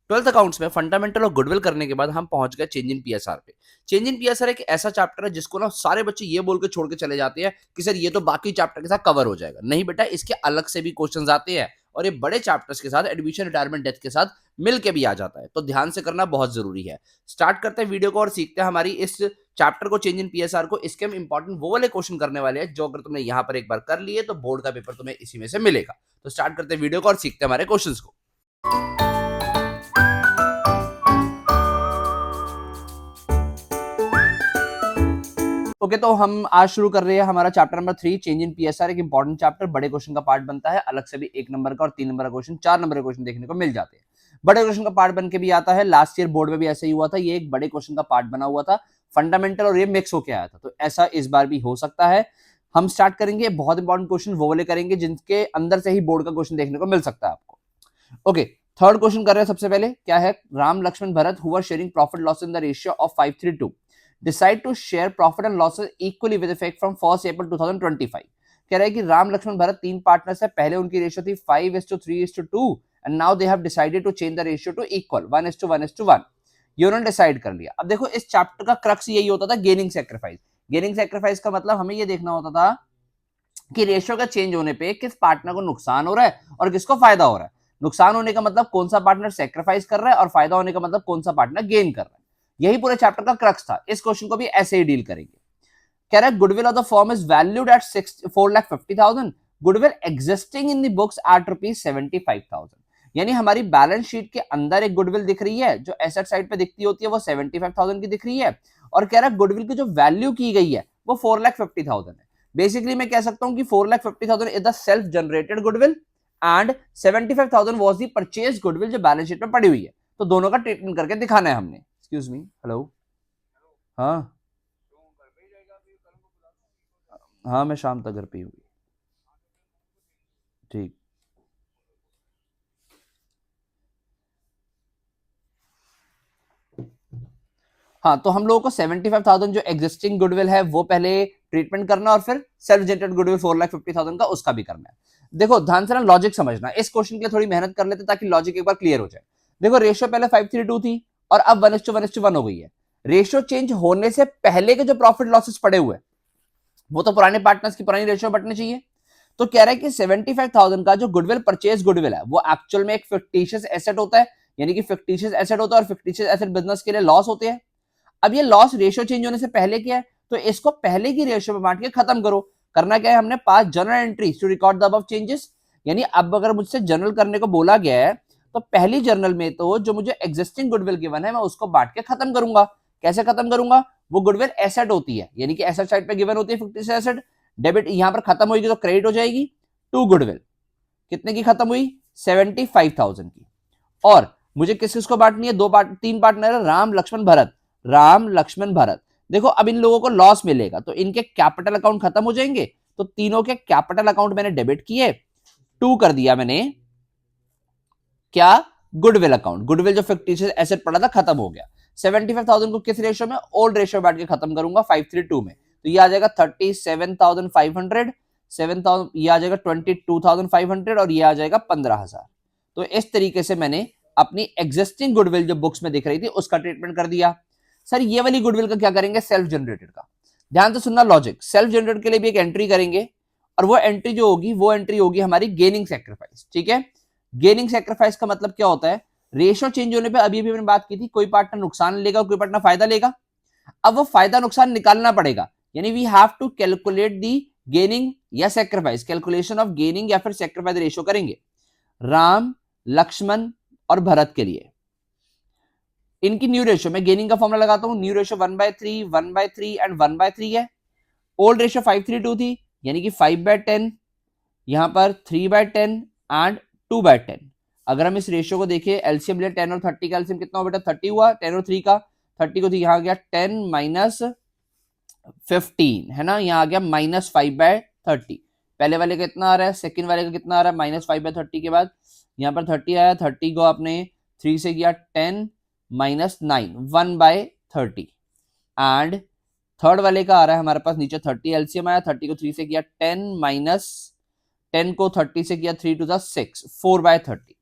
Twelfth accounts में fundamental और goodwill करने के बाद हम पहुंच गए चेंज इन पीएसआर पे। चेंज इन पीएसआर एक ऐसा चैप्टर है जिसको ना सारे बच्चे ये बोल के छोड़ के चले जाते हैं कि सर ये तो बाकी चैप्टर के साथ कवर हो जाएगा। नहीं बेटा, इसके अलग से भी क्वेश्चंस आते हैं और ये बड़े चैप्टर्स के साथ एडमिशन, रिटायरमेंट, डेथ के साथ मिल के भी आ जाता है, तो ध्यान से करना बहुत जरूरी है। स्टार्ट करते हैं वीडियो को और सीखते हैं हमारी इस चैप्टर को, चेंज इन पीएसआर को। इसके हम इंपॉर्टेंट वो वाले क्वेश्चन करने वाले हैं जो अगर तुमने यहाँ पर एक बार कर लिए तो बोर्ड का पेपर तुम्हें इसी में से मिलेगा। तो स्टार्ट करते हैं वीडियो को और सीखते हैं हमारे क्वेश्चन को। ओके, तो हम आज शुरू कर रहे हैं हमारा chapter number 3, change in PSR. एक इंपॉर्टेंट चैप्टर, बड़े क्वेश्चन का पार्ट बनता है, अलग से भी 1 नंबर का और 3 नंबर का क्वेश्चन, 4 नंबर का क्वेश्चन देखने को मिल जाते हैं। बड़े क्वेश्चन का पार्ट बन के भी आता है, लास्ट ईयर बोर्ड में भी ऐसा ही हुआ था, ये एक बड़े क्वेश्चन का पार्ट बना हुआ था, फंडामेंटल और ये मिक्स होके आया था, तो ऐसा इस बार भी हो सकता है। हम स्टार्ट करेंगे, बहुत इंपॉर्टेंट क्वेश्चन वो वाले करेंगे जिनके अंदर से ही बोर्ड का क्वेश्चन देखने को मिल सकता है आपको। ओके, थर्ड क्वेश्चन कर रहे हैं। सबसे पहले क्या है, Ram Lakshman Bharat who are sharing profit loss in the ratio of 5:3 decide to share profit and losses equally with effect from 1st April 2025। कह रहा है कि राम लक्ष्मण भरत 3 पार्टनर्स है, पहले उनकी रेशियो थी 5:3:2 and now they have decided to change the ratio to equal 1:1:1। ये उन्होंने डिसाइड कर लिया। अब देखो, इस चैप्टर का क्रक्स यही होता था, गेनिंग सेक्रीफाइस। गेनिंग सेक्रीफाइस का मतलब हमें ये देखना होता था कि रेशियो का चेंज होने पे किस पार्टनर को नुकसान हो रहा है और किसको फायदा हो रहा है। नुकसान होने का मतलब कौन सा पार्टनर सेक्रीफाइस कर रहा है और फायदा होने का मतलब कौन सा पार्टनर गेन कर रहा है। यही पूरे चैप्टर का क्रक्स था। इस क्वेश्चन को भी ऐसे ही डील करेंगे। कह रहा है goodwill of the firm is valued eight 4,50,000, goodwill existing in the books at ₹75,000। यानी हमारी बैलेंस शीट के अंदर एक गुडविल दिख रही है, जो एसेट साइड पे दिखती होती है वो 75,000 की दिख रही है, और कह रहा है गुडविल की जो वैल्यू की गई है वो 4,50,000 है। बेसिकली मैं कह सकता हूं कि 4,50,000 is the self generated goodwill and 75,000 was the purchase goodwill जो बैलेंस शीट में पड़ी हुई है। तो दोनों का ट्रीटमेंट करके दिखाना है हमने। Excuse me, hello. हाँ हाँ, मैं शाम तक घर पे ही हूँ। ठीक। हाँ, तो हम लोगों को 75,000 जो एग्जिस्टिंग गुडविल है वो पहले ट्रीटमेंट करना और फिर सेल्फ जनरेटेड गुडविल 4,50,000 का उसका भी करना है। देखो ध्यान से ना लॉजिक समझना, इस क्वेश्चन के लिए थोड़ी मेहनत कर लेते ताकि लॉजिक एक बार क्लियर हो जाए। देखो, रेशियो पहले 5:3:2 थी और अब 1:1:1 हो गई है। रेशियो चेंज होने से पहले के जो प्रॉफिट लॉसेस पड़े हुए वो तो पुराने पार्टनर्स की पुरानी रेशियो बटने चाहिए। तो कह रहा है कि 75,000 का जो गुडविल परचेज गुडविल है वो एक्चुअल में एक फिक्टिशियस एसेट होता है, यानी कि फिक्टिशियस एसेट होता है और फिक्टिशियस एसेट बिजनेस के लिए लॉस होते हैं। अब ये लॉस रेशियो चेंज होने से पहले क्या है, तो इसको पहले की रेशियो में बांट के खत्म करो। करना क्या है, हमने 5 journal entries to record the above changes. यानी अब अगर मुझसे जर्नल करने को बोला गया है तो पहली जर्नल में तो जो मुझे एग्जिस्टिंग गुडविल गिवन है मैं उसको बांट के खत्म करूंगा। कैसे खत्म करूंगा, वो गुडविल एसेट होती है, यानी कि एसेट साइड पे गिवन होती है फिक्टिशियस एसेट, डेबिट यहां पर खत्म होगी तो क्रेडिट हो जाएगी टू गुडविल। कितने की खत्म हुई, 75,000 की। और मुझे किस किस को बांटनी है, 3 पार्टनर है, राम लक्ष्मण भरत। राम लक्ष्मण भरत, देखो अब इन लोगों को लॉस मिलेगा तो इनके कैपिटल अकाउंट खत्म हो जाएंगे, तो तीनों के कैपिटल अकाउंट मैंने डेबिट किए, 2 कर दिया मैंने क्या, गुडविल अकाउंट। गुडविल जो फिक्टिशियस एसेट पड़ा था खत्म हो गया। 75,000 को किस रेशियो में, ओल्ड रेशियो बांट के खत्म करूंगा 5:3:2 में, तो ये आ जाएगा 37,500, 7,000 ये आ जाएगा 22,500 और ये आ जाएगा 15,000। तो इस तरीके से मैंने अपनी एग्जिस्टिंग गुडविल जो बुक्स में दिख रही थी उसका ट्रीटमेंट कर दिया। सर ये वाली गुडविल का क्या करेंगे, सेल्फ जनरेटेड का। ध्यान से सुनना लॉजिक, सेल्फ जनरेटेड के लिए भी एक एंट्री करेंगे और वो एंट्री जो होगी वो एंट्री होगी हमारी गेनिंग सेक्रीफाइस। ठीक है, गेनिंग सेक्रीफाइस का मतलब क्या होता है, रेशियो चेंज होने पे अभी भी मैंने बात की थी, कोई पार्टनर नुकसान लेगा कोई पार्टनर फायदा लेगा। अब वो फायदा नुकसान निकालना पड़ेगा, यानी we have to calculate the gaining या सेक्रीफाइस, कैलकुलेशन ऑफ गेनिंग या फिर सेक्रीफाइस रेशियो करेंगे राम लक्ष्मण और भरत के लिए। इनकी न्यू रेशियो, मैं गेनिंग का फॉर्मूला लगाता हूं, न्यू रेशियो 1/3 1/3 एंड 1/3 है। ओल्ड रेशियो 5:3:2 थी, यानी कि 5/10, यहां पर 3/10 एंड 2/10। अगर हम इस रेशियो को देखें, एलसीएम ले 10 और 30 का एलसीएम कितना हो बेटा, 30 हुआ, 10 और 3 का 30 को, तो यहां आ गया 10 माइनस 15 है ना, यहां आ गया -5/30। पहले वाले का कितना आ रहा है, सेकंड वाले का कितना आ रहा है, -5/30 के बाद यहां पर 30 आया, 30 को आपने 3 से किया 10 माइनस 9 1/30 एंड थर्ड वाले का आ रहा है हमारे पास नीचे 30 एलसीएम आया, 30 को 3 से किया 10 माइनस 10 को 30 से किया 3 to the 6 4/30।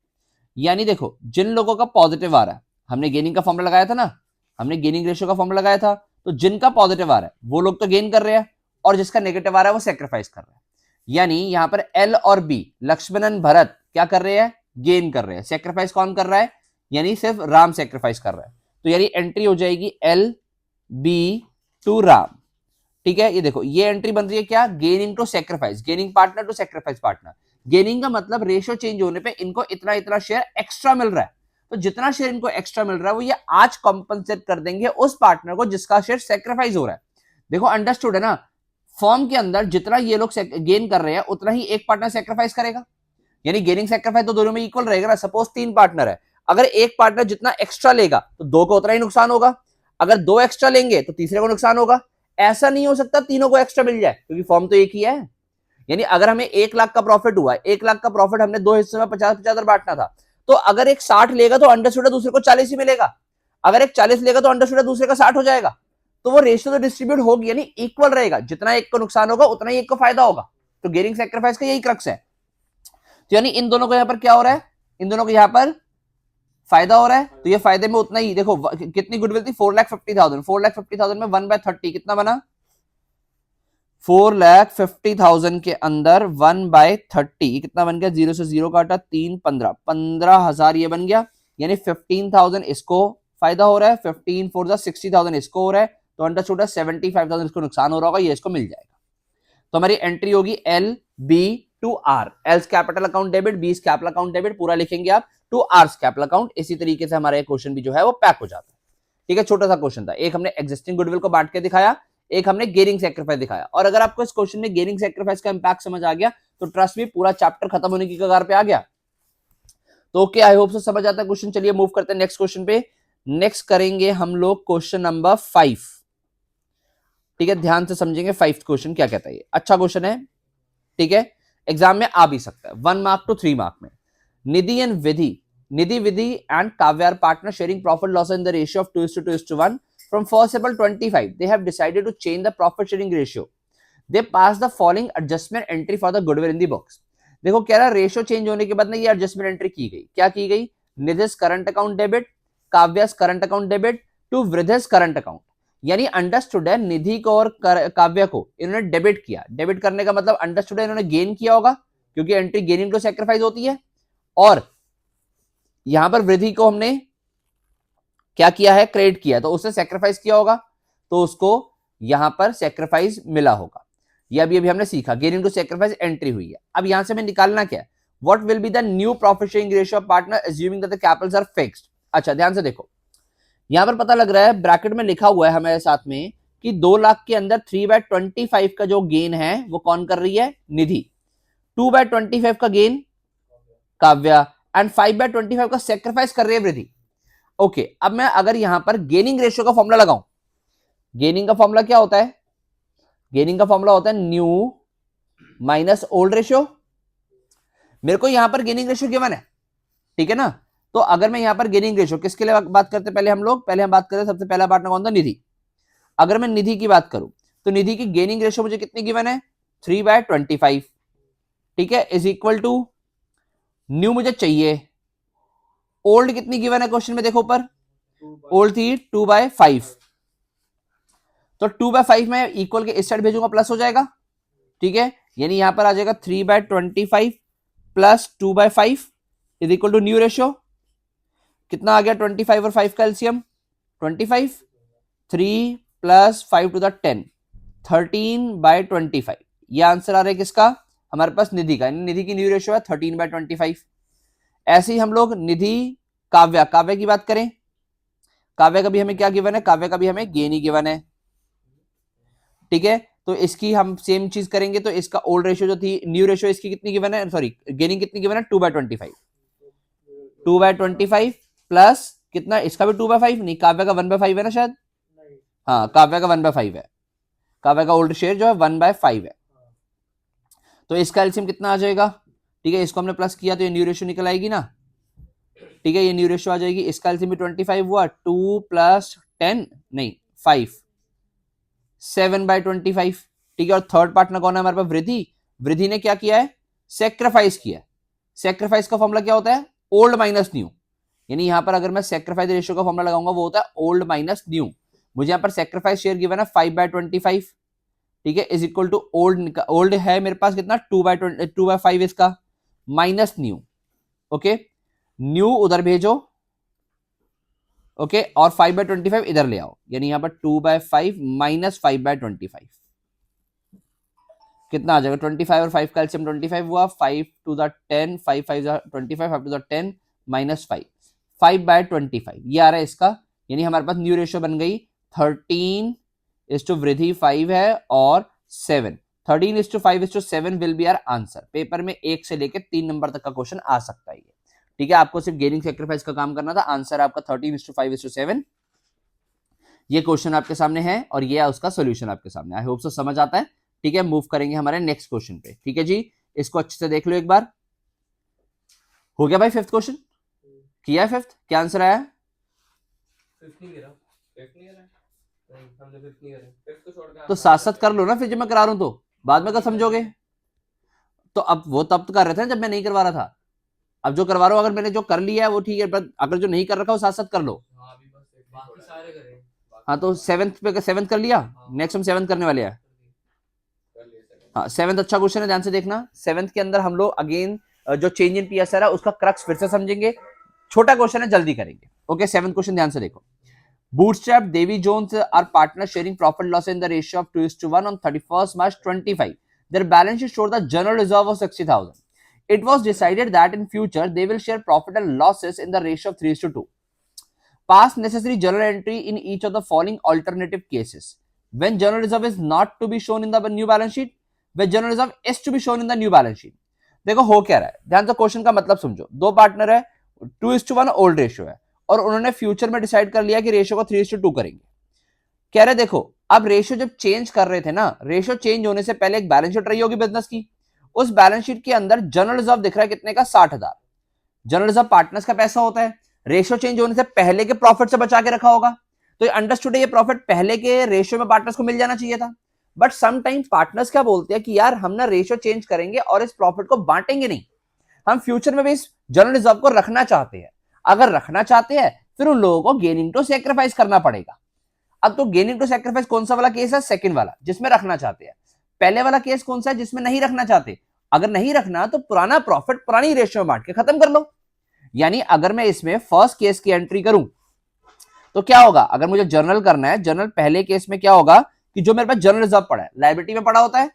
यानी देखो जिन लोगों का पॉजिटिव आ रहा है, हमने गेनिंग का फॉर्मूला लगाया था ना, हमने गेनिंग रेशियो का फॉर्मूला लगाया था, तो जिनका पॉजिटिव आ रहा है वो लोग तो गेन कर रहे हैं और जिसका नेगेटिव आ रहा है वो सेक्रीफाइस कर रहा है। यानी यहां पर एल और बी, लक्ष्मणन भरत क्या कर रहे हैं, गेन कर रहे हैं। सेक्रीफाइस कौन कर रहा है, यानी सिर्फ राम सेक्रीफाइस कर रहा है। तो यानी एंट्री हो जाएगी एल बी टू राम। ठीक है, ये देखो ये एंट्री बन रही है क्या, gaining to sacrifice, gaining partner to sacrifice partner. Gaining का मतलब रेशियो चेंज होने पे इनको इतना इतना शेयर एक्स्ट्रा मिल रहा है, तो जितना शेयर इनको एक्स्ट्रा मिल रहा है वो ये आज कॉम्पनसेट कर देंगे उस पार्टनर को जिसका शेयर सेक्रीफाइस हो रहा है। देखो अंडरस्टूड है ना, फॉर्म के अंदर जितना ये लोग गेन कर रहे हैं उतना ही एक पार्टनर सेक्रीफाइस करेगा, यानी गेनिंग सेक्रीफाइस तो दोनों में इक्वल रहेगा ना। सपोज 3 पार्टनर है, अगर एक पार्टनर जितना एक्स्ट्रा लेगा तो 2 को उतना ही नुकसान होगा, अगर 2 एक्स्ट्रा लेंगे तो तीसरे को नुकसान होगा। ऐसा नहीं हो सकता तीनों को एक्स्ट्रा मिल जाए, क्योंकि फॉर्म तो एक ही है। यानी अगर हमें 1 लाख का प्रॉफिट हुआ, 1 लाख का प्रॉफिट हमने 2 हिस्सों में 50-50 बांटना था, तो अगर एक 60 लेगा तो अंडरस्टूड है दूसरे को 40 ही मिलेगा, अगर एक 40 लेगा तो अंडरस्टूड है दूसरे का 60 हो जाएगा। तो वो रेशियो तो डिस्ट्रीब्यूट होगी, यानी इक्वल रहेगा, जितना एक को नुकसान होगा उतना ही एक को फायदा होगा। तो गेनिंग सेक्रीफाइस का यही क्रक्स है। तो यानी इन दोनों को यहां पर क्या हो रहा है, इन दोनों को यहां पर फायदा हो रहा है, तो ये फायदे में उतना ही। देखो कितनी गुडविल थी, 4,50,000, 4,50,000 में 1/30 कितना बना, 4,50,000 के अंदर 1/30 कितना बन गया, 0 से 0 काटा 3, 15,000 ये बन गया। यानी 15,000 इसको फायदा हो रहा है, 15 4 60,000 इसको हो रहा है, तो अंडरस्टूड है 75,000 इसको नुकसान हो रहा होगा, ये इसको मिल जाएगा। तो हमारी एंट्री होगी L B to R, L's capital account debit, B's capital account debit, पूरा लिखेंगे आप टू आर्स कैपिटल अकाउंट। इसी तरीके से हमारा क्वेश्चन भी जो है वो पैक हो जाता है। ठीक है, छोटा सा क्वेश्चन था, एक हमने एग्जिस्टिंग गुडविल को बांट के दिखाया, एक हमने गेनिंग सेक्रीफाइस दिखाया। और अगर आपको इस क्वेश्चन में गेनिंग सेक्रीफाइस का इंपैक्ट समझ आ गया तो ट्रस्ट भी पूरा चैप्टर खत्म होने की कगार पे आ गया। तो ओके, आई होप से समझ आता है क्वेश्चन। चलिए मूव करते हैं नेक्स्ट क्वेश्चन पे। नेक्स्ट करेंगे हम लोग क्वेश्चन नंबर 5। ठीक है, ध्यान से समझेंगे 5th क्वेश्चन क्या कहता है। ये अच्छा क्वेश्चन है, ठीक है, एग्जाम में आ भी सकता है 1 मार्क टू 3 मार्क में। Nidhi and Vidhi and Kavya are partner sharing profit loss in the ratio of 2:2:1 from 1st April 25 they have decided to change the profit sharing ratio. They pass the following adjustment entry for the goodwill in the books. देखो कह रहा ratio change होने के बाद ना ये adjustment entry की गई, क्या की गई, Nidhi's current account debit, Kavya's current account debit to Vriddhi's current account. यानी अंडरस्टूड है निधि को और काव्या को इन्होंने डेबिट किया, डेबिट करने का मतलब अंडरस्टूड है इन्होंने गेन किया होगा, क्योंकि एंट्री गेनिंग टू सेक्रीफाइस होती है। और यहां पर वृद्धि को हमने क्या किया है, क्रेडिट किया, तो उसने सेक्रीफाइस किया होगा, तो उसको यहां पर सेक्रीफाइस मिला होगा। ये अभी हमने सीखा, गेनिंग टू सेक्रीफाइस एंट्री हुई है। अब यहां से हमें निकालना क्या है, what will be the new profit sharing ratio of partner assuming that the capitals are fixed. अच्छा ध्यान से देखो, यहां पर पता लग रहा है ब्रैकेट में लिखा हुआ है हमारे साथ में कि 2 लाख के अंदर 3/25 का जो गेन है वो कौन कर रही है, निधि, 2/25 का गेन काव्या, एंड 5/25 का सेक्रीफाइस कर रही है वृद्धि। ओके, अब मैं अगर यहां पर गेनिंग रेशियो का फॉर्मूला लगाऊं, गेनिंग का फॉर्मूला क्या होता है, गेनिंग का फॉर्मूला होता है न्यू माइनस ओल्ड रेशियो। मेरे को यहां पर गेनिंग रेशियो गिवन है, ठीक है ना। तो अगर मैं यहां पर गेनिंग रेशियो किसके लिए बात करते हैं, पहले हम बात करते हैं, सबसे पहला पार्टनर कौन था, निधि। अगर मैं निधि की बात करूं तो निधि की गेनिंग रेशियो मुझे कितनी गिवन है, 3/25, ठीक है, इज इक्वल टू न्यू मुझे चाहिए, ओल्ड कितनी गिवन है क्वेश्चन में, देखो ऊपर ओल्ड थी 2/5, तो 2/5 में इक्वल के इस साइड भेजूंगा प्लस हो जाएगा, ठीक है। यानी यहां पर आ जाएगा 3/25 plus 2/5 is equal to new ratio, कितना आ गया, 25 और 5 का एलसीएम 25, 3 प्लस 5 टू द 10, 13/25। ये आंसर आ रहा है किसका, हमारे पास निधि का, निधि की न्यू रेशियो है 13/25। ऐसे ही हम लोग निधि काव्या की बात करें, काव्या का भी हमें क्या गिवन है, काव्या का भी हमें गेन ही गिवन है, ठीक है। तो इसकी हम सेम चीज करेंगे, तो इसका ओल्ड रेशियो जो थी, न्यू रेशियो इसकी कितनी गिवन है, सॉरी गेनिंग कितनी गिवन है, 2/25, 2/25 प्लस कितना, इसका भी 2/5, नहीं काव्या का 1/5 है ना शायद, हाँ काव्या का 1/5 है, काव्या का ओल्ड शेयर जो है 1/5 है, तो इसका एलसीएम कितना आ जाएगा, ठीक है, इसको हमने प्लस किया तो ये न्यू रेशियो निकल आएगी ना, ठीक है, ये न्यू रेशियो आ जाएगी, इसका एलसीएम भी 25 हुआ, 2 प्लस 10 नहीं 5, 7/25, ठीक है। और थर्ड पार्टनर कौन है हमारे पास, वृद्धि, वृद्धि ने क्या किया है, सेक्रीफाइस किया। सेक्रीफाइस का फॉर्मूला क्या होता है, ओल्ड माइनस न्यू, यानी यहां पर अगर मैं सेक्रीफाइस रेशियो का फॉर्मूला लगाऊंगा वो होता है ओल्ड माइनस न्यू। मुझे यहां पर सेक्रीफाइस शेयर गिवन है 5/25, ठीक है, is equal to old, old है मेरे पास कितना 2/5 इसका, माइनस न्यू, ओके, न्यू उधर भेजो, ओके, और 5/25 इधर ले आओ, यानी यहां पर 2/5 माइनस 5/25 कितना आ जाएगा, 25 और 5 का एलसीएम 25 हुआ, 5 to the 10, 5 5 25, 5 to the 10 minus 5, 5/25 ये आ रहा है इसका, यानी हमारे पास न्यू रेशियो बन गई 13 इज टू वृद्धि 5 है और 7, 13 is to 5 is to 7 will be our answer. Paper में 1 से लेकर 3 नंबर तक का क्वेश्चन आ सकता है, ठीक है, आपको सिर्फ गेनिंग सेक्रीफाइस का काम करना था। आंसर आपका 13 इज टू 5 इज टू 7, ये क्वेश्चन आपके सामने है और ये उसका सोल्यूशन आपके सामने। आई होप सो समझ आता है, ठीक है, मूव करेंगे हमारे नेक्स्ट क्वेश्चन पे, ठीक है जी, इसको अच्छे से देख लो एक बार। हो गया भाई फिफ्थ क्वेश्चन, किया है फिफ्थ, क्या आंसर आया? तो साथ साथ कर लो ना, फिर जब मैं करा रहा हूं तो बाद में कब समझोगे? तो अब वो तब तो कर रहे थे जब मैं नहीं करवा रहा था, अब जो करवा रहा हूं अगर मैंने जो कर लिया है वो ठीक है, पर अगर जो नहीं कर रखा वो साथ साथ कर लो। हाँ तो सेवेंथ पे, सेवेंथ कर लिया, नेक्स्ट हम सेवेंथ करने वाले हैं। हाँ सेवेंथ अच्छा क्वेश्चन है, ध्यान से देखना। सेवेंथ के अंदर हम लोग अगेन जो चेंज इन पीएसआर है उसका क्रक्स फिर से समझेंगे, छोटा क्वेश्चन है जल्दी करेंगे, ओके। सेवेंथ क्वेश्चन ध्यान से देखो, Bootstrap, Davy Jones are partner sharing profit loss in the ratio of 2:1 on 31st March 25. Their balance sheet showed the general reserve of 60,000. It was decided that in future they will share profit and losses in the ratio of 3:2. Pass necessary journal entry in each of the following alternative cases. When general reserve is not to be shown in the new balance sheet, when general reserve is to be shown in the new balance sheet. देखो हो क्या रहा है, ध्यान से question का मतलब समझो। दो पार्टनर है, 2:1 ओल्ड रेशियो है, और उन्होंने फ्यूचर में डिसाइड कर लिया कि रेशियो को 3:2 करेंगे। कह रहे देखो अब रेशियो जब चेंज कर रहे थे ना, रेशियो चेंज होने से पहले एक बैलेंस शीट रही होगी बिजनेस की, उस बैलेंस शीट के अंदर जनरल रिजर्व दिख रहा है कितने का, 60,000। जनरल रिजर्व पार्टनर्स का पैसा होता है, रेशियो चेंज होने से पहले के प्रॉफिट से बचा के रखा होगा, तो ये अंडरस्टूड है ये प्रॉफिट पहले के रेशियो में पार्टनर्स को मिल जाना चाहिए था। बट सम टाइम पार्टनर्स क्या बोलते हैं कि यार हम ना रेशियो चेंज करेंगे और इस प्रॉफिट को बांटेंगे नहीं, हम फ्यूचर में भी इस जनरल रिजर्व को रखना चाहते हैं। अगर रखना चाहते हैं फिर उन लोगों को गेनिंग टू सेक्रीफाइस करना पड़ेगा। अब तो गेनिंग टू सेक्रीफाइस कौन सा वाला केस है, सेकंड वाला जिसमें रखना चाहते हैं। पहले वाला केस कौन सा है, जिसमें नहीं रखना चाहते। अगर नहीं रखना तो पुराना प्रॉफिट पुरानी रेशियो में बांट के खत्म कर लो। यानी अगर मैं इसमें फर्स्ट केस की एंट्री करूं तो क्या होगा, अगर मुझे जर्नल करना है, जर्नल पहले केस में क्या होगा कि जो मेरे पास जनरल रिजर्व पड़ा है, लायबिलिटी में पड़ा होता है,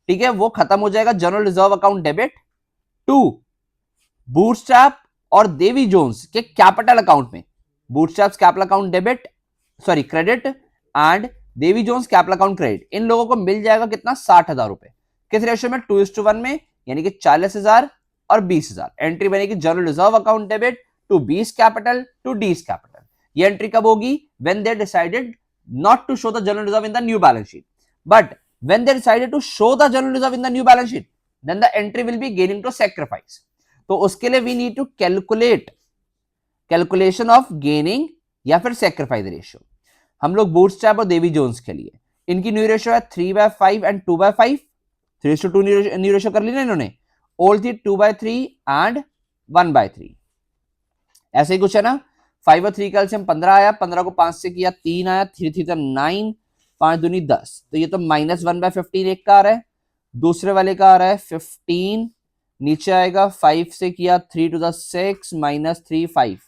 ठीक है, वो खत्म हो जाएगा, general reserve account debit to Bootstrap और डेवी जोन्स के कैपिटल अकाउंट में, Bootstrap's capital account debit, sorry credit, and Davy Jones capital account credit, इन लोगों को मिल जाएगा कितना, 60,000 रुपए। किस रेशियो में, 2:1 में, यानी कि 40,000 और 20,000। एंट्री बनेगी general reserve account debit to B's capital to D's capital. ये एंट्री कब होगी, when they decided not to show the general reserve in the new balance sheet, but when they decided to show the general reserve in the new balance sheet, then the entry will be gaining to sacrifice. तो उसके लिए we need to calculation of gaining या फिर sacrifice ratio. हम लोग bootstrap और Davy Jones के लिए, इनकी न्यू रेशियो है 3/5 एंड 2/5, 3:2 न्यू रेशियो कर ली ना इन्होंने। ओल्ड थी 2/3 एंड 1/3, ऐसे ही कुछ है ना। 5 और 3 का एलसीएम 15 आया, 15 को 5 से किया 3 आया, 3 3 9, 5 दूनी 10, तो ये तो -1/15 एक का आ रहा है, दूसरे वाले का आ रहा है 15, नीचे आएगा 5 से किया 3 to the 6 -3 5,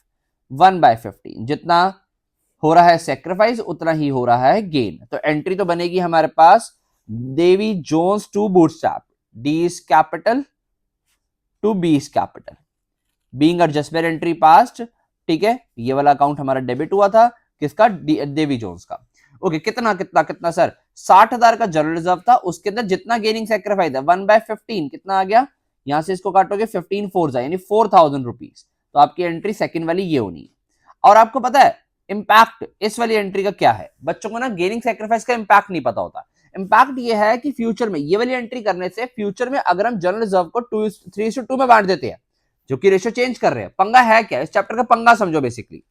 1/15। जितना हो रहा है सेक्रीफाइस उतना ही हो रहा है गेन। तो एंट्री तो बनेगी हमारे पास Davy Jones to Bootstrap, D's capital to B's capital, being adjustment entry passed, ठीक है। ये वाला अकाउंट हमारा डेबिट हुआ था, किसका, डेवी जोन्स का। ओके, कितना कितना कितना सर, 60,000 का जनरल रिजर्व था, उसके अंदर जितना गेनिंग सेक्रीफाइस है 1/15 कितना आ गया, यहां से इसको काटोगे 15 4 यानी 4,000 रुपीज। तो आपकी एंट्री सेकंड वाली ये होनी है। और आपको पता है इंपैक्ट इस वाली एंट्री का क्या है, बच्चों को ना गेनिंग सेक्रीफाइस का इंपैक्ट नहीं पता होता। इंपैक्ट ये है कि फ्यूचर में ये वाली एंट्री करने से फ्यूचर में अगर हम जनरल रिजर्व को 3:2 में बांट देते हैं, जो कि रेशियो चेंज कर रहे हैं, पंगा है क्या, इस चैप्टर का पंगा समझो। बेसिकली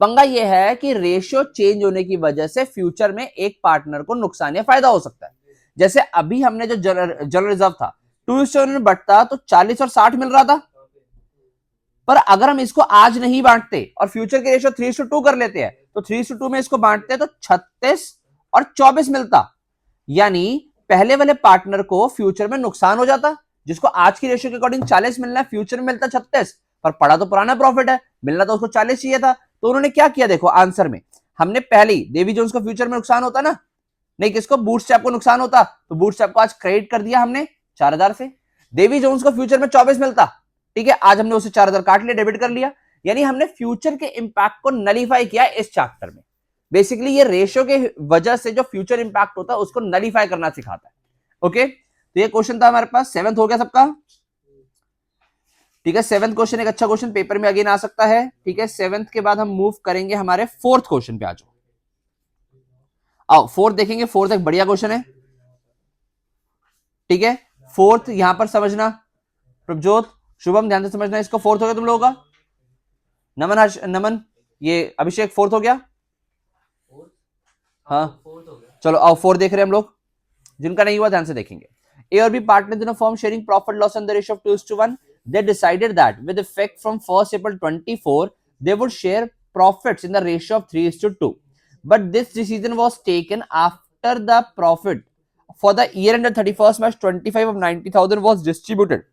पंगा ये है कि रेशियो चेंज होने की वजह से फ्यूचर में एक पार्टनर को नुकसान या फायदा हो सकता है। जैसे अभी हमने जो जनरल रिजर्व था 2:1 में बटता तो 40 और 60 मिल रहा था, पर अगर हम इसको आज नहीं बांटते और फ्यूचर के रेशियो 3:2 कर लेते हैं, तो 3:2 में इसको बांटते हैं तो 36 और 24 मिलता। यानी पहले वाले पार्टनर को फ्यूचर में नुकसान हो जाता, जिसको आज की रेशियो के अकॉर्डिंग 40 मिलना है, फ्यूचर में मिलता 36, पर पड़ा तो पुराना प्रॉफिट है, मिलना तो उसको 40 चाहिए था। तो उन्होंने क्या किया, देखो आंसर में हमने पहले ही डेवी जोन्स को फ्यूचर में नुकसान होता ना, नहीं किसको, बूटस्ट्रैप को नुकसान होता, तो बूटस्ट्रैप को आज क्रेडिट कर दिया हमने 4000 से। डेवी जोन्स को फ्यूचर में 24 मिलता, ठीक है, आज हमने उसे 4000 काट लिया, डेबिट कर लिया। यानी हमने फ्यूचर के इंपैक्ट को नलीफाई किया इस चैप्टर में। बेसिकली ये रेशियो के वजह से जो फ्यूचर इंपैक्ट होता है उसको नलीफाई करना सिखाता है। ओके, तो ये क्वेश्चन था हमारे पास। 7th हो गया सबका, ठीक है। 7th क्वेश्चन एक अच्छा क्वेश्चन पेपर में अगेन आ सकता है, ठीक है। 7th के बाद हम मूव करेंगे हमारे 4th क्वेश्चन पे। आ जाओ, आओ 4th देखेंगे। 4th एक बढ़िया क्वेश्चन है, ठीक है। 4th यहां पर समझना, प्रभजोत शुभम ध्यान से समझना इसको। 4th हो गया तुम लोगों का, नमन नमन, ये अभिषेक 4th हो गया, हाँ चलो आओ 4 देख रहे हैं हम लोग, जिनका नहीं हुआ ध्यान से देखेंगे। ए और B partners in a firm sharing profit loss in the ratio of 2:1, they decided that with effect from 1st April 24 they would share profits in the ratio of 3:2, but this decision was taken after the profit for the year ended 31st March 25 of 90,000 was distributed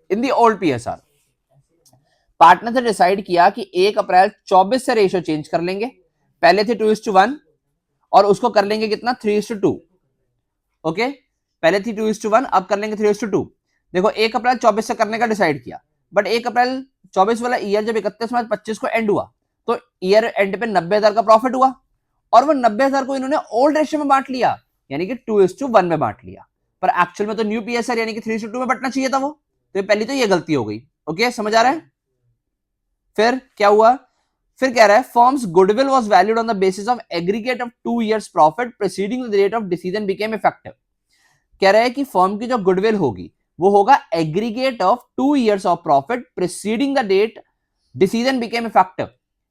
in the old PSR. Partner ने decide किया कि 1 अप्रैल 24 से ratio change कर लेंगे, पहले थे 2:1 और उसको कर लेंगे कितना, 3:2। ओके, पहले थी 2:1, अब कर लेंगे 3:2। देखो 1 अप्रैल 24 से करने का डिसाइड किया, बट 1 अप्रैल 24 वाला ईयर जब 31 मार्च 25 को एंड हुआ, तो ईयर एंड पे 90,000 का प्रॉफिट हुआ, और वो 90,000 को इन्होंने ओल्ड रेशियो में बांट लिया, यानी कि 2:1 में बांट लिया। पर एक्चुअल में तो न्यू पीएसआर यानी कि 3:2 में बंटना चाहिए था वो, तो पहली तो ये गलती हो गई। ओके, समझ आ रहा है। फिर क्या हुआ, फिर कह रहा है firm's goodwill was valued on the basis of aggregate of 2 years profit preceding the date of decision became effective. कह रहा है कि फर्म की जो गुडविल होगी वो होगा aggregate of 2 years of profit preceding the date decision became effective.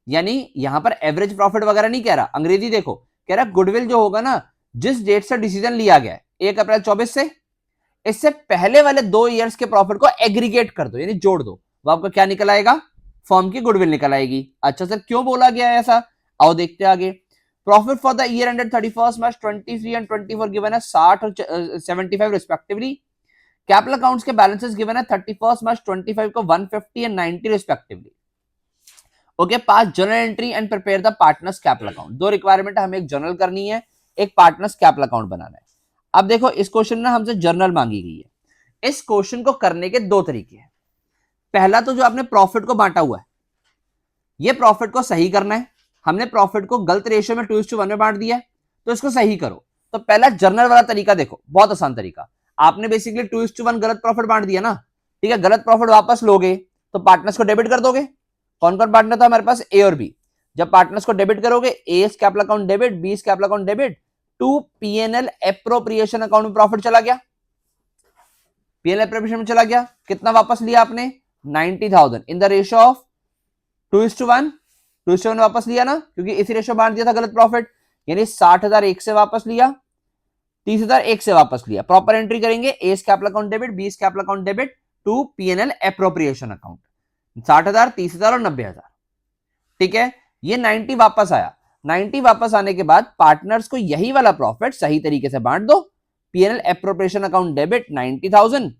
यानी यहां पर एवरेज प्रॉफिट वगैरह नहीं कह रहा, अंग्रेजी देखो, कह रहा गुडविल जो होगा ना, जिस डेट से डिसीजन लिया गया 1 अप्रैल 24 से, इससे पहले वाले 2 years के प्रॉफिट को एग्रीगेट कर दो, यानी जोड़ दो, वो आपका क्या निकल आएगा, फर्म की गुडविल निकल आएगी। अच्छा सर क्यों बोला गया है ऐसा, आओ देखते हैं आगे। Profit for the year ended 31st March 23 and 24 given है 60 और 75 रिस्पेक्टिवली। कैपिटल अकाउंट्स के बैलेंसेस गिवन है 31st March 25 को 150 and 90 respectively. Okay, pass journal entry and prepare the partners capital account. दो रिक्वायरमेंट है, हमें एक जर्नल करनी है, एक पार्टनर्स कैपिटल अकाउंट बनाना है। अब देखो इस क्वेश्चन में हमसे जर्नल मांगी गई है। इस क्वेश्चन को करने के दो तरीके हैं। पहला तो जो आपने प्रॉफिट को बांटा हुआ है, ये प्रॉफिट को सही करना है। हमने प्रॉफिट को गलत रेशियो में 2:1 में बांट दिया है, तो इसको सही करो। तो पहला जर्नल वाला तरीका देखो, बहुत आसान तरीका। आपने बेसिकली 2:1 गलत प्रॉफिट बांट दिया ना, ठीक है, गलत प्रॉफिट वापस लोगे तो पार्टनर्स को डेबिट कर दोगे। कौन कौन पार्टनर था हमारे पास, ए और बी। जब पार्टनर्स को डेबिट करोगे, A capital account debit, B capital account debit, to PNL appropriation account में प्रॉफिट चला गया, पीएनएल एप्रोप्रिएशन में चला गया। कितना वापस लिया आपने, 90,000 इन द रेशियो ऑफ 2:1। 2:1 वापस लिया ना, क्योंकि इसी रेशियो बांट दिया था गलत प्रॉफिट, यानी 60,000 एक से वापस लिया, 30,000 एक से वापस लिया। प्रॉपर एंट्री करेंगे, A capital account debit, B capital account debit, to PNL appropriation account. 60,000, 30,000 और 90,000, ठीक है। ये 90 वापस आया। 90 वापस आने के बाद पार्टनर्स को यही वाला प्रॉफिट सही तरीके से बांट दो। PNL appropriation account debit 90,000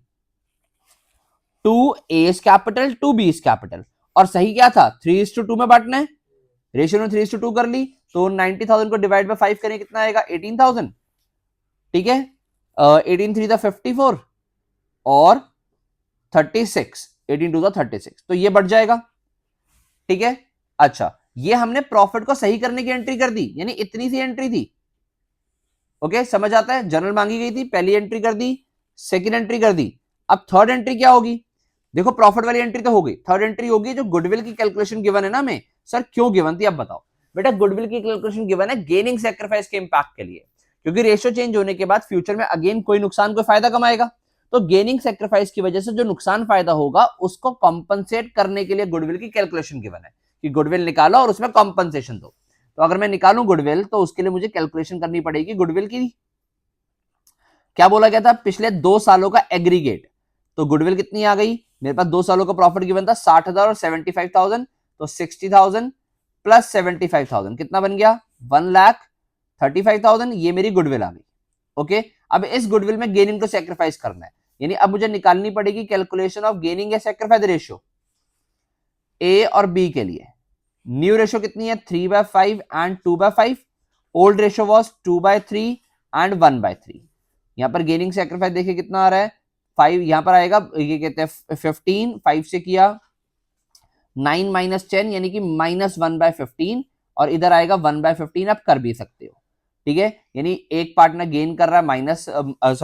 to A capital to B capital, और सही क्या था, 3:2 में बांटना है, रेशियो में 3:2 कर ली, तो 90,000 को डिवाइड बाय 5 करें कितना आएगा, 18,000, ठीक है। 18 3 54 और 36, 18 2 36, तो ये बढ़ जाएगा, ठीक है। अच्छा, ये हमने प्रॉफिट को सही करने की एंट्री कर दी, यानी इतनी सी एंट्री थी। ओके, समझ आता है। जर्नल मांगी गई थी, पहली एंट्री कर दी, सेकंड एंट्री कर दी। अब थर्ड एंट्री क्या होगी, देखो प्रॉफिट वाली एंट्री तो हो गई, थर्ड एंट्री होगी जो गुडविल की कैलकुलेशन गिवन है ना हमें। सर क्यों गिवन थी, अब बताओ। बेटा गुडविल की कैलकुलेशन गिवन है गेनिंग सैक्रिफाइस के इंपैक्ट के लिए, क्योंकि रेशियो चेंज होने के बाद फ्यूचर में अगेन कोई नुकसान कोई फायदा कमाएगा, तो गेनिंग सैक्रिफाइस की वजह से जो नुकसान फायदा होगा उसको कॉम्पनसेट करने के लिए गुडविल की कैलकुलेशन गिवन है कि गुडविल निकालो और उसमें कॉम्पनसेशन दो। तो अगर मैं निकालूं गुडविल, तो उसके लिए मुझे कैलकुलेशन करनी पड़ेगी गुडविल की। क्या बोला गया था, पिछले 2 सालों का एग्रीगेट, तो गुडविल कितनी आ गई, मेरे पास 2 सालों का प्रॉफिट गिवन था 60,000 और 75,000, तो 60,000 प्लस 75,000 कितना बन गया 1,35,000। ये मेरी गुडविल आ गई। ओके, अब इस गुडविल में गेनिंग टू सेक्रीफाइस करना है, यानी अब मुझे निकालनी पड़ेगी कैलकुलेशन ऑफ गेनिंग या सेक्रीफाइस रेशियो ए और बी के लिए। न्यू रेशियो कितनी है 3/5 and 2/5, old ratio was 2/3 and 1/3। यहां पर गेनिंग सेक्रीफाइस देखिए कितना आ रहा है 5, यहां पर आएगा ये कहते हैं 15, 5 से किया 9 माइनस 10 यानी कि -1/15, और इधर आएगा 1/15, आप कर भी सकते हो। ठीक है, यानी एक पार्टनर गेन कर रहा है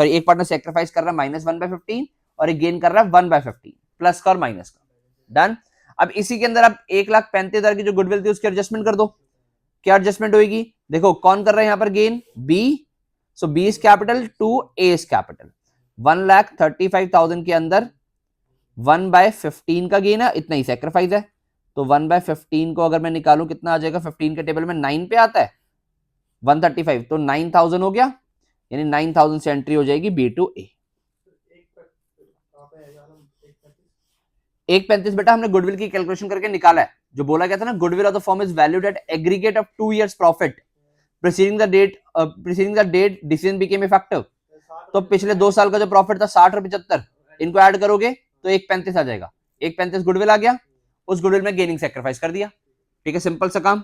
एक पार्टनर सेक्रीफाइस कर रहा है -1/15 और एक गेन कर रहा है 1/15, प्लस का और माइनस का। डन। अब इसी के अंदर आप 1,35,000 की जो गुडविल थी उसकी एडजस्टमेंट कर दो। क्या एडजस्टमेंट होगी, देखो कौन कर रहा है यहां पर gain B, so B is capital to A is capital. 1,35,000 के अंदर 1/15 का गेन है, इतना ही सेक्रीफाइस है, तो 1/15 को अगर मैं निकालूं कितना आ जाएगा, 15 के टेबल में 9 पे आता है 135, तो 9,000 हो गया, यानी 9,000 से एंट्री हो जाएगी बी टू ए। 1,35 बेटा हमने गुडविल की कैलकुलेशन करके निकाला है, जो बोला गया था ना goodwill of the firm is valued at aggregate of 2 years profit preceding the date decision became effective. तो पिछले 2 साल का जो प्रॉफिट था 60 और 75, इनको ऐड करोगे तो 1,35 आ जाएगा। 1,35 गुडविल आ गया, उस गुडविल में गेनिंग सेक्रीफाइस कर दिया। ठीक है, सिंपल सा काम,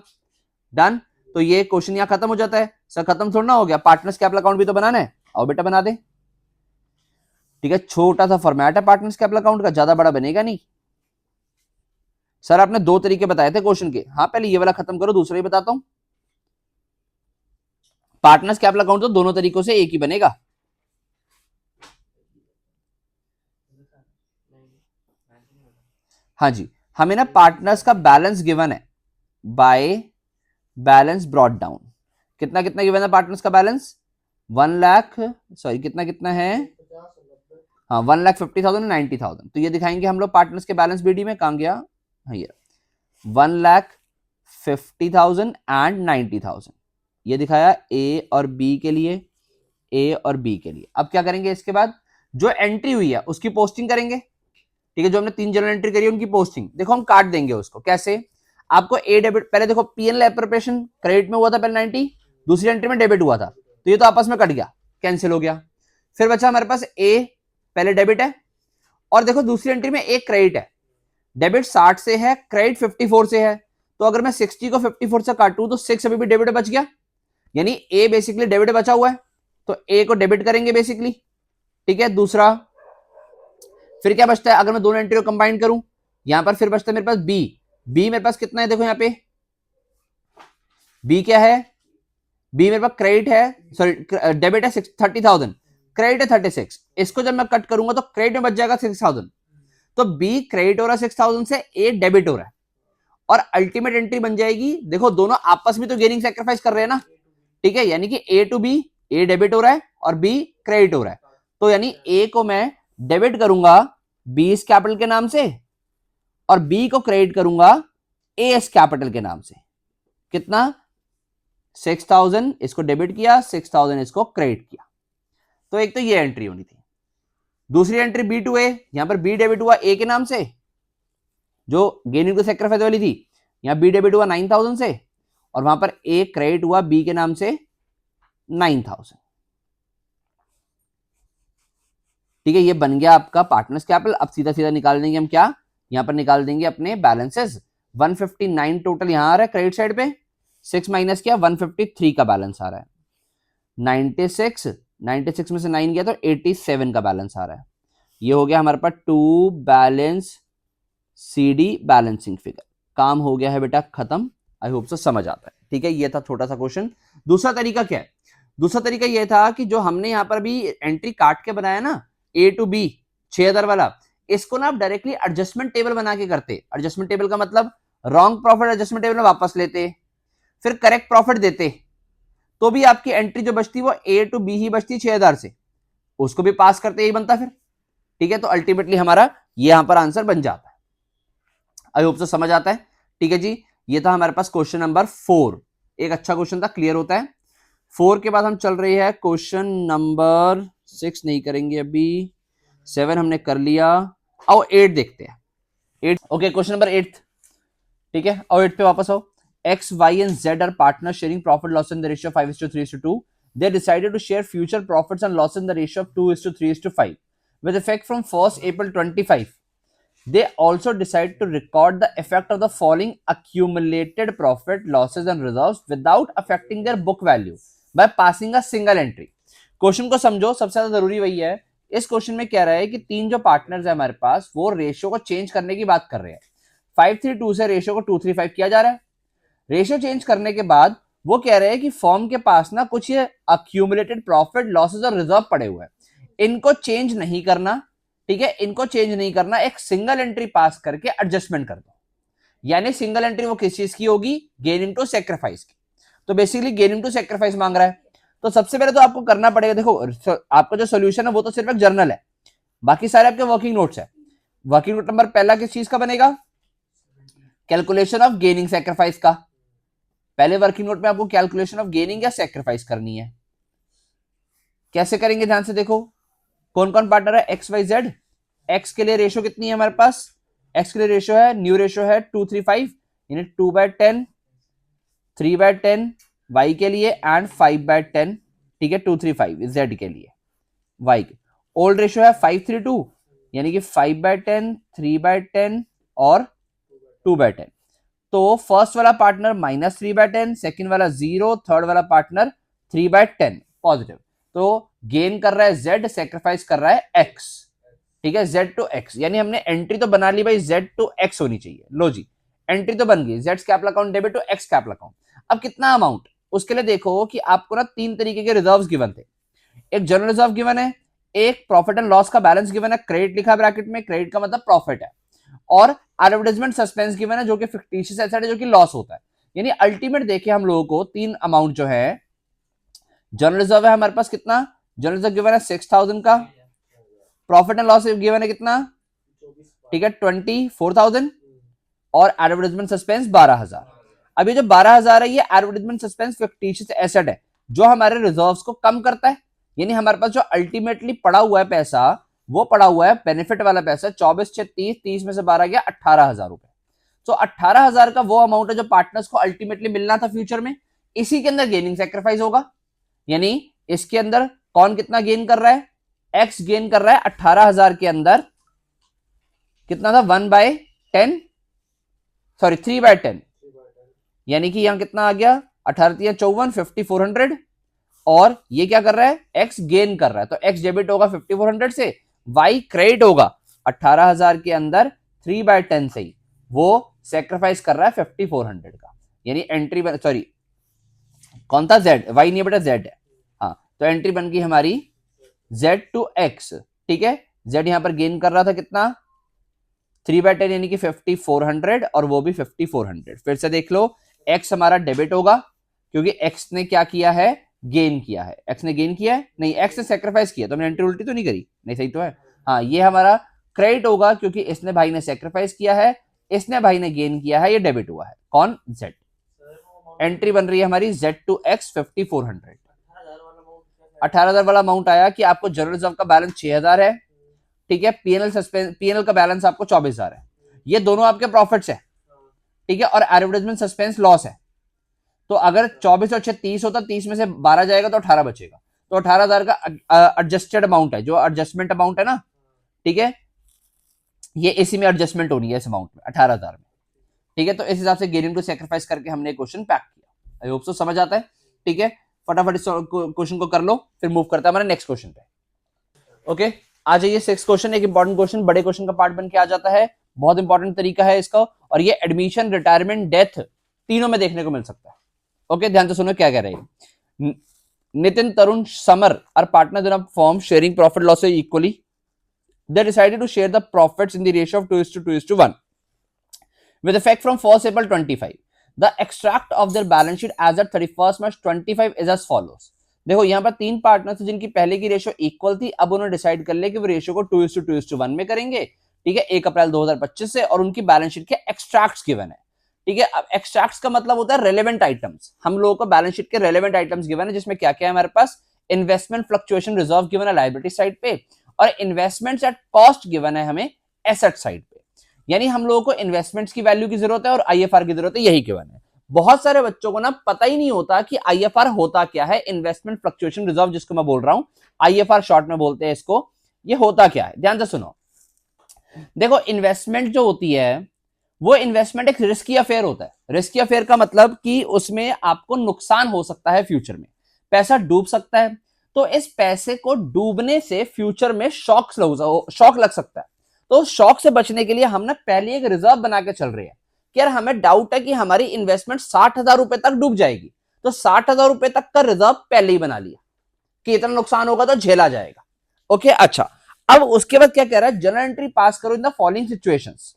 डन। तो ये क्वेश्चन यहाँ खत्म हो जाता है। सर खत्म थोड़ा ना हो गया, पार्टनर्स कैपिटल अकाउंट भी तो बनाना है, आओ बेटा बना दे। ठीक है, छोटा सा फॉर्मेट है पार्टनर्स कैपिटल अकाउंट का, ज्यादा बड़ा बनेगा नहीं। सर आपने 2 तरीके बताए थे क्वेश्चन के, हाँ पहले ये वाला खत्म करो, दूसरा ही बताता हूं। पार्टनर्स कैपिटल अकाउंट तो दोनों तरीकों से एक ही बनेगा। हाँ जी, हमें ना पार्टनर्स का बैलेंस गिवन है बाय बैलेंस ब्रॉट डाउन। कितना कितना गिवन है पार्टनर्स का बैलेंस 1 लाख, सॉरी कितना कितना है, हाँ 1,50,000 90,000। तो ये दिखाएंगे हम लोग पार्टनर्स के बैलेंस बीडी में, कहां गया, हाँ ये 1,50,000 एंड 90,000, ये दिखाया ए और बी के लिए, ए और बी के लिए। अब क्या करेंगे, इसके बाद जो एंट्री हुई है उसकी पोस्टिंग करेंगे। ठीक है, जो हमने 3 जनरल एंट्री करी है उनकी पोस्टिंग, देखो हम काट देंगे उसको कैसे। आपको ए डेबिट, पहले देखो पीएनएल एप्रोप्रिएशन क्रेडिट में हुआ था पहले 90, दूसरी एंट्री में डेबिट हुआ था, तो ये तो आपस में कट गया, कैंसिल हो गया। फिर बचा हमारे पास ए, पहले डेबिट है, और देखो दूसरी एंट्री में एक क्रेडिट है, डेबिट 60 से है, क्रेडिट 54 से है, तो अगर मैं 60 को 54 से काटूं तो 6 अभी भी डेबिट बच गया, यानी ए बेसिकली डेबिट बचा हुआ है, तो ए को डेबिट करेंगे बेसिकली। ठीक है, दूसरा फिर क्या बचता है, अगर मैं दोनों एंट्री को कंबाइन करूं, यहां पर फिर बचता है मेरे पास बी। बी मेरे पास कितना है, देखो यहां पे बी क्या है, बी मेरे पास क्रेडिट है, सॉरी डेबिट है 30,000, क्रेडिट है 36। इसको जब मैं कट करूंगा तो क्रेडिट में बच जाएगा 6,000, तो बी क्रेडिट हो रहा है 6,000 से, ए डेबिट हो रहा है, और अल्टीमेट एंट्री बन जाएगी, देखो दोनों आपस में तो गेनिंग सेक्रीफाइस कर रहे हैं ना। ठीक है, यानी कि ए टू बी, ए डेबिट हो रहा है और बी क्रेडिट हो रहा है, तो यानी ए को मैं डेबिट करूंगा बी एस कैपिटल के नाम से, और बी को क्रेडिट करूंगा ए एस कैपिटल के नाम से। कितना 6,000 इसको डेबिट किया, 6,000 इसको क्रेडिट किया, तो एक तो ये एंट्री होनी थी। दूसरी एंट्री बी टू ए, यहां पर बी डेबिट हुआ ए के नाम से, जो गेनिंग टू सेक्रीफाइस वाली थी, यहां बी डेबिट हुआ 9,000 से, और वहां पर ए क्रेडिट हुआ बी के नाम से 9,000। ठीक है, ये बन गया आपका पार्टनर्स कैपिटल। अब सीधा सीधा निकाल देंगे हम क्या, यहां पर निकाल देंगे अपने बैलेंसेस। 159 टोटल यहां आ रहा है क्रेडिट साइड पे, 6 माइनस किया 153 का बैलेंस आ रहा है, 96 में से 9 गया तो 87 का बैलेंस आ रहा है। ये हो गया हमारे पास to balance CD balancing figure. काम हो गया है बेटा खत्म, आई होप सो समझ आता है। ठीक है, ये था छोटा सा क्वेश्चन। दूसरा तरीका क्या है, दूसरा तरीका ये था कि जो हमने यहां पर भी एंट्री काट के बनाया ना ए टू बी 6,000 वाला, इसको ना आप डायरेक्टली एडजस्टमेंट टेबल बना के करते। एडजस्टमेंट टेबल का मतलब रॉन्ग प्रॉफिट एडजस्टमेंट टेबल में वापस लेते, फिर करेक्ट प्रॉफिट देते, तो भी आपकी एंट्री जो बचती वो ए टू बी ही बचती 6,000 से, उसको भी पास करते यही बनता फिर। ठीक है, तो अल्टीमेटली हमारा ये यहां पर आंसर बन जाता है। आई होप सो समझ आता है। ठीक है जी, ये था हमारे पास क्वेश्चन नंबर 4, एक अच्छा क्वेश्चन था, क्लियर होता है। 4 के बाद हम चल रही है क्वेश्चन नंबर 6 नहीं करेंगे अभी, 7 हमने कर लिया, आओ 8 देखते हैं। 8 ओके, क्वेश्चन नंबर 8, ठीक है। और 8 पे वापस आओ। X Y and Z are partner sharing profit loss in the ratio 5:3:2। They decided to share future profits and loss in the ratio of 2:3:5 with effect from 1st April 25. They also decide to record the effect of the following accumulated profit, losses and reserves without affecting their book value by passing a single entry. Question को समझो, सबसे ज्यादा जरूरी वही है। इस question में क्या रहा है कि तीन जो पार्टनर्स है हमारे पास, वो रेशियो को चेंज करने की बात कर रहे हैं। 5:3:2 से रेशियो को 2:3:5 किया जा रहा है। रेशियो चेंज करने के बाद वो कह रहे हैं कि फर्म के पास ना कुछ ये अक्यूमुलेटेड प्रॉफिट, लॉसेस और रिजर्व पड़े हुए हैं, इनको चेंज नहीं करना, ठीक है, इनको चेंज नहीं करना, एक सिंगल एंट्री पास करके एडजस्टमेंट कर दो। यानी सिंगल एंट्री वो किस चीज की होगी? गेन इनटू सैक्रिफाइस की। तो बेसिकली गेन इनटू सैक्रिफाइस मांग रहा है। तो सबसे पहले तो आपको करना पड़ेगा, देखो आपका जो सोल्यूशन है वो तो सिर्फ एक जर्नल है, बाकी सारे आपके वर्किंग नोट्स है। वर्किंग नोट नंबर पहला किस चीज का बनेगा? कैलकुलेशन ऑफ गेनिंग सैक्रिफाइस का। पहले वर्किंग नोट में आपको कैलकुलेशन ऑफ गेनिंग या सैक्रिफाइस करनी है। कैसे करेंगे ध्यान से देखो। कौन कौन पार्टनर है? X Y Z. एक्स के लिए रेशियो कितनी है हमारे पास? एक्स के लिए रेशियो है, न्यू रेशियो है 2:3:5, यानी 2/10, 3/10 वाई के लिए एंड 5/10, ठीक है, 2:3:5 जेड के लिए, वाई के। ओल्ड रेशियो है 5:3:2, यानी कि 5/10, 3/10 और 2/10। तो फर्स्ट वाला पार्टनर -3/10, सेकेंड वाला 0, थर्ड वाला पार्टनर 3/10 पॉजिटिव। तो गेन कर रहा है जेड, सेक्रीफाइस कर रहा है एक्स, ठीक है, जेड टू एक्स। यानी हमने एंट्री तो बना ली भाई, जेड टू एक्स होनी चाहिए। लो जी, एंट्री तो बन गई, Z capital account debit to X capital account. अब कितना अमाउंट? उसके लिए देखो कि आपको ना तीन तरीके के रिजर्व्स गिवन थे। एक जनरल रिजर्व गिवन है, एक प्रॉफिट एंड लॉस का बैलेंस गिवन है, क्रेडिट लिखा ब्रैकेट में, क्रेडिट का मतलब प्रॉफिट है, और एडवर्टाइजमेंट सस्पेंस गिवन है जो कि फिक्टिशियस एसेट है, जो कि लॉस होता है। यानी अल्टीमेट देखिए हम लोगों को तीन अमाउंट जो है, जनरल रिजर्व है हमारे पास कितना? जनरल रिजर्व गिवन है 6,000 का, प्रॉफिट एंड लॉस गिवन है कितना? ठीक है 24,000, और एडवर्टाइजमेंट सस्पेंस 12,000। अब ये जो 12,000 है, ये एडवर्टाइजमेंट सस्पेंस फिक्टिशियस एसेट है जो हमारे रिजर्व्स को कम करता है। यानी हमारे पास जो अल्टीमेटली पड़ा हुआ है पैसा, वो पड़ा हुआ है बेनिफिट वाला पैसा, 24/6 30 में से 12 गया 18,000 रुपए। तो 18,000 का वो अमाउंट है जो पार्टनर्स को अल्टीमेटली मिलना था फ्यूचर में। इसी के अंदर गेनिंग सैक्रिफाइस होगा। यानी इसके अंदर कौन कितना गेन कर रहा है? एक्स गेन कर रहा है 18,000 के अंदर, कितना था? 1/10, सॉरी 3/10, यानी कि यहां कितना आ गया? 18 54, 5400। और ये क्या कर रहा है? एक्स गेन कर रहा है, तो एक्स डेबिट होगा 5400 से, वाई क्रेडिट होगा 18,000 के अंदर 3/10 से ही, वो सेक्रीफाइस कर रहा है 5400 का। यानी एंट्री सॉरी कौन था? जेड, वाई नहीं बेटा जेड है। हाँ, तो एंट्री बन गई हमारी जेड टू एक्स, ठीक है। जेड यहां पर गेन कर रहा था कितना? 3/10 यानी कि 5400, और वो भी 5400। फिर से देख लो, एक्स हमारा डेबिट होगा क्योंकि एक्स ने क्या किया है? गेन किया है। एक्स ने गेन किया है? नहीं, एक्स ने सेक्रीफाइस किया, तो हमने एंट्री उल्टी तो नहीं करी? नहीं, सही तो है। हाँ, ये हमारा क्रेडिट होगा क्योंकि इसने भाई ने सेक्रीफाइस किया है, इसने भाई ने गेन किया है, ये डेबिट हुआ है। कौन? जेड। एंट्री बन रही है हमारी जेड टू एक्स 5400। 18,000 वाला अमाउंट आया कि आपको जनरल रिजर्व का बैलेंस 6,000 है, ठीक है, पीएनएल का बैलेंस आपको 24,000 है। ये दोनों आपके प्रॉफिट्स है, ठीक है, और एडवर्टाइजमेंट सस्पेंस लॉस है। तो अगर 24 और 6 30 होता, 30 में से 12 जाएगा तो 18 बचेगा। तो 18,000 का एडजस्टेड अमाउंट है, जो एडजस्टमेंट अमाउंट है ना, ठीक है, ये इसी में एडजस्टमेंट होनी है इस अमाउंट में 18,000 में, ठीक है। तो इस हिसाब से गेनिंग टू सेक्रीफाइस करके हमने क्वेश्चन पैक किया। आई होप सो समझ आता है, ठीक है। फटाफट इस क्वेश्चन को कर लो, फिर मूव करते हैं हमारे नेक्स्ट क्वेश्चन पे। ओके, आ जाइए 6 क्वेश्चन। एक इंपॉर्टेंट क्वेश्चन बड़े क्वेश्चन का पार्ट बन के आ जाता है, बहुत इंपॉर्टेंट तरीका है इसका, और ये एडमिशन, रिटायरमेंट, डेथ तीनों में देखने को मिल सकता है। ओके, ध्यान से सुनो क्या कह रहे हैं। Nitin, Tarun, Samar are partners in a firm sharing profit loss equally. They decided to share the profits in the ratio of 2:1 with effect from 1st April 25. The extract of their balance sheet as at 31st March 25 is as follows. देखो यहाँ पर तीन partner थे जिनकी पहले की ratio equal थी। अब उन्होंने डिसाइड कर लिया कि वो रेशियो को 2:1 में करेंगे, ठीक है, 1 अप्रैल 2025 से, और उनकी बैलेंस शीट के एक्सट्रैक्ट्स गिवन है, ठीक है। अब एक्सट्रैक्ट्स का मतलब होता है रेलेवेंट आइटम्स। हम लोगों को बैलेंस शीट के रेलेवेंट आइटम्स गिवन है, जिसमें क्या क्या है हमारे पास? इन्वेस्टमेंट फ्लक्चुएशन रिजर्व गिवन है लायबिलिटी साइड पे, और इन्वेस्टमेंट्स एट कॉस्ट गिवन है हमें एसेट साइड पे। यानी हम लोगों को इन्वेस्टमेंट्स की वैल्यू की जरूरत है और आईएफआर की जरूरत है, यही गिवन है। बहुत सारे बच्चों को ना पता ही नहीं होता कि आईएफआर होता क्या है, इन्वेस्टमेंट फ्लक्चुएशन रिजर्व जिसको मैं बोल रहा हूं, आईएफआर शॉर्ट में बोलते हैं इसको। ये होता क्या है, ध्यान से सुनो। देखो इन्वेस्टमेंट जो होती है वो इन्वेस्टमेंट एक रिस्की अफेयर होता है। रिस्की अफेयर का मतलब कि उसमें आपको नुकसान हो सकता है, फ्यूचर में पैसा डूब सकता है। तो इस पैसे को डूबने से फ्यूचर में शॉक लग सकता है। तो शॉक से बचने के लिए हम ना पहले एक रिजर्व बना के चल रहे हैं कि यार हमें डाउट है कि हमारी इन्वेस्टमेंट 60,000 रुपए तक डूब जाएगी, तो 60,000 रुपए तक का रिजर्व पहले ही बना लिया कि इतना नुकसान होगा तो झेला जाएगा। ओके, अच्छा अब उसके बाद क्या कह रहा है, जनरल एंट्री पास करो in the following situations.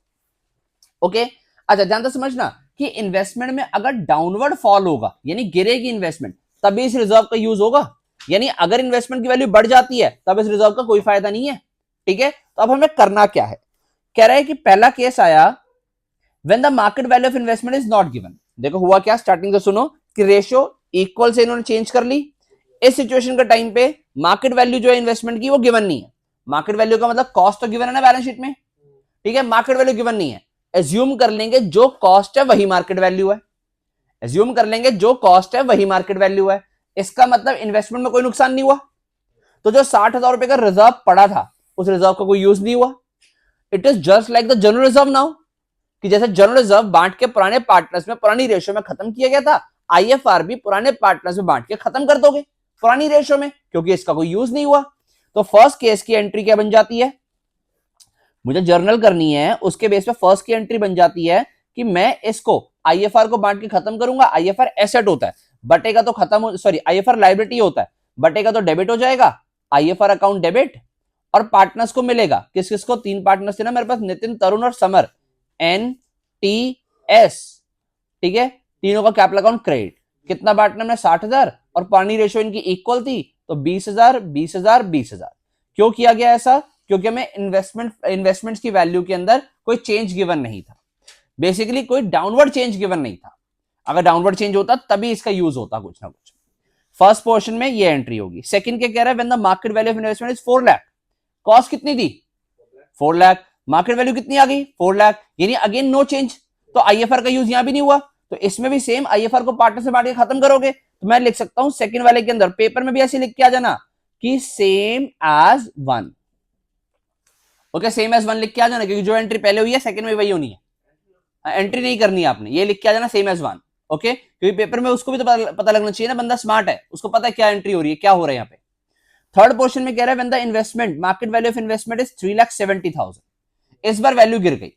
Okay, अच्छा ध्यान से समझना कि इन्वेस्टमेंट में अगर डाउनवर्ड फॉल होगा यानी गिरेगी इन्वेस्टमेंट, तभी इस रिजर्व का यूज होगा। यानी अगर इन्वेस्टमेंट की वैल्यू बढ़ जाती है तब इस रिजर्व का कोई फायदा नहीं है। ठीक है, तो अब हमें करना क्या है, कह रहा है कि पहला केस आया when the market value of investment is not given. देखो हुआ क्या, स्टार्टिंग से सुनो कि रेशियो इक्वल से इन्होंने चेंज कर ली। इस सिचुएशन के टाइम पे मार्केट वैल्यू जो है इन्वेस्टमेंट की वो गिवन नहीं है। मार्केट वैल्यू का मतलब कॉस्ट तो गिवन है ना बैलेंस शीट में, ठीक है, मार्केट वैल्यू गिवन नहीं है। एज्यूम कर लेंगे जो कॉस्ट है वही मार्केट वैल्यू है। एज्यूम कर लेंगे जो कॉस्ट है वही मार्केट वैल्यू है। इसका मतलब इन्वेस्टमेंट में कोई नुकसान नहीं हुआ। तो जो 60,000 रुपए का रिजर्व पड़ा था उस रिजर्व का कोई यूज नहीं हुआ। It is just like the general reserve now, कि जैसे जनरल रिजर्व बांट के पुराने पार्टनर्स में पुरानी रेशियो में खत्म किया गया था, आईएफआर भी पुराने पार्टनर्स में बांट के खत्म कर दोगे पुरानी रेशियो में, क्योंकि इसका कोई यूज नहीं हुआ। तो फर्स्ट केस की एंट्री क्या बन जाती है, मुझे जर्नल करनी है, उसके बेस पे फर्स्ट की एंट्री बन जाती है कि मैं इसको आईएफआर को बांट के खत्म करूंगा। आईएफआर एसेट होता है, बटेगा तो खत्म, सॉरी आईएफआर लायबिलिटी होता है, बटेगा तो डेबिट हो जाएगा, आईएफआर अकाउंट डेबिट। और पार्टनर्स को मिलेगा, किस किस को, 3 पार्टनर्स थे ना मेरे पास, नितिन, तरुण और समर, NTS, ठीक है, तीनों का कैपिटल अकाउंट क्रेडिट। कितना बांटना में, 60,000, और पानी रेशियो इनकी इक्वल थी तो 20,000 20,000 20,000। क्यों किया गया ऐसा, क्योंकि हमें इन्वेस्टमेंट्स की वैल्यू के अंदर कोई चेंज गिवन नहीं था, बेसिकली कोई डाउनवर्ड चेंज गिवन नहीं था। अगर डाउनवर्ड चेंज होता तभी इसका यूज होता कुछ ना कुछ। फर्स्ट पोर्शन में ये एंट्री होगी। सेकंड क्या कह रहा है, when the market value of investment is 4 lakh, cost कितनी थी 4 लाख, मार्केट वैल्यू कितनी आ गई 4 लाख, यानी अगेन नो चेंज। तो आईएफआर का यूज यहां भी नहीं हुआ, तो इसमें भी सेम आईएफआर को पार्टनर से बांट के खत्म करोगे। तो मैं लिख सकता हूं सेकंड वाले के अंदर, पेपर में भी ऐसे लिख के आ जाना कि same as 1। Okay, same as 1 लिख के आ जाना, क्योंकि जो एंट्री पहले हुई है सेकंड में वही होनी है, एंट्री नहीं करनी है आपने, ये लिख के आ जाना सेम एज 1। ओके, क्योंकि पेपर में उसको भी तो पता लगना चाहिए ना, बंदा स्मार्ट है, उसको पता है क्या एंट्री हो रही है, क्या हो रहा है यहाँ पे। थर्ड पोर्शन में कह रहा है when the investment market value of investment is 3,70,000, इस बार वैल्यू गिर गई,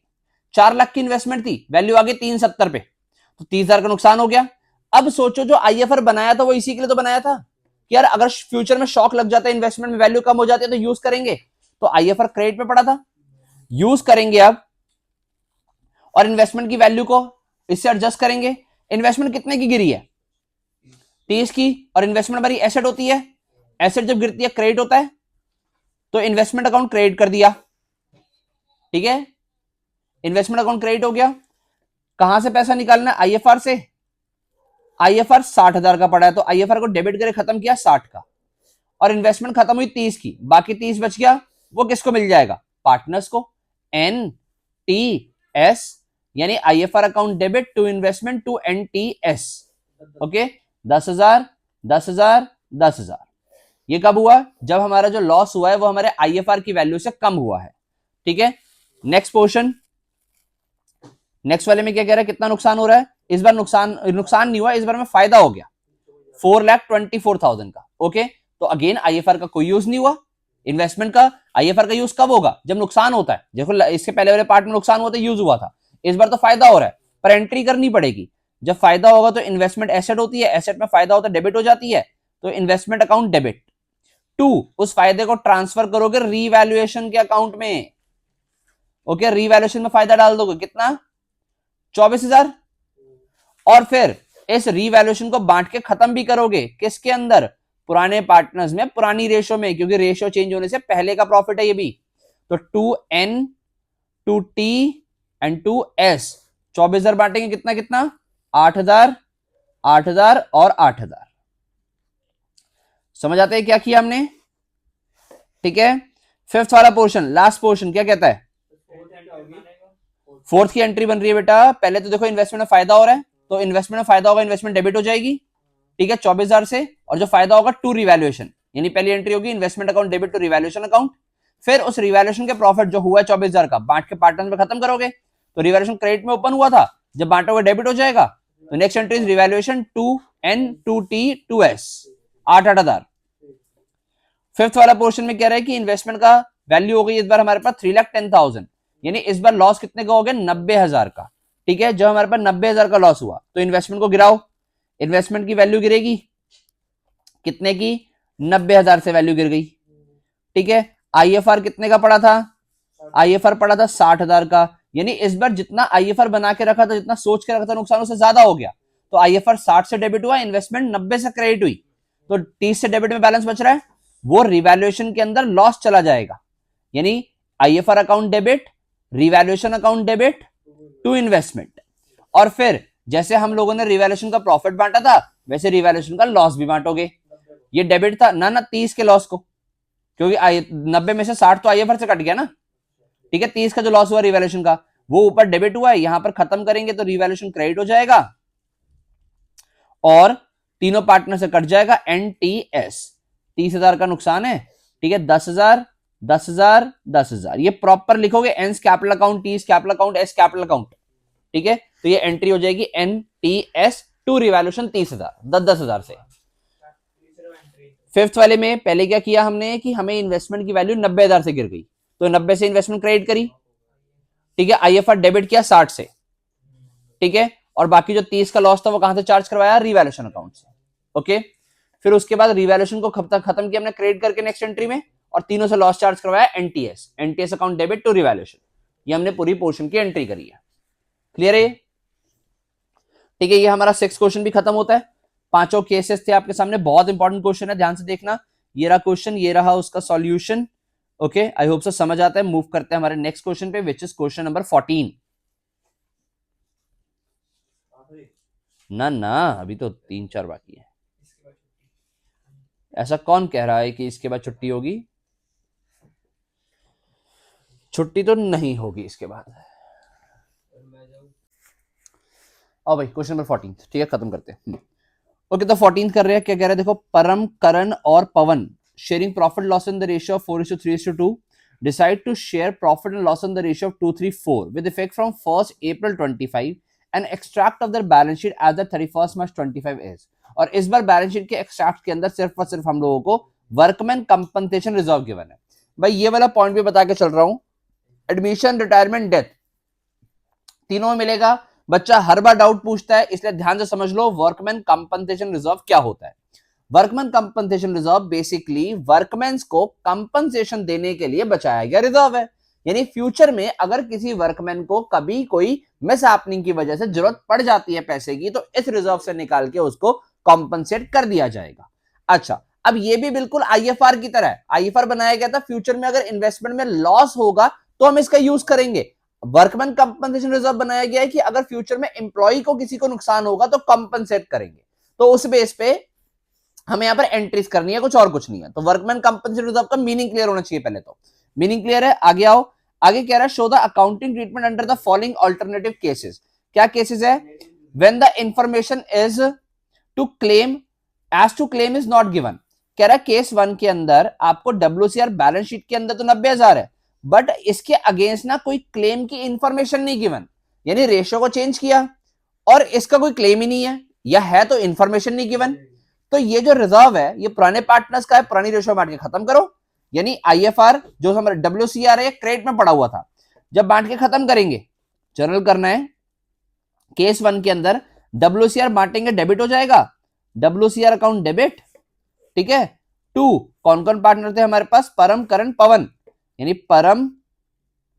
4 लाख की इन्वेस्टमेंट थी, वैल्यू आ गई 370 पे, तो 30,000 का नुकसान हो गया। अब सोचो जो आईएफआर बनाया था वो इसी के लिए तो बनाया था कि यार अगर फ्यूचर में शॉक लग जाता है, इन्वेस्टमेंट में वैल्यू कम हो जाती है तो यूज करेंगे। तो आईएफआर क्रेडिट पे पड़ा था, यूज करेंगे अब, और इन्वेस्टमेंट की वैल्यू को इससे एडजस्ट करेंगे। इन्वेस्टमेंट कितने की गिरी है 30 की, और इन्वेस्टमेंट हमारी एसेट होती है, एसेट जब गिरती है क्रेडिट होता है, तो इन्वेस्टमेंट अकाउंट क्रेडिट कर दिया, ठीक है, इन्वेस्टमेंट अकाउंट क्रेडिट हो गया। कहां से पैसा निकालना है, आईएफआर से। आईएफआर 60,000 का पड़ा है तो आईएफआर को डेबिट करके खत्म किया 60 का, और इन्वेस्टमेंट खत्म हुई 30 की, बाकी 30 बच गया, वो किसको मिल जाएगा, पार्टनर्स को, NTS, यानी IFR account debit to investment to NTS। Okay, 10,000 10,000 10,000। ये कब हुआ, जब हमारा जो लॉस हुआ है वो हमारे आईएफआर की वैल्यू से कम हुआ है, ठीक है। नेक्स्ट पोर्शन, नेक्स्ट वाले में क्या कह रहा है, कितना नुकसान हो रहा है, इस बार नुकसान नहीं हुआ, इस बार में फायदा हो गया 4,24,000 का। ओके, तो अगेन आईएफआर का कोई यूज नहीं हुआ, इन्वेस्टमेंट का आईएफआर का यूज कब होगा, जब नुकसान होता है। देखो इसके पहले वाले पार्ट में नुकसान हुआ था, यूज हुआ था, इस बार तो फायदा हो रहा है, पर एंट्री करनी पड़ेगी। जब फायदा होगा तो इन्वेस्टमेंट एसेट होती है, एसेट में फायदा होता है डेबिट हो जाती है, तो इन्वेस्टमेंट अकाउंट डेबिट टू, उस फायदे को ट्रांसफर करोगे रीवैल्यूएशन के अकाउंट में। ओके, रीवैल्यूएशन में फायदा डाल दोगे, कितना 24,000, और फिर इस रीवैल्यूएशन को बांट के खत्म भी करोगे, किसके अंदर, पुराने पार्टनर्स में, पुरानी रेशो में, क्योंकि रेशो चेंज होने से पहले का प्रॉफिट है ये भी। तो 2N 2T एंड 2S, 24,000 बांटेंगे, कितना कितना 8,000 8,000 और 8,000। समझ आते हैं क्या किया हमने, ठीक है। फिफ्थ वाला पोर्शन, लास्ट पोर्शन क्या कहता है, फोर्थ की एंट्री बन रही है बेटा, पहले तो देखो इन्वेस्टमेंट में फायदा हो रहा है, तो इन्वेस्टमेंट में फायदा होगा, इन्वेस्टमेंट डेबिट हो जाएगी, ठीक है 24,000 से, और जो फायदा होगा टू रिवैल्यूएशन, यानी पहली एंट्री होगी investment account debit to revaluation account, फिर उस रिवैल्यूएशन के प्रॉफिट जो हुआ है 24,000 का बांट के पार्टनर्स में खत्म करोगे, तो रिवैल्यूएशन क्रेडिट में ओपन हुआ था, जब बांटोगे डेबिट हो जाएगा, तो next entry is revaluation 2N 2T 2S 8,000। Fifth वाला पोर्शन में कह रहा है कि इन्वेस्टमेंट का वैल्यू हो गई इस बार हमारे पास 3,10,000, यानी इस बार लॉस कितने का हो गया 90,000 का, ठीक है, जब हमारे पास 90,000 का लॉस हुआ तो इन्वेस्टमेंट को गिराओ, इन्वेस्टमेंट की वैल्यू गिरेगी कितने की 90,000 से वैल्यू गिर गई, ठीक है। आईएफआर कितने का पड़ा था, आईएफआर पड़ा था 60,000 का, यानी इस बार जितना आईएफआर बना के रखा था, जितना सोच के रखा था नुकसान उससे ज्यादा हो गया, तो आईएफआर 60 से डेबिट हुआ, इन्वेस्टमेंट 90 से क्रेडिट हुई, तो 30 से डेबिट में बैलेंस बच रहा है, वो रिवैल्यूएशन के अंदर लॉस चला जाएगा, यानी IFR account debit, revaluation account debit to investment, और फिर जैसे हम लोगों ने रिवैल्यूएशन का प्रॉफिट बांटा था वैसे रिवैल्यूएशन का लॉस भी बांटोगे, ये डेबिट था ना 30 के लॉस को, क्योंकि 90 में से 60 तो आईएफआर से कट गया ना, ठीक है, 30 का जो लॉस हुआ रिवैल्यूएशन का वो ऊपर डेबिट हुआ है, यहां पर खत्म करेंगे तो रिवैल्यूएशन क्रेडिट हो जाएगा और तीनों पार्टनर से कट जाएगा एनटीएस, 30,000 का नुकसान है, ठीक है, 10,000 10,000 10,000, ये प्रॉपर लिखोगे, N capital account, T capital account, S capital account, ठीक है, तो ये एंट्री हो जाएगी एनटीएस टू रिवैल्यूएशन 30,000 10,000 से। फिफ्थ वाले में पहले क्या किया हमने कि हमें इन्वेस्टमेंट की वैल्यू 90,000 से गिर गई, तो 90 से इन्वेस्टमेंट क्रेडिट करी, ठीक है, आईएफआर डेबिट किया 60 से, ठीक है, और बाकी जो 30 का लॉस था वो कहां से चार्ज करवाया, रिवैल्यूएशन अकाउंट से, ओके। फिर उसके बाद रिवैल्यूएशन को खत्म किया हमने क्रेडिट करके नेक्स्ट एंट्री में, और तीनों से लॉस चार्ज करवाया NTS account debit to revaluation, ये हमने पूरी पोर्शन की एंट्री करी है, क्लियर है, ठीक है। ये हमारा 6 क्वेश्चन भी खत्म होता है, पांचों केसेस थे आपके सामने, बहुत इंपॉर्टेंट क्वेश्चन है, ध्यान से देखना, ये रहा क्वेश्चन, ये रहा उसका solution, okay, I hope so समझ आता है। मूव करते हैं हमारे नेक्स्ट क्वेश्चन पे, विच इज क्वेश्चन नंबर 14। ना अभी तो 3-4 बाकी है, ऐसा कौन कह रहा है कि इसके बाद छुट्टी होगी, छुट्टी तो नहीं होगी इसके बाद। आओ भाई क्वेश्चन नंबर 14, ठीक है, खत्म करते हैं। ओके, तो 14 कर रहे हैं, क्या कह रहे हैं देखो, परम, करण और Pawan sharing profit loss in the ratio of 4:3:2 decide to share profit and loss in the ratio of 2:3:4 with effect from 1st April 25 and extract of their balance sheet as the 31st March 25 is। और इस बार balance sheet के extract के अंदर सिर्फ और सिर्फ हम लोगों को वर्कमैन कंपनसेशन रिजर्व गिवन है। भाई ये वाला पॉइंट भी बता के चल रहा हूं, एडमिशन, रिटायरमेंट, डेथ तीनों में मिलेगा। बच्चा हर बार डाउट पूछता है, इसलिए ध्यान से समझ लो वर्कमैन कंपनसेशन रिजर्व क्या होता है। वर्कमैन कंपनसेशन रिजर्व बेसिकली वर्कमैन्स को कंपनसेशन देने के लिए बचाया गया रिजर्व है, यानी फ्यूचर में अगर किसी वर्कमैन को कभी कोई मिस हैपनिंग की वजह से जरूरत पड़ जाती है पैसे की, तो इस रिजर्व से निकाल के उसको कॉम्पनसेट कर दिया जाएगा। अच्छा, अब ये भी बिल्कुल आईएफआर की तरह है, आईएफआर बनाया गया था, फ्यूचर में अगर इन्वेस्टमेंट में लॉस होगा तो हम इसका यूज करेंगे। वर्कमैन कंपनसेशन रिजर्व बनाया गया है कि अगर फ्यूचर में एम्प्लॉय को किसी को नुकसान होगा तो कंपनसेट करेंगे, तो उस बेस पे हमें यहां पर एंट्रीज करनी है, कुछ और कुछ नहीं है। तो वर्कमैन कंपनसेशन रिजर्व का मीनिंग क्लियर होना चाहिए, पहले तो मीनिंग क्लियर है। आगे आओ, आगे कह रहा है show the accounting treatment under the following alternative cases. क्या केसेस है, when the information is to claim as to claim is not given. कह रहा है केस 1 के अंदर आपको डब्ल्यूसीआर बैलेंस शीट के अंदर तो 90,000 है, बट इसके अगेंस्ट ना कोई क्लेम की इंफॉर्मेशन नहीं गिवन, यानी रेशियो को चेंज किया और इसका कोई क्लेम ही नहीं है, या है तो इंफॉर्मेशन नहीं गिवन, तो ये जो रिजर्व है ये पुराने पार्टनर्स का है, पुरानी रेशियो बांट के खत्म करो, यानी आईएफआर जो हमारा डब्ल्यूसीआर है क्रेडिट में पड़ा हुआ था, जब बांट के खत्म करेंगे, जर्नल करना है, केस 1 के अंदर डब्ल्यूसीआर बांटेंगे डेबिट हो जाएगा, डब्ल्यूसीआर अकाउंट डेबिट, ठीक है। 2 कौन कौन पार्टनर थे हमारे पास, परम, करण, पवन, यानी परम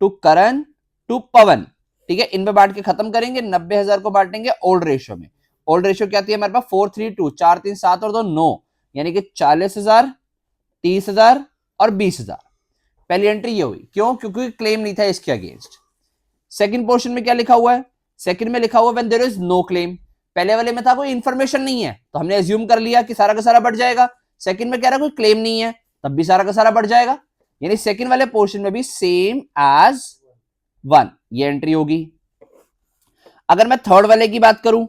टू करण टू पवन, ठीक है, इनमें बांट के खत्म करेंगे, 90,000 को बांटेंगे ओल्ड रेशियो में। ओल्ड रेशियो क्या थी हमारे पास 4:3:2, 4 3 7 और 2 9, यानी कि 40,000, 30,000 और 20,000। पहली एंट्री ये हुई, क्यों, क्योंकि क्लेम नहीं था इसके अगेंस्ट। सेकंड पोर्शन में क्या लिखा हुआ है, सेकंड में लिखा हुआ when there is no claim. पहले वाले में था कोई इंफॉर्मेशन नहीं है तो हमने एज्यूम कर लिया कि सारा का सारा बढ़ जाएगा, सेकंड में कह रहा कोई क्लेम नहीं है तब भी सारा का सारा बढ़ जाएगा, यानी सेकंड वाले पोर्शन में भी सेम एज 1, ये एंट्री होगी। अगर मैं थर्ड वाले की बात करूं,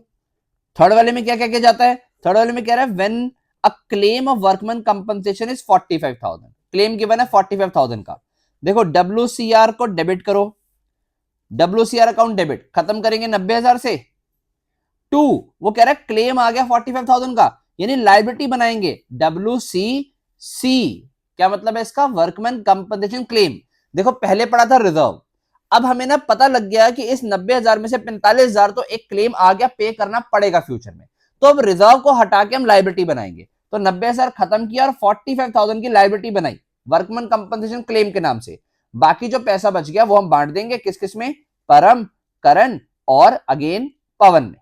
थर्ड वाले में क्या क्या किया जाता है? थर्ड वाले में कह रहा है when a claim of workman compensation is 45,000, claim given है 45,000 का। देखो WCR को डेबिट करो, WCR अकाउंट डेबिट, खत्म करेंगे 90,000 से। 2, वो कह रहा है क्लेम आ गया 45,000 का, यानी लाइबिलिटी बनाएंगे WCC। क्या मतलब है इसका? Workman compensation claim. देखो पहले पड़ा था रिजर्व, अब हमें ना पता लग गया कि इस 90,000 में से 45,000 तो एक क्लेम आ गया, पे करना पड़ेगा फ्यूचर में, तो अब रिजर्व को हटा के हम लाइबिलिटी बनाएंगे। तो 90,000 खत्म किया और 45,000 की लाइबिलिटी बनाई वर्कमैन कंपनसेशन क्लेम के नाम से। बाकी जो पैसा बच गया वो हम बांट देंगे किस किस में? परम, करण और अगेन पवन में।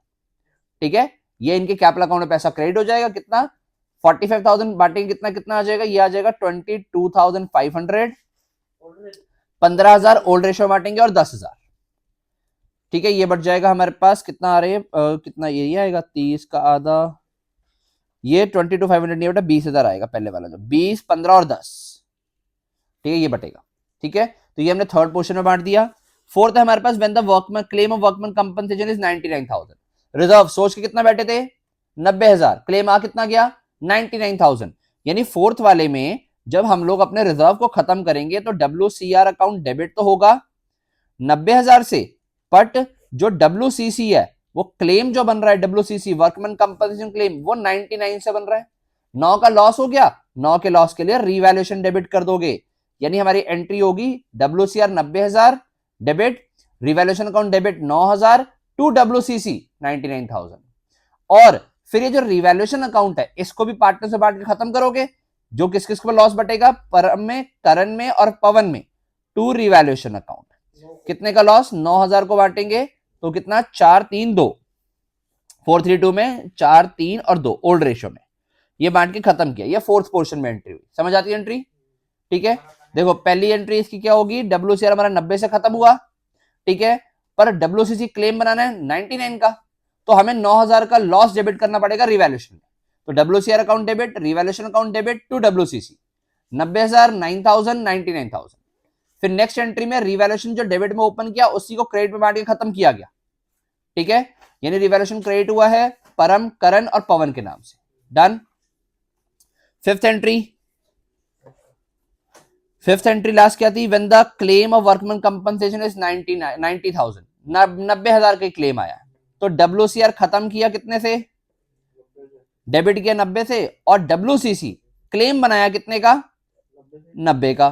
ठीक है, ये इनके कैपिटल अकाउंट में पैसा क्रेडिट हो जाएगा। कितना? 45,000 बांटेंगे, कितना कितना आ जाएगा? ये आ जाएगा 22,500, 15,000 ओल्ड रेशियो बांटेंगे और 10,000। ठीक है, ये बढ़ जाएगा हमारे पास, कितना आ रही है, कितना ये आएगा? 30 का आधा, ये 22,500 नहीं बेटा, 20,000 आएगा पहले वाला, जो 20, 15 और 10। ठीक है, ये बटेगा। ठीक है, तो ये हमने थर्ड पोर्शन में बांट दिया। फोर्थ है हमारे पास when the workman claim of workman compensation is 99,000, reserve सोच के कितना बैठे थे? 90,000, क्लेम आ कितना गया? 99,000। यानी फोर्थ वाले में जब हम लोग अपने रिजर्व को खत्म करेंगे तो WCR अकाउंट डेबिट तो होगा 90,000 से, बट जो WCC है, वो क्लेम जो बन रहा है WCC वर्कमैन कंपनसेशन क्लेम, वो 99 से बन रहा है। 9 का लॉस हो गया, 9 के लॉस के लिए रिवैल्यूएशन डेबिट कर दोगे, यानी हमारी एंट्री होगी WCR 90,000 debit, revaluation account debit 9,000 to WCC 99,000। और फिर ये जो रिवैल्यूएशन अकाउंट है इसको भी पार्टनर से बांट के खत्म करोगे, जो किस किस पर लॉस बटेगा? परम में, करण में और पवन में, टू रिवैल्यूएशन अकाउंट। कितने का लॉस? 9,000 को बांटेंगे तो कितना? 4, 3, 2, 4, 3, 2 में 4, 3 और 2 ओल्ड रेशियो में, ये बांट के खत्म किया। ये फोर्थ पोर्शन में एंट्री हुई। समझ आती है एंट्री? ठीक है, देखो पहली एंट्री इसकी क्या होगी? WCR हमारा 90 से खत्म हुआ, ठीक है, पर WCC क्लेम बनाना है 99 का, तो हमें 9,000 का लॉस डेबिट करना पड़ेगा रिवैल्यूएशन में। तो WCR account debit, revaluation account debit to WCC, 90,000, 9,000, 99,000। फिर नेक्स्ट एंट्री में रिवैल्यूएशन जो डेबिट में ओपन किया उसी को क्रेडिट में बांट के खत्म किया गया। ठीक है, यानी रिवैल्यूएशन क्रेडिट हुआ है परम, करण और पवन के नाम से। Done. Fifth entry, fifth entry last क्या थी? When the claim of workman compensation is 90,000, 90,000 का क्लेम आया, तो WCR खत्म किया कितने से? डेबिट किया 90 से, और WCC क्लेम बनाया कितने का? 90 का।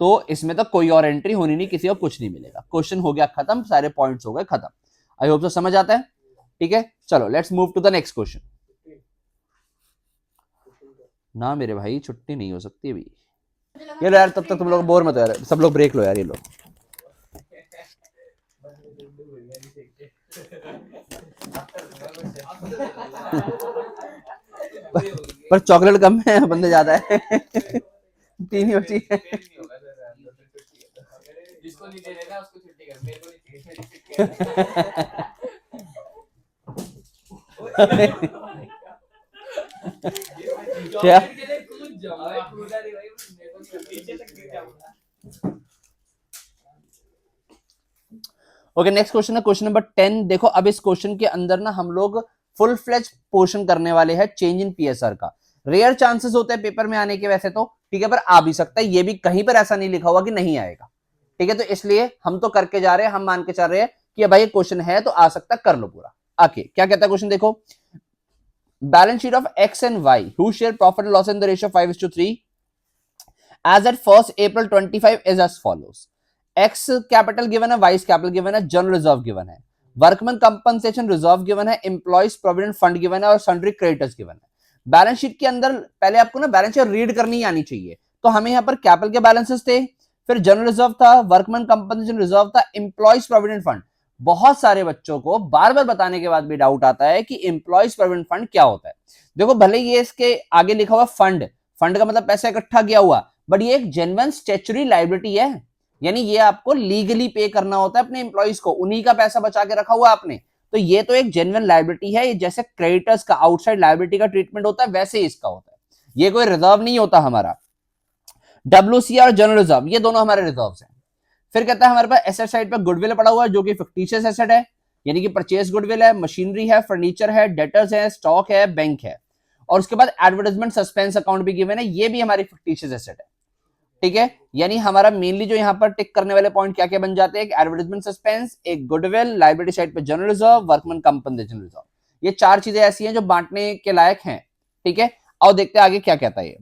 तो इसमें तो कोई और एंट्री होनी नहीं, किसी को कुछ नहीं मिलेगा। क्वेश्चन हो गया खत्म, सारे पॉइंट्स हो गए खत्म। आई होप तो समझ आता है। ठीक है, चलो let's move to the next question. ना मेरे भाई छुट्टी नहीं हो सकती अभी। ये लो यार, तब तक तुम लोग बोर मत हो यार, सब लोग ब्रेक लो यार, ये लो। पर चॉकलेट कम है, बंदे ज्यादा है। 3 ही बची है। जिसको नहीं दे देना उसको छुट्टी कर, मेरे को नहीं। क्या? ओके, नेक्स्ट क्वेश्चन है क्वेश्चन नंबर 10। देखो अब इस क्वेश्चन के अंदर ना हम लोग फुल फ्लेज पोर्शन करने वाले हैं चेंज इन PSR का। रेयर चांसेस होते हैं पेपर में आने के वैसे तो, ठीक है, पर आ भी सकता है, ये भी कहीं पर ऐसा नहीं लिखा हुआ कि नहीं आएगा। ठीक है, तो इसलिए हम तो करके जा रहे हैं, हम मान के चल रहे हैं कि भाई ये क्वेश्चन है तो आ सकता, कर लो पूरा। आके क्या कहता है क्वेश्चन, देखो balance sheet of X and Y who share profit and loss in the ratio 5:3 as at 1st April 25 is as follows. X capital given है, Y कैपिटल गिवन है, जनरल रिजर्व गिवन है, workman compensation reserve given है, employees provident fund given है और sundry creditors given है। Balance sheet के अंदर पहले आपको ना बैलेंस शीट रीड करनी आनी चाहिए, तो हमें यहाँ पर कैपिटल के बैलेंसेस थे, फिर जनरल रिजर्व था, वर्कमैन कंपनसेशन रिजर्व था, एम्प्लॉइज प्रोविडेंट फंड। बहुत सारे बच्चों को बार बार बताने के बाद भी डाउट आता है कि एम्प्लॉइज प्रोविडेंट फंड क्या होता है। देखो भले ये इसके आगे लिखा हुआ फंड, फंड का मतलब पैसा इकट्ठा किया हुआ, बट ये एक जेन्युइन स्टैट्यूटरी लायबिलिटी है, यानी ये आपको लीगली पे करना होता है अपने एम्प्लॉइज को, उन्हीं का पैसा बचा के रखा हुआ आपने, तो ये तो एक जेन्युइन लायबिलिटी है। ये जैसे क्रेडिटर्स का आउटसाइड लायबिलिटी का ट्रीटमेंट होता है वैसे ही इसका होता है, ये कोई रिजर्व नहीं होता हमारा। WCR और जनरल रिजर्व ये दोनों हमारे रिजर्व्स हैं। फिर कहता है हमारे पास एसेट साइड पर गुडविल पड़ा हुआ है जो कि फिक्टिशियस एसेट है, यानी कि परचेज गुडविल है, मशीनरी है, फर्नीचर है, डेटर्स है, स्टॉक है, बैंक है, और उसके बाद एडवर्टाइजमेंट सस्पेंस अकाउंट भी गिवन है, ये भी हमारी फिक्टिशियस एसेट है। ठीक है, यानी हमारा मेनली जो यहां पर टिक करने वाले पॉइंट क्या क्या बन जाते हैं, एडवर्टाइजमेंट सस्पेंस, एक गुडविल, लायबिलिटी साइड पे general reserve, workman compensation reserve, ये चार चीजें ऐसी हैं जो बांटने के लायक हैं। ठीक है, और देखते हैं आगे क्या कहता है।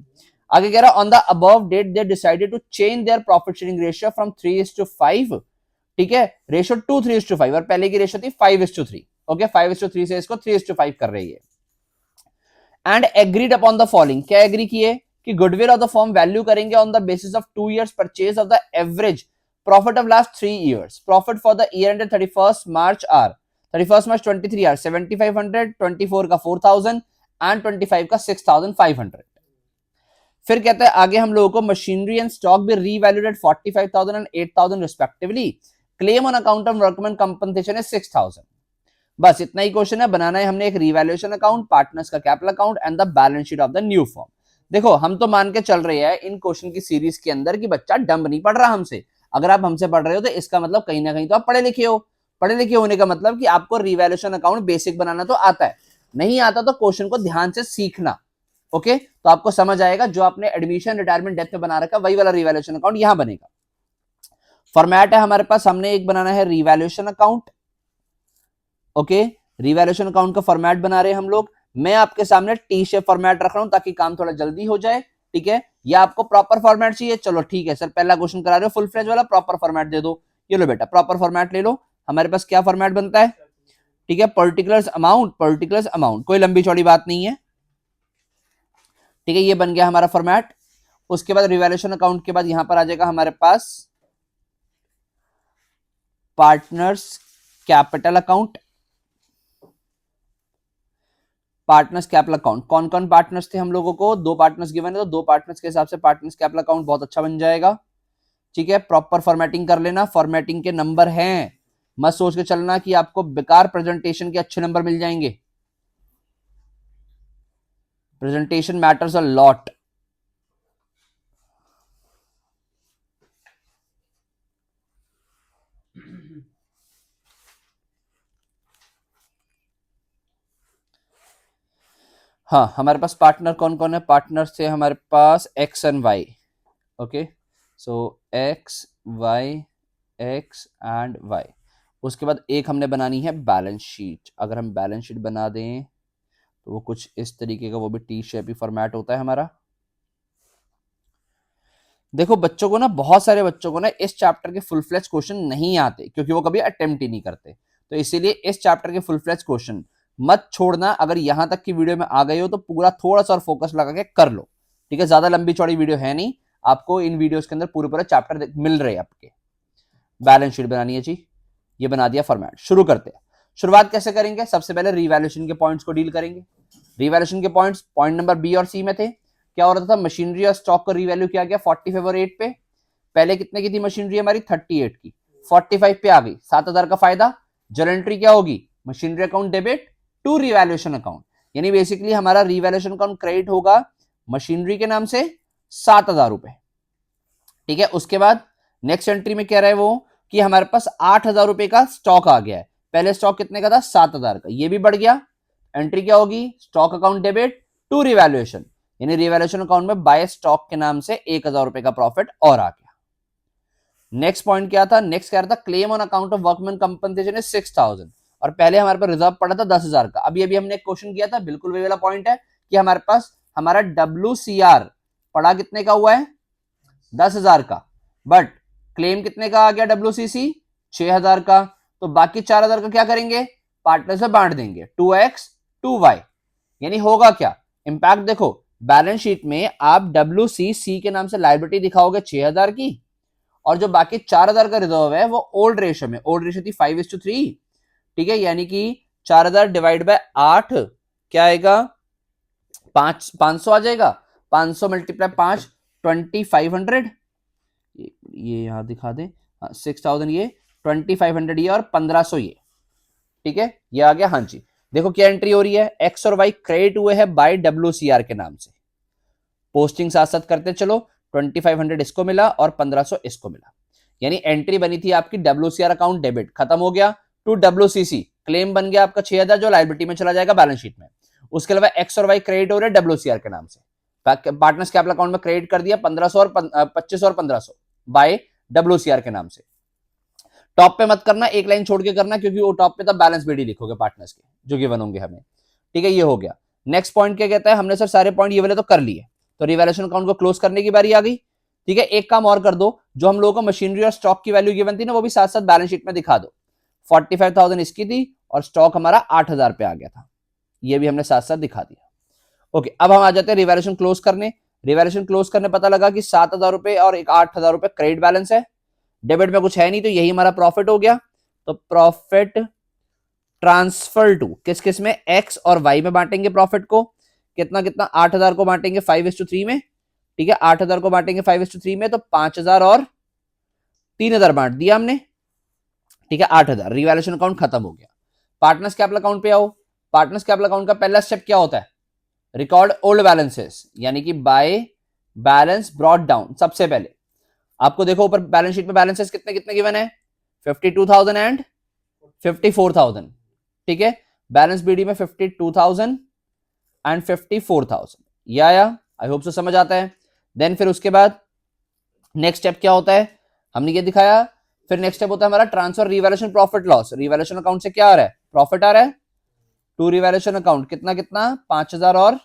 आगे कह रहा है on the above date they decided to change their profit sharing ratio from 3:5, ठीक है, रेशियो टू 3:5, और पहले की रेशियो थी 5:3। ओके, 5:3 से इसको 3:5 कर रही है। And agreed upon the following, क्या एग्री किए कि goodwill of the firm value करेंगे on the basis of 2 years purchase of the average profit of last 3 years। Profit for the year ended 31st March are 31st March 23 are 7500, 24 का 4000 and 25 का 6500। फिर कहता है आगे हम लोगों को मशीनरी एंड स्टॉक भी revalued 45,000 and 8,000 respectively. Claim on account of workman compensation है 6,000। बस इतना ही क्वेश्चन है, बनाना है हमने एक रिवैल्यूएशन अकाउंट, पार्टनर्स का capital account and the balance sheet of the new firm. देखो हम तो मान के चल रहे हैं इन क्वेश्चन की सीरीज के अंदर कि बच्चा डंब नहीं पढ़ रहा हमसे। अगर आप हमसे पढ़ रहे हो तो इसका मतलब कहीं ना कहीं तो आप पढ़े लिखे हो। पढ़े लिखे होने का मतलब कि आपको रिवैल्यूएशन अकाउंट बेसिक बनाना तो आता है, नहीं आता तो क्वेश्चन को ध्यान से सीखना। ओके, तो आपको समझ आएगा जो आपने एडमिशन, रिटायरमेंट, डेथ में बना रखा वही वाला रिवैल्यूएशन अकाउंट यहां बनेगा। फॉर्मेट है हमारे पास, हमने एक बनाना है revaluation account. Okay, revaluation account का फॉर्मेट बना रहे हैं हम लोग। मैं आपके सामने टी शेप फॉर्मेट रख रहा हूं ताकि काम थोड़ा जल्दी हो जाए। ठीक है, या आपको प्रॉपर फॉर्मेट चाहिए, चलो ठीक है सर, पहला क्वेश्चन करा रहे हो फुल फ्लेज वाला, प्रॉपर फॉर्मेट दे दो। ये लो बेटा प्रॉपर फॉर्मेट ले लो। हमारे पास क्या फॉर्मेट बनता है, ठीक है, पर्टिकुलर्स अमाउंट, पर्टिकुलर्स अमाउंट, कोई लंबी चौड़ी बात नहीं है। ठीक है, ये बन गया हमारा फॉर्मेट। उसके बाद रिवैल्यूएशन अकाउंट के बाद यहां पर आ जाएगा हमारे पास partners capital account. Partners capital account, कौन कौन पार्टनर्स थे हम लोगों को, 2 पार्टनर्स गिवन है तो 2 पार्टनर्स के हिसाब से पार्टनर्स कैपिटल अकाउंट बहुत अच्छा बन जाएगा। ठीक है, प्रॉपर फॉर्मेटिंग कर लेना, फॉर्मेटिंग के नंबर हैं, मत सोच के चलना कि आपको बेकार प्रेजेंटेशन के अच्छे नंबर मिल जाएंगे। Presentation matters a lot. हाँ, हमारे पास पार्टनर कौन कौन है, पार्टनर्स थे हमारे पास X and Y. Okay, so X Y, X and Y. उसके बाद एक हमने बनानी है बैलेंस शीट। अगर हम बैलेंस शीट बना दें तो वो कुछ इस तरीके का, वो भी टी शेप ही फॉर्मेट होता है हमारा। देखो बच्चों को ना, बहुत सारे बच्चों को ना इस चैप्टर के फुल फ्लेज क्वेश्चन नहीं आते क्योंकि वो कभी अटेम्प्ट ही नहीं करते। तो इसीलिए इस चैप्टर के फुल फ्लेज क्वेश्चन मत छोड़ना। अगर यहां तक की वीडियो में आ गए हो तो पूरा थोड़ा सा और फोकस लगा के कर लो। ठीक है, ज्यादा लंबी चौड़ी वीडियो है नहीं, आपको इन वीडियोस के अंदर पूरे पूरे चैप्टर मिल रहे हैं आपके। बैलेंस शीट बनानी है जी, ये बना दिया फॉर्मेट। शुरू करते हैं। शुरुआत कैसे करेंगे, सबसे पहले रिवैल्यूएशन के पॉइंट्स को डील करेंगे। रिवैल्यूएशन के पॉइंट्स पॉइंट नंबर बी और सी में थे। क्या हो रहा था, मशीनरी और स्टॉक को रिवैल्यू किया गया 45 और 8 पे। पहले कितने की थी मशीनरी हमारी, 38 की, 45 पे आ गई, 7,000 का फायदा। जर्नल एंट्री क्या होगी, machinery account debit to revaluation account, यानी बेसिकली हमारा रिवैल्यूएशन अकाउंट क्रेडिट होगा मशीनरी के नाम से 7,000 रुपए। ठीक है, उसके बाद नेक्स्ट एंट्री में कह रहा है वो कि हमारे पास 8,000 रुपए का स्टॉक आ गया है। पहले स्टॉक कितने का था, 7,000 का, ये भी बढ़ गया। एंट्री क्या होगी, stock account debit to revaluation, यानी रिवैल्यूएशन अकाउंट में बाय स्टॉक के नाम से 1,000 रुपए का प्रॉफिट और आ गया। नेक्स्ट पॉइंट क्या था, नेक्स्ट क्या था, claim on account of workman compensation is 6,000, और पहले हमारे पास रिजर्व पड़ा था 10,000 का। अभी हमने एक क्वेश्चन किया था, बिल्कुल वही वाला पॉइंट है कि हमारे पास हमारा WCR पड़ा कितने का हुआ है, 10,000 का, बट क्लेम कितने का आ गया WCC 6,000 का। तो बाकी 4,000 का क्या करेंगे, पार्टनर से बांट देंगे 2x 2y, यानी होगा क्या इंपैक्ट। देखो बैलेंस शीट में आप WCC के नाम से लायबिलिटी दिखाओगे 6,000 की, और जो बाकी 4,000 का रिजर्व है वो ओल्ड रेशियो में, ओल्ड रेशियो थी 5:3। ठीक है, यानी कि 4,000 डिवाइड बाय 8 क्या आएगा, 500 आ जाएगा। 500 मल्टीप्लाई 5 2500, ये यहां दिखा दें, 6,000 ये, 2500 ये, और 1500 ये। ठीक है, ये आ गया। हाँ जी, देखो क्या एंट्री हो रही है, एक्स और वाई क्रेडिट हुए हैं बाय WCR के नाम से। पोस्टिंग साथ साथ करते चलो, 2500 इसको मिला और 1500 इसको मिला। यानी एंट्री बनी थी आपकी WCR अकाउंट डेबिट, खत्म हो गया, टू WCC क्लेम बन गया आपका 6000 जो लायबिलिटी में चला जाएगा बैलेंस शीट में। उसके अलावा एक्स और वाई क्रेडिट हो रहे हैं WCR के नाम से, पार्टनर्स कैपिटल अकाउंट में क्रेडिट कर दिया 1500 और 2500 और 1500 बाय WCR के नाम से। टॉप पे मत करना, एक लाइन छोड़ के करना, क्योंकि वो टॉप पे तब बैलेंस बीडी लिखोगे पार्टनर्स के जो गिवन होंगे हमें। ठीक है, ये हो गया। नेक्स्ट पॉइंट क्या कहता है, हमने सर सारे पॉइंट ये वाले तो कर लिए, तो रिवैल्यूएशन अकाउंट को क्लोज करने की बारी आ गई। ठीक है, एक काम और कर दो, जो हम लोगों को मशीनरी और स्टॉक की वैल्यू गिवन थी ना, वो भी साथ साथ बैलेंस शीट में दिखा दो। 45,000 इसकी थी और स्टॉक हमारा 8,000 पे आ गया था, ये भी हमने साथ साथ दिखा दिया। ओके, अब हम आ जाते हैं रिवैल्यूएशन क्लोज करने। रिवैल्यूएशन क्लोज करने पता लगा कि 7,000 रुपए और एक 8,000 रुपए क्रेडिट बैलेंस है, डेबिट में कुछ है नहीं, तो यही हमारा प्रॉफिट हो गया। तो प्रॉफिट ट्रांसफर टू किस किस में, एक्स और वाई में बांटेंगे प्रॉफिट को, कितना कितना 8,000 को बांटेंगे 5:3 में। ठीक है, 8,000 को बांटेंगे 5:3 में, तो 5,000 और 3,000 बांट दिया हमने। ठीक है, 8,000, रिवैल्यूएशन अकाउंट खत्म हो गया। पार्टनर्स कैपिटल अकाउंट पे आओ। पार्टनर्स कैपिटल अकाउंट का पहला स्टेप क्या होता है, रिकॉर्ड ओल्ड बैलेंसेस, यानी कि बाय बैलेंस ब्रॉट डाउन। सबसे पहले आपको देखो ऊपर बैलेंस शीट में बैलेंसेस कितने कितने गिवन है, 52,000 एंड 54,000। ठीक है, बैलेंस बीडी में 52,000 एंड 54,000, ये आया, आई होप सो समझ आता है। देन फिर उसके बाद नेक्स्ट स्टेप क्या होता है, हमने ये दिखाया। फिर नेक्स्ट स्टेप होता है हमारा transfer revaluation profit loss. Revaluation account से क्या आ रहा है, प्रॉफिट आ रहा है, टू रिवैल्यूएशन अकाउंट कितना कितना 5,000 और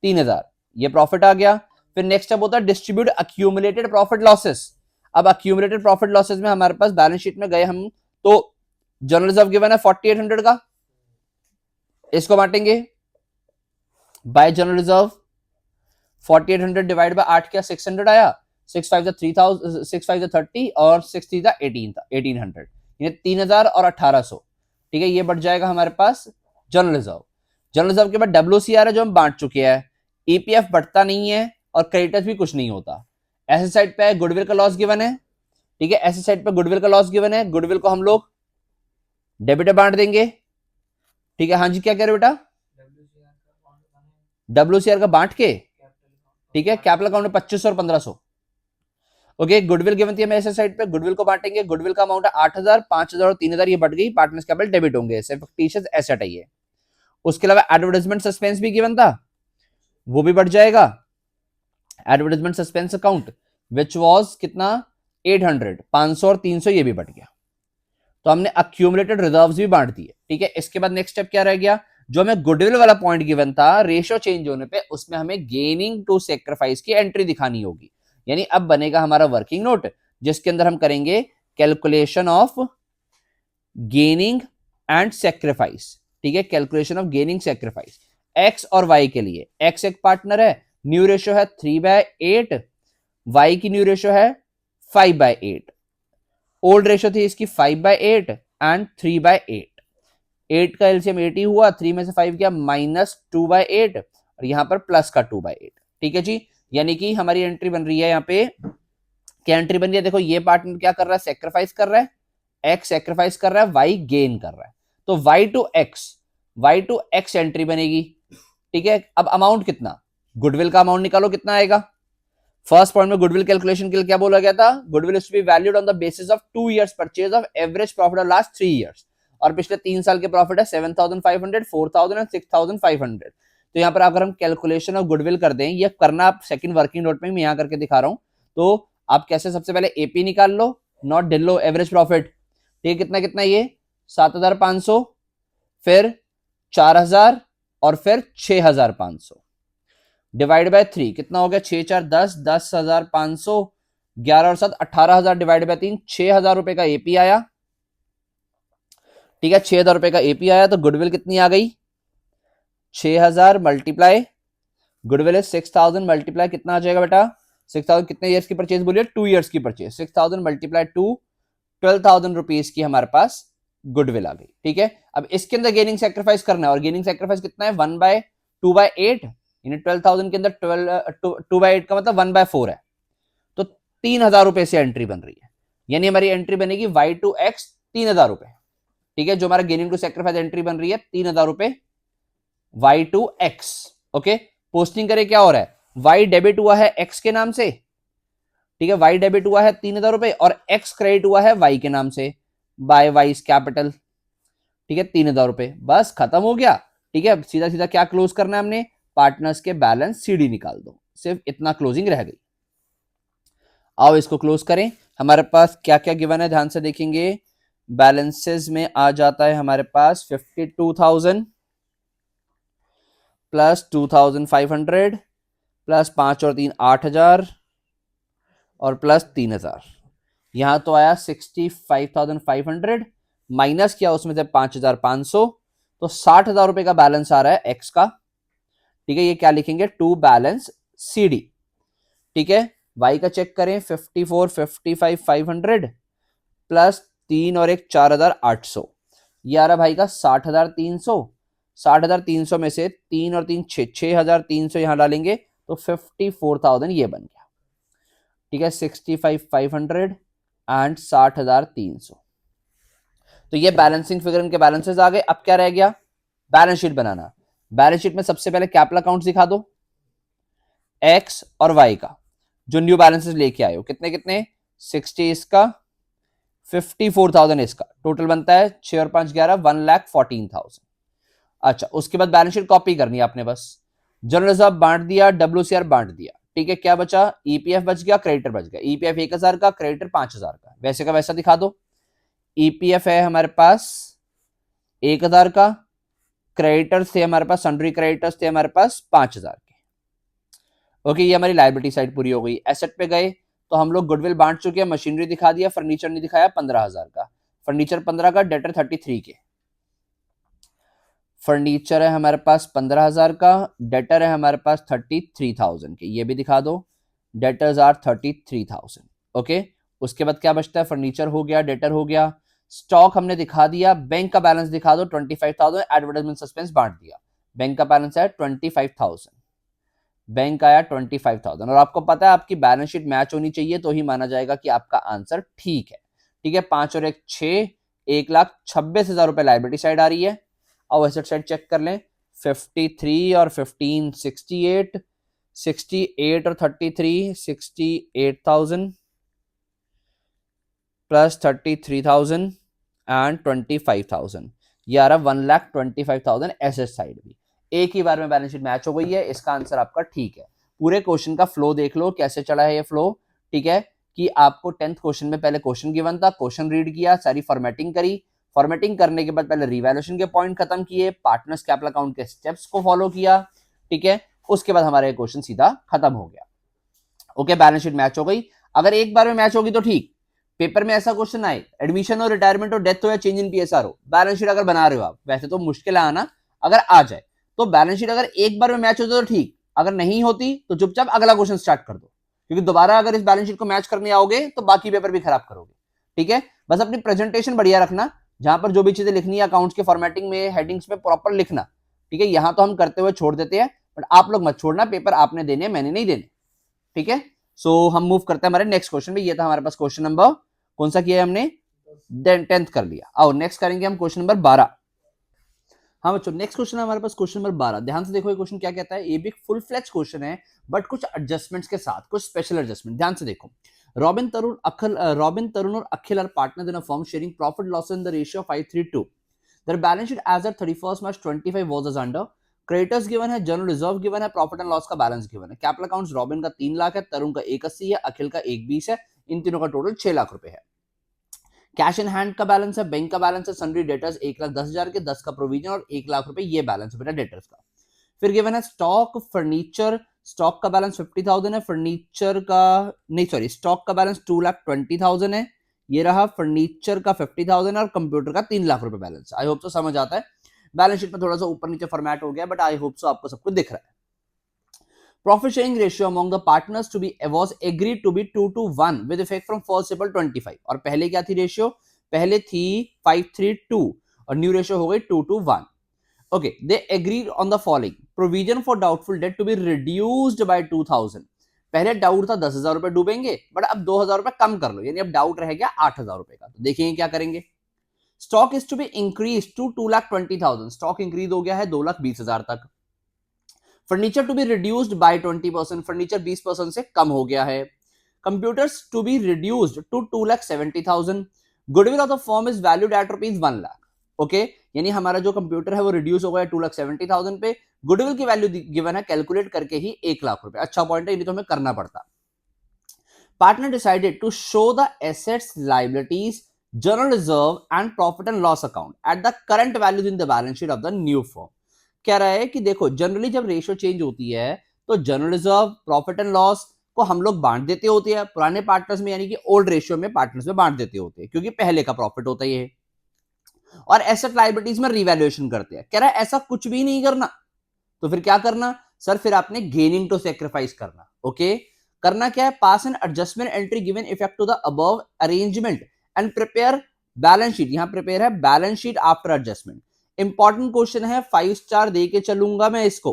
3,000, ये प्रॉफिट आ गया। फिर नेक्स्ट स्टेप होता है डिस्ट्रीब्यूट अक्यूमुलेटेड प्रॉफिट लॉसेस। अब अक्यूमुलेटेड प्रॉफिट लॉसेस में हमारे पास बैलेंस शीट में गए हम, तो जनरल रिजर्व गिवन है 4800 का, इसको बांटेंगे bye general reserve. 4800 divide by 8 क्या 600 आया, 6 5 3000, 6 5 30 और 6 3 1800, यानी 3,000 और 1,800। ठीक है, ये बढ़ जाएगा हमारे पास जनरल रिजर्व। जनरल रिजर्व के बाद WCR है जो हम बांट चुके हैं, EPF बढ़ता नहीं है और क्रेडिटर्स भी कुछ नहीं होता। ऐसे साइड पे गुडविल का लॉस गिवन है। ठीक है, ऐसे साइड पे गुडविल का लॉस गिवन है, गुडविल को हम लोग डेबिट बांट देंगे। ठीक है, हाँ जी क्या कह रहे हो बेटा, WCR का बांट के, ठीक है, कैपिटल अकाउंट में 2500 और 1500। ओके, गुडविल गिवन थी हमें ऐसे साइड पे, गुडविल को बांटेंगे, गुडविल का अमाउंट है 8,000, 5,000 और 3,000, ये बढ़ गई, पार्टनर्स कैपिटल डेबिट होंगे, फ़िक्टिशियस एसेट है ये। उसके अलावा एडवर्टाइजमेंट सस्पेंस भी गिवन था, वो भी बढ़ जाएगा। Advertisement suspense account which was कितना 800, 500 और 300, ये भी बढ़ गया। तो हमने अक्यूमुलेटेड रिजर्व्स भी बांट दिए। ठीक है, इसके बाद नेक्स्ट स्टेप क्या रह गया, जो हमें गुडविल वाला पॉइंट गिवन था, रेशियो चेंज होने पे उसमें हमें गेनिंग टू सैक्रिफाइस की एंट्री दिखानी होगी। यानी अब बनेगा हमारा वर्किंग नोट, जिसके अंदर हम करेंगे calculation of gaining and sacrifice. ठीक है, calculation of gaining sacrifice x और वाई के लिए। एक्स एक पार्टनर है, न्यू रेशियो है 3/8, वाई की न्यू रेशियो है 5/8। ओल्ड रेशियो थी इसकी 5/8 एंड 3/8। 8 का एलसीएम 8 ही हुआ, 3 में से 5 गया -2/8 और यहां पर प्लस का 2/8। ठीक है जी, यानी कि हमारी एंट्री बन रही है यहाँ पे, क्या एंट्री बन रही है, देखो ये पार्टनर क्या कर रहा है, सेक्रीफाइस कर रहा है, एक्स सेक्रीफाइस कर रहा है, वाई गेन कर रहा है, तो y टू एक्स एंट्री बनेगी। ठीक है, अब अमाउंट कितना, गुडविल का अमाउंट निकालो कितना आएगा। फर्स्ट पॉइंट में गुडविल कैलकुलेशन के लिए क्या बोला गया था, goodwill is to be valued on the basis of 2 years purchase of average profit of last 3 years, और पिछले 3 साल के प्रॉफिट है 7,500, 4,000 एंड 6,500। तो यहाँ पर अगर हम कैलकुलेशन ऑफ गुडविल कर दें, ये करना आप सेकंड वर्किंग नोट में मैं यहाँ करके दिखा रहा हूँ, तो आप कैसे, सबसे पहले एपी निकाल लो, नॉट डिल लो, एवरेज प्रॉफिट। ठीक है, कितना कितना ये 7,500, फिर 4,000 और फिर 6,500 डिवाइड बाय 3 कितना हो गया, 6 4 10, 10,500, 11 और 7 18,000 डिवाइड बाय 3, 6,000 रुपए का एपी आया। ठीक है, 6,000 रुपए का एपी आया, तो गुडविल कितनी आ गई, 6,000 मल्टीप्लाई गुडविल 6,000 मल्टीप्लाई कितना आ जाएगा बेटा, 6,000 कितने ईयर्स की परचेज बोलिए, 2 years की परचेज, 6,000 मल्टीप्लाई 2, 12,000 रुपीज की हमारे पास गुडविल आ गई। ठीक है, अब इसके अंदर गेनिंग सैक्रिफाइस करना है, और गेनिंग सैक्रिफाइस कितना है 1/2/8, यानी 12,000 के अंदर 2/8 का मतलब 1/4 है, तो 3,000 रुपए से एंट्री बन रही है, यानी हमारी एंट्री बनेगी y टू x 3,000 रुपए। ठीक है, जो हमारा गेनिंग टू सैक्रिफाइस एंट्री बन रही है 3,000 रुपए y to x। Okay, posting करे क्या हो रहा है, y डेबिट हुआ है x के नाम से, ठीक है, वाई डेबिट हुआ है 3,000 रुपए और एक्स क्रेडिट हुआ है वाई के नाम से बाय वाइस कैपिटल, ठीक है 3,000 रुपए, बस खत्म हो गया। ठीक है, सीधा सीधा क्या क्लोज करना है हमने, पार्टनर्स के बैलेंस सीडी निकाल दो, सिर्फ इतना क्लोजिंग रह गई। आओ इसको क्लोज करें। हमारे पास क्या क्या गिवन है ध्यान से देखेंगे। बैलेंसेस में आ जाता है हमारे पास 52,000 प्लस 2,500 प्लस 5 और 3 8,000 और प्लस 3,000। यहां तो आया 65,500 माइनस किया उसमें से 5,500, तो 60,000 रुपए का बैलेंस आ रहा है एक्स का। ठीक है, ये क्या लिखेंगे, टू बैलेंस सी डी। ठीक है, वाई का चेक करें 54 55 500 प्लस 3 और 1 4,800, ये आ रहा भाई का 60,300। 60,300 में से 3 और 3 6,300 यहां डालेंगे तो 54,000 ये बन गया। ठीक है, 65,500 एंड 60,300। तो ये बैलेंसिंग फिगर इनके बैलेंसेस आ गए। अब क्या रह गया, बैलेंस शीट बनाना। बैलेंस शीट में सबसे पहले कैपिटल अकाउंट दिखा दो, एक्स और वाई का, जो न्यू बैलेंसेस लेके आए हो, कितने कितने, 60 इसका 54,000 इसका, टोटल बनता है 6 और 5 11 1,14,000। अच्छा, उसके बाद बैलेंस शीट कॉपी करनी है आपने, बस जनरल रिजर्व बांट दिया, WCR बांट दिया। ठीक है, क्या बचा, ईपीएफ बच गया, क्रेडिटर बच गया। ईपीएफ 1,000 का, क्रेडिटर 5,000 का, वैसे का वैसा दिखा दो। ईपीएफ है हमारे पास 1,000 का, क्रेडिटर्स थे हमारे पास, सन्ड्री क्रेडिटर्स थे हमारे पास 5,000 के। ओके, ये हमारी लायबिलिटी साइड पूरी हो गई। एसेट पे गए तो हम लोग गुडविल बांट चुके हैं, मशीनरी दिखा दिया, फर्नीचर नहीं दिखाया 15,000 का, फर्नीचर 15 का, डेटर 33 के। फर्नीचर है हमारे पास 15,000 का, डेटर है हमारे पास 33,000 के, ये भी दिखा दो, डेटर्स आर 33,000। ओके, उसके बाद क्या बचता है, फर्नीचर हो गया, डेटर हो गया, स्टॉक हमने दिखा दिया, बैंक का बैलेंस दिखा दो 25,000, एडवर्टाइजमेंट सस्पेंस बांट दिया, बैंक का बैलेंस है 25,000, बैंक आया 25,000। और आपको पता है आपकी बैलेंस शीट मैच होनी चाहिए तो ही माना जाएगा कि आपका आंसर ठीक है। ठीक है, 5 और 1 6, 1,26,000 रुपए लाइबिलिटी साइड आ रही है। और एसेट साइड चेक कर लें, 53 और 15 68, 68 और 33 68,000 प्लस 33,000 एंड 25,000, ये आ रहा 1,25,000 एसेट साइड भी। एक ही बार में बैलेंस शीट मैच हो गई है, इसका आंसर आपका ठीक है। पूरे क्वेश्चन का फ्लो देख लो कैसे चला है ये फ्लो। ठीक है, कि आपको 10th क्वेश्चन में पहले क्वेश्चन गिवन था, क्वेश्चन रीड किया, सारी फॉर्मेटिंग करी, फॉर्मेटिंग करने के बाद पहले रिवैल्यूएशन के पॉइंट खत्म किए, पार्टनर्स कैपिटल अकाउंट के स्टेप्स को फॉलो किया। ठीक है, उसके बाद हमारा क्वेश्चन सीधा खत्म हो गया। ओके, बैलेंस शीट मैच हो गई। अगर एक बार में मैच होगी तो ठीक, पेपर में ऐसा क्वेश्चन आए, एडमिशन हो, रिटायरमेंट हो, डेथ हो या चेंज इन पीएसआर हो, बैलेंस शीट अगर बना रहे हो आप, वैसे तो मुश्किल है आना, अगर आ जाए तो बैलेंस शीट अगर एक बार में मैच होती तो ठीक, अगर नहीं होती तो चुपचाप अगला क्वेश्चन स्टार्ट कर दो, क्योंकि दोबारा अगर इस बैलेंस शीट को मैच करने आओगे तो बाकी पेपर भी खराब करोगे। ठीक है, बस अपनी प्रेजेंटेशन बढ़िया रखना, जहां पर जो भी चीजें लिखनी है अकाउंट्स के फॉर्मेटिंग में, हेडिंग्स में प्रॉपर लिखना। ठीक है, यहां तो हम करते हुए छोड़ देते हैं, बट आप लोग मत छोड़ना, पेपर आपने देने, मैंने नहीं देने। ठीक है, सो हम मूव करते हैं हमारे नेक्स्ट क्वेश्चन में। ये था हमारे पास क्वेश्चन नंबर, कौन सा किया है हमने, 10th कर लिया। आओ नेक्स्ट करेंगे हम क्वेश्चन नंबर 12। हाँ बच्चों, नेक्स्ट क्वेश्चन है हमारे पास क्वेश्चन नंबर 12। ध्यान से देखो ये क्वेश्चन क्या कहता है, ये भी फुल फ्लेज क्वेश्चन है बट कुछ एडजस्टमेंट्स के साथ, कुछ स्पेशल एडजस्टमेंट। ध्यान से देखो, रॉबिन तरुण और Akhil are partners in a firm sharing profit loss in the ratio 5:3 their balance sheet as at 31st March 25 was as under, creditors given है, जनरल रिजर्व गिवन है, प्रॉफिट एंड लॉस का balance given है। Capital accounts robin का 3 लाख है, तरुण का 180 है, अखिल का 120 है, इन तीनों का टोटल 6 लाख रुपए है। कैश इन हैंड का बैलेंस है, बैंक का बैलेंस है, सन्ड्री डेटर्स 1,10,000 के, 10 का प्रोविजन और 1 लाख रुपए ये बैलेंस है बेटा डेटर्स का। फिर गिवन है स्टॉक फर्नीचर, स्टॉक का बैलेंस 50,000 है, फर्नीचर का नहीं सॉरी स्टॉक का बैलेंस 2,20,000 है, ये रहा फर्नीचर का 50,000 और कंप्यूटर का 3 लाख रुपए बैलेंस। आई होप तो समझ आता है, बैलेंस शीट में थोड़ा सा ऊपर नीचे फॉर्मेट हो गया, बट आई होप सो आपको सब कुछ दिख रहा है। Profit sharing ratio among the partners to be was agreed to be 2:1 with effect from 1st April 25। और पहले क्या थी रेशियो, पहले थी 5:3:2 और न्यू रेशियो हो गई 2:1। Okay, they agreed on the following: provision for doubtful debt to be reduced by 2,000। पहले डाउट था 10,000 रुपए डूबेंगे, बट अब 2,000 रुपए कम कर लो, यानी अब डाउट रह गया 8,000 रुपए का। तो देखेंगे क्या करेंगे। Stock is to be increase to 2,20,000, stock increase हो गया है 2,20,000 तक। Furniture to be reduced by 20%, furniture 20% से कम हो गया है। Computers to be reduced to 2,70,000, goodwill of the firm is valued at ₹1,00,000। Okay, यानी हमारा जो कंप्यूटर है वो रिड्यूस हो गया 2,70,000 पे, गुडविल की वैल्यू गिवन है कैलकुलेट करके ही ₹1,00,000। अच्छा पॉइंट है, ये तो हमें करना पड़ता। Partner decided to show the assets, liabilities, general reserve and profit and loss account at the current values in the balance sheet of the new firm। कह रहा है कि देखो जनरली जब रेशियो चेंज होती है तो general reserve, profit and loss को हम लोग बांट देते होते हैं पुराने पार्टनर्स में, यानी कि ओल्ड रेशियो में पार्टनर्स में बांट देते होते हैं, क्योंकि पहले का प्रॉफिट होता है ये। और एसेट लाइबिलिटीज में रिवैल्यूएशन करते हैं। कह रहा है ऐसा कुछ भी नहीं करना, तो फिर क्या करना सर? फिर आपने गेनिंग टू सेक्रीफाइस करना। ओके, करना क्या है? Pass an adjustment entry given effect to the above arrangement and prepare balance sheet. यहां प्रिपेयर है balance sheet after adjustment. Important question है, 5 स्टार दे के चलूंगा मैं इसको।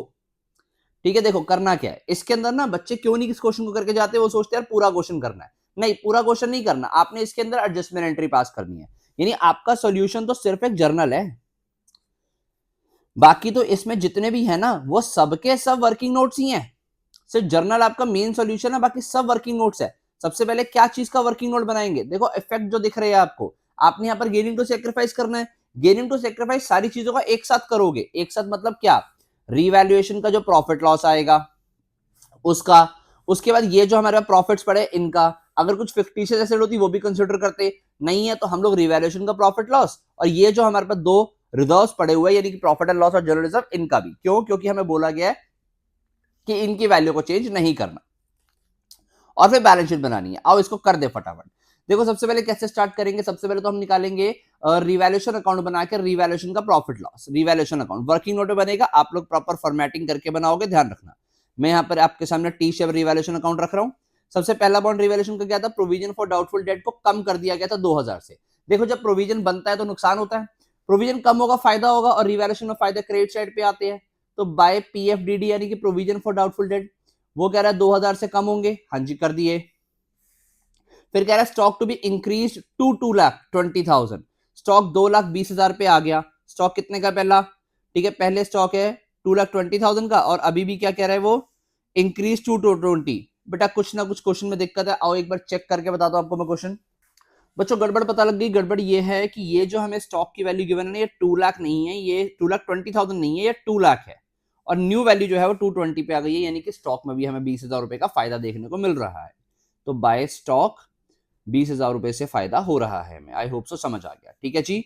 ठीक है, देखो करना क्या है इसके अंदर ना, बच्चे क्यों नहीं इस क्वेश्चन को करके जाते, वो सोचते हैं पूरा क्वेश्चन करना है। नहीं, पूरा क्वेश्चन नहीं करना, आपने इसके अंदर एडजस्टमेंट एंट्री पास करनी है। यानी आपका सॉल्यूशन तो सिर्फ एक जर्नल है, बाकी तो इसमें जितने भी है ना वो सबके सब वर्किंग नोट्स ही हैं। सिर्फ जर्नल आपका मेन सॉल्यूशन है, बाकी सब वर्किंग नोट्स है। सबसे पहले क्या चीज का वर्किंग नोट बनाएंगे? देखो इफेक्ट जो दिख रहे हैं आपको, आपने यहाँ पर गेनिंग टू सेक्रीफाइस करना है। गेनिंग टू सेक्रीफाइस सारी चीजों का एक साथ करोगे। एक साथ मतलब क्या? रीवैल्यूएशन का जो प्रॉफिट लॉस आएगा उसका, उसके बाद ये जो हमारे प्रॉफिट्स पड़े इनका, अगर कुछ फिक्टिशियस एसेट होती वो भी कंसिडर करते, नहीं है तो हम लोग रिवैल्यूएशन का प्रॉफिट लॉस, और ये जो हमारे पास 2 रिजर्व्स पड़े हुए यानी कि प्रॉफिट एंड लॉस और जनरल रिजर्व, इनका भी। क्यों? क्योंकि हमें बोला गया है कि इनकी वैल्यू को चेंज नहीं करना। और फिर बैलेंस शीट बनानी है। आओ इसको कर दे फटाफट। देखो सबसे पहले कैसे स्टार्ट करेंगे? सबसे पहले तो हम निकालेंगे रिवैल्यूएशन अकाउंट बनाकर रिवैल्यूएशन का profit loss. Revaluation account working note में बनेगा, आप लोग प्रॉपर फॉर्मेटिंग करके बनाओगे, ध्यान रखना। मैं यहाँ पर आपके सामने टी शेप रिवैल्यूएशन अकाउंट रख रहा हूँ। सबसे पहला पॉइंट रिवैल्यूएशन का क्या था? प्रोविजन फॉर डाउटफुल डेट को कम कर दिया गया था 2000 से। देखो जब प्रोविजन बनता है तो नुकसान होता है, प्रोविजन कम होगा फायदा होगा, और रिवैल्यूएशन में फायदा क्रेडिट साइड पे आते हैं। तो बाय पीएफडीडी यानी कि प्रोविजन फॉर डाउटफुल डेट, वो कह रहा है 2000 से कम होंगे, हाँ जी कर दिए। फिर कह रहा है stock to be increase to 2,20,000, stock 2,20,000 पे आ गया। स्टॉक कितने का पहला? ठीक है, पहले स्टॉक है 2,20,000 का, और अभी भी क्या कह रहा है वो? Increase to 220। बेटा कुछ ना कुछ क्वेश्चन में दिक्कत है, आओ एक बार चेक करके बताता हूं आपको मैं क्वेश्चन। बच्चों गड़बड़ पता लग गई। गड़बड़ ये है कि ये जो हमें स्टॉक की वैल्यू गिवन है ये 2 लाख नहीं है, ये 2,20,000 नहीं है, ये 2 लाख है, और न्यू वैल्यू जो है वो 220 पे आ गई है, यानी कि स्टॉक में भी हमें 20,000 रुपए का फायदा देखने को मिल रहा है। तो बाय स्टॉक 20,000 रुपए से फायदा हो रहा है हमें। आई होप सो समझ आ गया। ठीक है जी,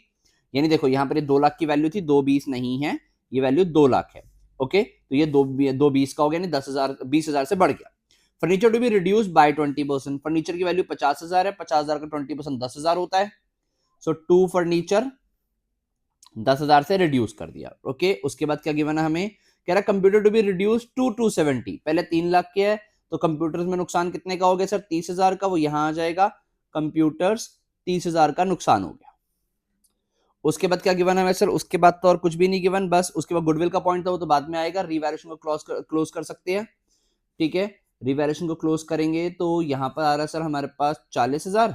यानी देखो यहाँ पर ये 2 लाख की वैल्यू थी, 220 नहीं है, ये वैल्यू 2 लाख है। ओके, तो ये 220 का हो गया, 10,000 20,000 से बढ़ गया। Furniture to be reduce by 20%, furniture की वैल्यू 50,000 है, 50,000 का 20% 10,000 होता है। सो टू फर्नीचर 10,000 से रिड्यूस कर दिया। ओके, उसके बाद क्या गिवन है हमें? कह रहा computer to be reduce to 270, पहले 3 लाख के है तो कंप्यूटर्स में नुकसान कितने का हो गया सर? 30,000 का, वो यहां आ जाएगा, कंप्यूटर्स 30,000 का नुकसान हो गया। उसके बाद क्या गिवन है सर? उसके बाद तो और कुछ भी नहीं गिवन, बस उसके बाद गुडविल का पॉइंट था वो तो बाद में आएगा। रिवैल्यूएशन को क्लोज कर सकते हैं। ठीक है, रिवैल्यूएशन को क्लोज करेंगे तो यहां पर आ रहा है सर हमारे पास 40,000,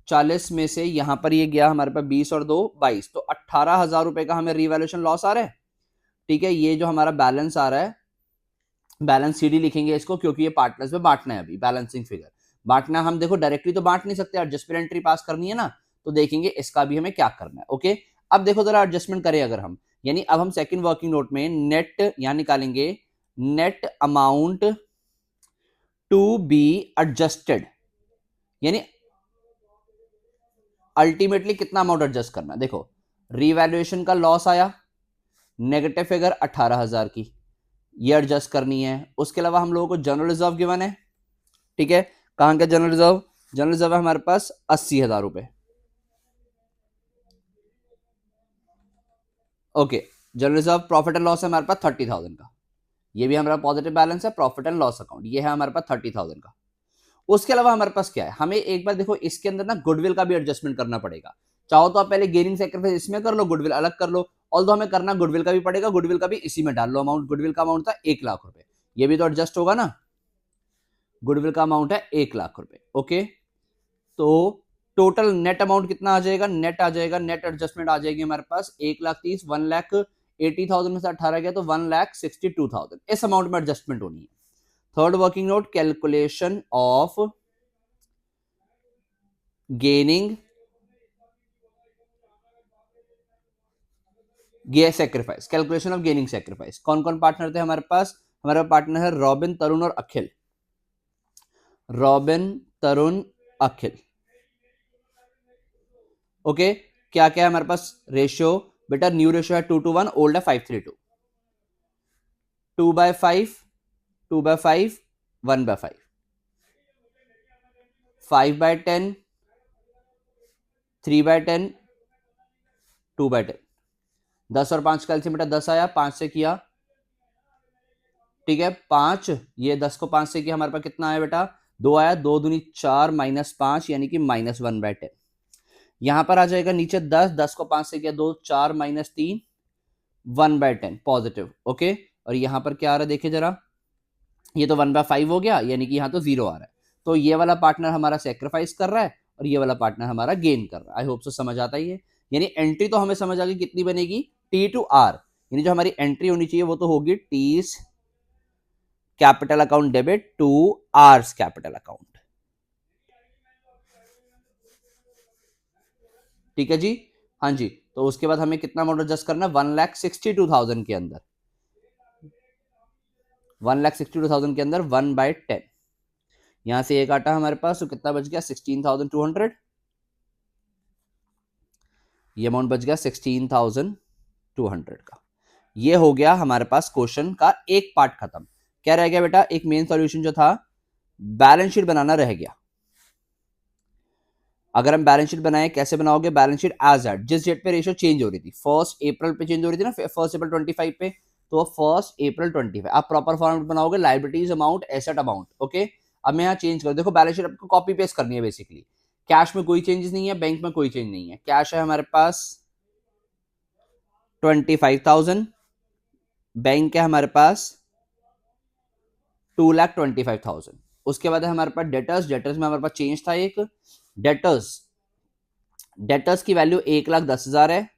40 में से यहां पर ये गया हमारे पास 20 और 2 22, तो 18,000 रुपए का हमें रिवैल्यूएशन लॉस आ रहा है। ठीक है, ये जो हमारा बैलेंस आ रहा है, बैलेंस सीडी लिखेंगे इसको, क्योंकि ये पार्टनर्स में बांटना है, अभी बैलेंसिंग फिगर बांटना। हम देखो डायरेक्टली तो बांट नहीं सकते, एडजस्टमेंट एंट्री पास करनी है ना, तो देखेंगे इसका भी हमें क्या करना है। ओके, अब देखो जरा एडजस्टमेंट करें अगर हम, यानी अब हम सेकंड वर्किंग नोट में नेट यहां निकालेंगे, net amount to be adjusted, यानी अल्टीमेटली कितना अमाउंट एडजस्ट करना है। देखो रीवैल्यूएशन का लॉस आया, नेगेटिव फिगर 18,000 की, ये एडजस्ट करनी है। उसके अलावा हम लोगों को जनरल रिजर्व गिवन है। ठीक है, कहां का जनरल रिजर्व? जनरल रिजर्व है हमारे पास 80,000 रुपए। Okay, general reserve profit and loss है हमारे पास 30,000 का, ये भी हमारा पॉजिटिव बैलेंस है, प्रॉफिट एंड लॉस अकाउंट ये है हमारे पास 30,000 का। उसके अलावा हमारे पास क्या है? हमें एक बार देखो इसके अंदर ना गुडविल का भी एडजस्टमेंट करना पड़ेगा। चाहो तो आप पहले गेनिंग सेक्रीफाइस इसमें कर लो, गुडविल अलग कर लो, ऑल्दो हमें करना गुडविल का भी पड़ेगा, गुडविल का भी इसी में डाल लो अमाउंट। गुडविल का अमाउंट था 1 लाख रुपए, ये भी तो एडजस्ट होगा ना, गुडविल का अमाउंट है 1 लाख रुपए। ओके, तो टोटल नेट अमाउंट कितना आ जाएगा? नेट आ जाएगा, नेट एडजस्टमेंट आ जाएगी हमारे पास 1,30,000, 1,80,000 में से 18 गया तो 1,62,000, इस अमाउंट में एडजस्टमेंट होनी है। Third working note, calculation of gaining sacrifice, calculation of gaining sacrifice. कौन कौन पार्टनर थे हमारे पास? हमारा पार्टनर है रॉबिन, तरुण और अखिल। रॉबिन, तरुण, अखिल। ओके, क्या क्या है हमारे पास रेशियो? बेटा न्यू रेशियो है 2:1, ओल्ड है 5:3:2। 2/5, 2/5, 1/5, 5/10, 3/10, 2/10। 10 और 5 का एलसीएम बेटा 10 आया, 5 से किया, ठीक है 5, ये 10 को 5 से किया, हमारे पास कितना आया बेटा? 2 आया, 2 दूनी 4 -5 यानी कि -1/10। यहां पर आ जाएगा नीचे 10, 10 को 5 से किया, 2 4 -3, 1/10 पॉजिटिव। ओके, और यहां पर क्या आ रहा है देखिए जरा, ये तो 1/5 हो गया, यानी कि यहां तो 0 आ रहा है। तो ये वाला पार्टनर हमारा सेक्रीफाइस कर रहा है और ये वाला पार्टनर हमारा गेन कर रहा है। आई होप सो समझ आता ही है। यानी एंट्री तो हमें समझ आ गई कितनी बनेगी, T to R, यानी जो हमारी एंट्री होनी चाहिए वो तो होगी T's capital account debit to R's capital account. ठीक है जी, हाँ जी। तो उसके बाद हमें कितना अमाउंट एडजस्ट करना है? 1,62,000 के अंदर, 1,62,000 के अंदर 1/10। यहां से एक आटा हमारे पास, तो कितना बच गया? 16,200। ये अमाउंट बच गया 16,200 का। ये हो गया हमारे पास क्वेश्चन का एक पार्ट खत्म। क्या रह गया बेटा? एक मेन सॉल्यूशन जो था, बैलेंस शीट बनाना रह गया। अगर हम बैलेंस शीट बनाए, कैसे बनाओगे बैलेंस शीट? एज एट, जिस डेट पे रेशियो चेंज हो रही थी, 1 अप्रैल पे चेंज हो रही थी ना, 1 अप्रैल 25 पे, तो 1 अप्रैल 25 आप प्रॉपर फॉर्मेट बनाओगे, liabilities amount, asset amount. Okay, अब मैं यहाँ चेंज कर, देखो बैलेंस शीट आपको कॉपी पेस्ट करनी है बेसिकली। कैश में कोई चेंजेस नहीं है, बैंक में कोई चेंज नहीं है। कैश है हमारे पास 25,000, बैंक है हमारे पास 2,25,000। उसके बाद है हमारे पास डेटर्स, डेटर्स में हमारे पास चेंज था एक, डेटर्स, डेटर्स की वैल्यू 1,10,000 है,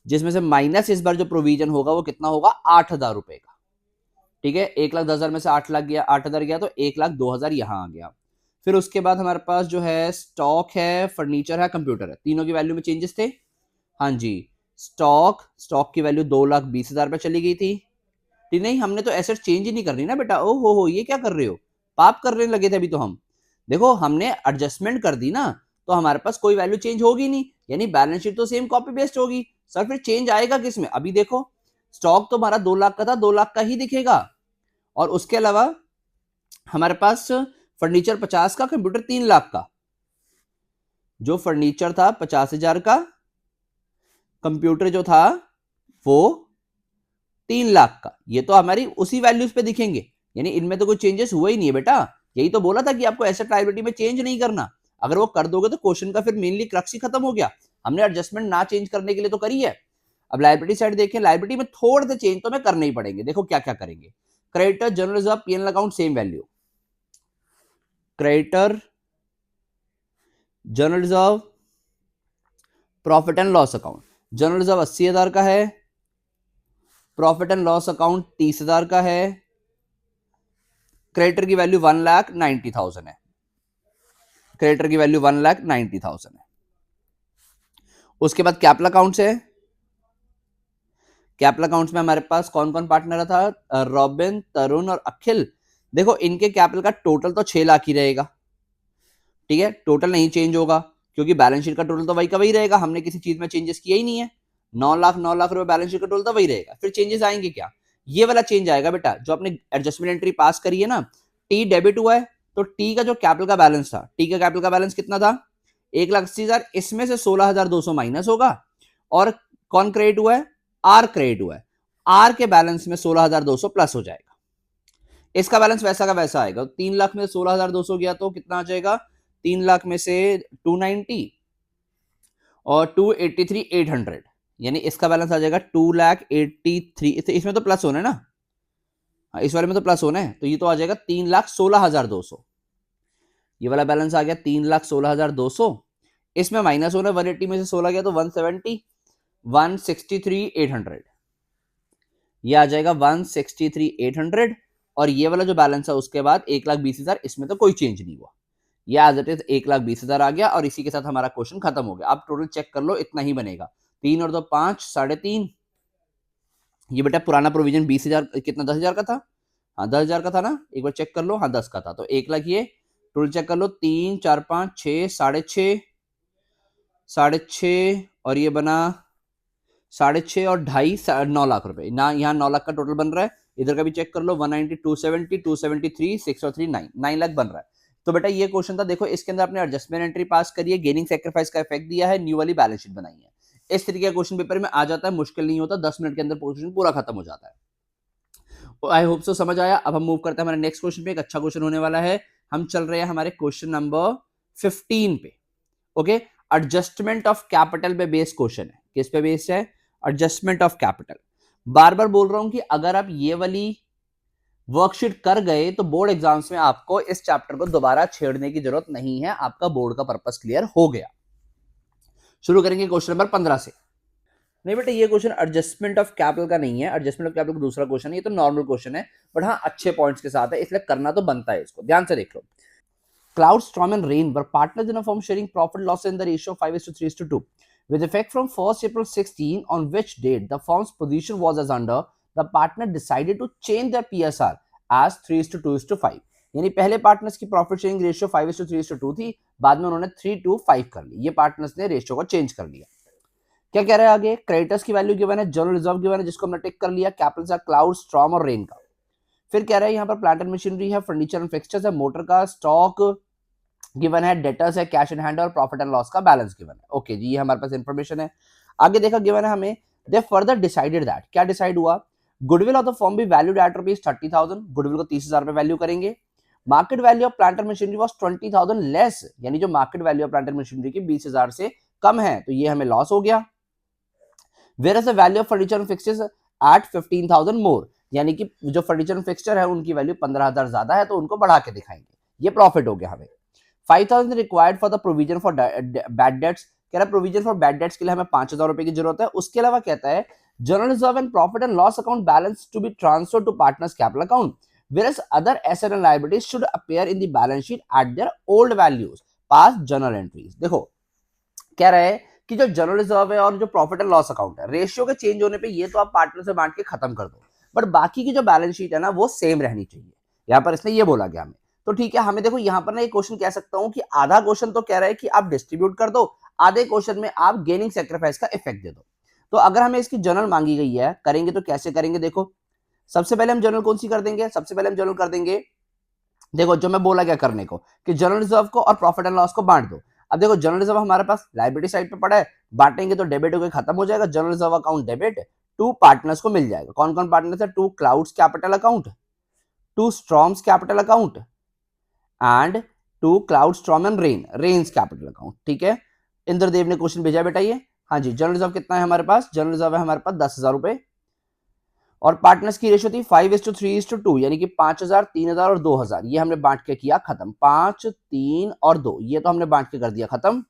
जिसमें से माइनस इस बार जो प्रोविजन होगा वो कितना होगा? 8,000 रुपए का। ठीक है, 1,10,000 में से 8,00,000 गया, 8,000 गया, तो 1,02,000 यहां आ गया। फिर उसके बाद हमारे पास जो है स्टॉक है, फर्नीचर है, कंप्यूटर है, तीनों की वैल्यू में चेंजेस थे। हाँ जी, स्टॉक, स्टॉक की वैल्यू 2,20,000 पे चली गई थी। ठीक, नहीं हमने तो एसेट चेंज ही नहीं करनी ना बेटा। ओ हो, ये क्या कर रहे हो? पाप करने लगे थे अभी तो हम। देखो हमने एडजस्टमेंट कर दी ना, तो हमारे पास कोई वैल्यू चेंज होगी नहीं, यानी बैलेंस शीट तो सेम कॉपी पेस्ट होगी। सर फिर चेंज आएगा किसमें? अभी देखो, स्टॉक तो हमारा 2 लाख का था, 2 लाख का ही दिखेगा। और उसके अलावा हमारे पास फर्नीचर 50 का, कंप्यूटर 3 लाख का। जो फर्नीचर था 50,000 का, कंप्यूटर जो था वो 3 लाख का। ये तो हमारी उसी वैल्यूज पे दिखेंगे, यानी इनमें तो कोई चेंजेस हुआ ही नहीं है बेटा। यही तो बोला था कि आपको एसेट लायबिलिटी में चेंज नहीं करना। अगर वो कर दोगे तो क्वेश्चन का फिर मेनली क्रक्स ही खत्म हो गया। हमने एडजस्टमेंट ना चेंज करने के लिए तो करी है। अब लायबिलिटी साइड देखें, लायबिलिटी में थोड़े से चेंज तो हमें करने ही पड़ेंगे। देखो क्या क्या करेंगे। Creditor, general reserve, PNL account same value. Creditor, general reserve, profit and loss account. General reserve 80,000 का है, प्रॉफिट एंड लॉस अकाउंट 30,000 का है, क्रेडिटर की वैल्यू 1,90,000 है, क्रेडिटर की वैल्यू 1,90,000 है। उसके बाद कैपिटल अकाउंट्स है। कैपिटल अकाउंट्स में हमारे पास कौन कौन पार्टनर था? रॉबिन, तरुण और अखिल। देखो इनके कैपिटल का टोटल तो 6 लाख ही रहेगा। ठीक है, टोटल नहीं चेंज होगा, क्योंकि बैलेंस शीट का टोटल तो वही का वही रहेगा, हमने किसी चीज में चेंजेस किया ही नहीं है। 9 लाख रुपए बैलेंस शीट का टोटल तो वही रहेगा। फिर चेंजेस आएंगे क्या? ये वाला चेंज आएगा बेटा, जो आपने एडजस्टमेंट एंट्री पास करी है ना, टी डेबिट हुआ है, तो टी का जो कैपिटल का बैलेंस था, टी का कैपिटल का बैलेंस कितना था? 1,80,000, इसमें से 16,200 माइनस होगा। और कौन क्रेडिट हुआ है? आर क्रेडिट हुआ है। आर के बैलेंस में 16,200 प्लस हो जाएगा। इसका बैलेंस वैसा का वैसा आएगा। 3 लाख में 16,200 गया तो कितना आ जाएगा? 3 लाख में से 290 और 283,800, यानी इसका बैलेंस आ जाएगा 2,83,000। इसमें तो प्लस होना है ना, इस वाले में तो प्लस होना है, तो ये तो आ जाएगा 3,16,200। ये वाला बैलेंस आ गया 3,16,200। इसमें माइनस होना है, 180 में से 16 गया तो 170, 163,800। ये आ जाएगा 163,800। और ये वाला जो बैलेंस है उसके बाद 1,20,000, इसमें तो कोई चेंज नहीं हुआ, ये एज इट इज 1,20,000 आ गया और इसी के साथ हमारा क्वेश्चन खत्म हो गया। आप टोटल चेक कर लो, इतना ही बनेगा, 3 और 2 5, 3.5। ये बेटा पुराना प्रोविजन 20,000 कितना 10,000 का था, हाँ 10,000 का था ना, एक बार चेक कर लो, हाँ 10 का था, तो 1,00,000 ये टोटल चेक कर लो, 3 4 5 6 6.5 6.5 और ये बना 6.5 और 2.5 9 लाख रुपए ना, यहाँ 9 लाख का टोटल बन रहा है। इधर का भी चेक कर लो, 190 270 273 6 और 3 9 9 लाख बन रहा है। तो बेटा ये क्वेश्चन था, देखो इसके अंदर आपने एडजस्टमेंट एंट्री पास करी है, गेनिंग सेक्रीफाइस का इफेक्ट दिया है, न्यू वाली बैलेंस शीट बनाई है। इस तरीके का क्वेश्चन पेपर में आ जाता है, मुश्किल नहीं होता, 10 मिनट के अंदर क्वेश्चन पूरा खत्म हो जाता है। आई होप सो समझ आया। अब हम मूव करते हैं हमारे नेक्स्ट क्वेश्चन पे, एक अच्छा क्वेश्चन होने वाला है। हम चल रहे हैं हमारे क्वेश्चन नंबर 15 पे। ओके, एडजस्टमेंट ऑफ कैपिटल पे बेस्ड क्वेश्चन है। किस पे बेस्ड है? Adjustment of capital. बार बार बोल रहा हूं कि अगर आप ये वाली वर्कशीट कर गए तो बोर्ड एग्जाम्स में आपको इस चैप्टर को दोबारा छेड़ने की जरूरत नहीं है, आपका बोर्ड का पर्पस क्लियर हो गया। शुरू करेंगे क्वेश्चन नंबर 15 से। नहीं बेटा, ये क्वेश्चन एडजस्टमेंट ऑफ कैपिटल का नहीं है, एडजस्टमेंट ऑफ कैपिटल का दूसरा क्वेश्चन है, ये तो नॉर्मल क्वेश्चन है, बट हाँ अच्छे पॉइंट्स के साथ है, इसलिए करना तो बनता है इसको। ध्यान से देख लो। Cloud, Storm, and Rain were partners in a firm sharing profit loss in the ratio of 5:3:2. With effect from 1st April 16, on which date the firm's position was as under, the partner decided to change their PSR as 3:2:5. यानी पहले partners की profit sharing ratio 5:3:2 थी, बाद में उन्होंने 3:5 कर ली। ये partners ने रेशियो को चेंज कर लिया। क्या कह रहा है आगे? क्रेडिटर्स की वैल्यू गिवन है, जनरल रिजर्व गिवन है जिसको हमने टिक कर लिया, कैपिटल क्लाउड, स्टॉर्म और रेन का। फिर कह रहा है यहाँ पर प्लांट एंड मशीनरी है, फर्नीचर एंड फिक्सचर्स है, मोटर का स्टॉक गिवन है, डेटर्स है, कैश इन हैंड और प्रॉफिट एंड लॉस का बैलेंस गिवन है। ओके जी, ये हमारे पास इंफॉर्मेशन है। आगे देखा गिवन है हमें, दे फर्दर डिसाइडेड दैट, क्या डिसाइड हुआ? Goodwill of the firm be valued at ₹30,000, goodwill को 30,000 पे वैल्यू करेंगे। Market value of plant and machinery was 20,000 less, यानी जो market value of plant and machinery की 20,000 से कम है, तो ये हमें लॉस हो गया। Whereas the value of furniture and fixtures at 15,000 more, यानी कि जो फर्नीचर एंड फिक्सचर है उनकी वैल्यू 15,000 ज्यादा है, तो उनको बढ़ा के दिखाएंगे। ये प्रॉफिट हो गया हमें। 5,000 required for the provision for bad debts, कह रहा है प्रोविजन फॉर बैड डेट्स के लिए हमें 5,000 रुपए की जरूरत है। उसके अलावा कहता है general reserve and profit and loss account balance to be transfer to partners capital account, whereas other asset and liabilities should appear in the balance sheet at their old values past journal entries। देखो कह रहा है कि जो general reserve है और जो profit and loss account है, रेशियो के चेंज होने पे ये तो आप पार्टनर से बांट के खत्म कर दो, बट बाकी की जो बैलेंस शीट है ना वो सेम रहनी चाहिए। यहाँ पर इसने ये बोला गया हमें, तो ठीक है। हमें देखो यहाँ पर ना एक क्वेश्चन कह सकता हूँ कि आधा क्वेश्चन तो कह रहा है कि आप डिस्ट्रीब्यूट कर दो, आधे क्वेश्चन में आप गेनिंग सेक्रीफाइस का इफेक्ट दे दो। तो अगर हमें इसकी जनरल मांगी गई है, करेंगे तो कैसे करेंगे? देखो सबसे पहले हम जनरल कौन सी कर देंगे? सबसे पहले हम जनरल कर देंगे, देखो जो मैं बोला क्या करने को, कि जनरल रिजर्व को और प्रॉफिट एंड लॉस को बांट दो। अब देखो जनरल रिजर्व हमारे पास लायबिलिटी साइड पे पड़ा है, बांटेंगे तो डेबिट होकर खत्म हो जाएगा। General reserve account debit to partners को मिल जाएगा। कौन कौन पार्टनर्स है? To clouds capital account, to storms capital account and to cloud storm and rains capital account. ठीक है, इंद्रदेव ने क्वेश्चन भेजा बेटा ये। हाँ जी, जनरल रिजर्व कितना है हमारे पास? जनरल रिजर्व है हमारे पास 10,000 रुपए और पार्टनर्स की रेशियो थी 5:3:2, यानी कि 5,000, 3,000 और 2,000। ये हमने बांट के किया खत्म। 5, 3 और 2, ये तो हमने बांट के कर दिया खत्म।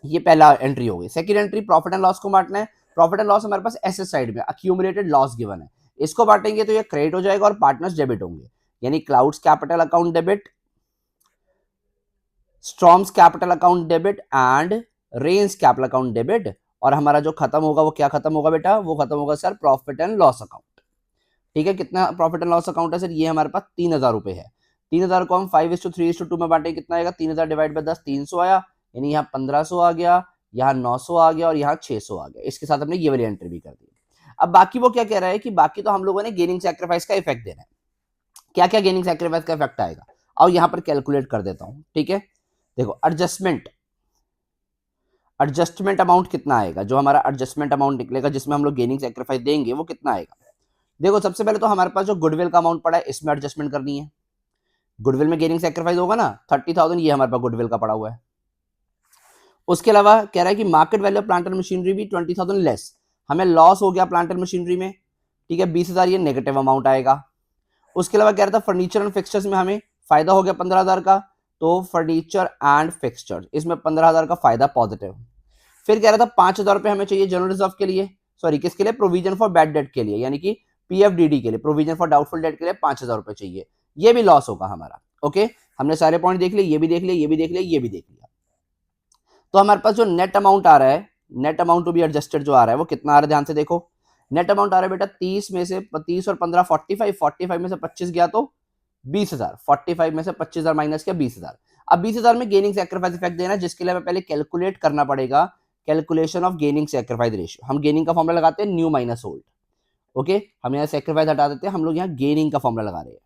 ये पहला एंट्री हो गई। Second entry profit and loss को बांटना है। प्रॉफिट एंड लॉस हमारे पास एसेट साइड में अक्यूमुलेटेड लॉस गिवन है, इसको बांटेंगे तो ये क्रेडिट हो जाएगा और पार्टनर्स डेबिट होंगे, यानी clouds capital account debit, storms capital account debit and rains capital account debit. और हमारा जो खत्म होगा वो क्या खत्म होगा बेटा? वो खत्म होगा sir profit and loss account. ठीक है, कितना प्रॉफिट एंड लॉस अकाउंट है सर? ये हमारे पास 3,000 रुपए है। 3,000 को हम 5:3:2 में बांटे, कितना आएगा? 3,000 डिवाइड बाय 10, 300 आया, यानी यहाँ 1,500 आ गया, यहाँ 900 आ गया और यहाँ 600 आ गया। इसके साथ हमने ये वाली एंट्री भी कर दी। अब बाकी वो क्या कह रहा है कि बाकी तो हम लोगों ने गेनिंग सैक्रिफाइस का इफेक्ट देना है। क्या क्या गेनिंग सैक्रिफाइस का इफेक्ट आएगा? और यहाँ पर कैलकुलेट कर देता हूँ। ठीक है, देखो एडजस्टमेंट अमाउंट कितना आएगा? जो हमारा एडजस्टमेंट अमाउंट निकलेगा जिसमें हम लोग गेनिंग सैक्रिफाइस देंगे वो कितना आएगा? देखो सबसे पहले तो हमारे पास जो गुडविल का अमाउंट पड़ा है इसमें एडजस्टमेंट करनी है। गुडविल में गेनिंग सैक्रिफाइस होगा ना 30,000, ये हमारे पास गुडविल का पड़ा हुआ है। उसके अलावा कह रहा है कि market value of plant and machinery भी 20,000 लेस, हमें लॉस हो गया प्लांट एंड मशीनरी में। ठीक है, 20,000 ये नेगेटिव अमाउंट आएगा। उसके अलावा कह रहा था फर्नीचर एंड फिक्सचर्स में हमें फायदा हो गया 15,000 का, तो फर्नीचर एंड फिक्सचर इसमें 15,000 का फायदा पॉजिटिव। फिर कह रहा था 5,000 रुपए हमें चाहिए जनरल रिजर्व के लिए, सॉरी किसके लिए? प्रोविजन फॉर बैड डेट के लिए, यानी कि पीएफडीडी के लिए, प्रोविजन फॉर डाउटफुल डेट के लिए 5,000 रुपए चाहिए, ये भी लॉस होगा हमारा। ओके, हमने सारे पॉइंट देख लिए, ये भी देख लिया, ये भी देख लिया, ये भी देख लिया। तो हमारे पास जो नेट अमाउंट आ रहा है, net amount to be adjusted जो आ रहा है वो कितना आ रहा है, ध्यान से देखो। नेट अमाउंट आ रहा है बेटा 30 में से 30 और 15 45, 45 में से 25 गया तो 20,000, 45 में से 25,000 माइनस किया 20,000। अब 20,000 में गेनिंग सैक्रिफाइस इफेक्ट देना है, जिसके लिए हमें पहले कैलकुलेट करना पड़ेगा calculation of gaining sacrifice ratio. हम गेनिंग का फॉर्मूला लगाते हैं न्यू माइनस ओल्ड। ओके, हम यहाँ सैक्रिफाइस हटा देते हैं, हम लोग यहाँ गेनिंग का फॉर्मूला लगा रहे हैं।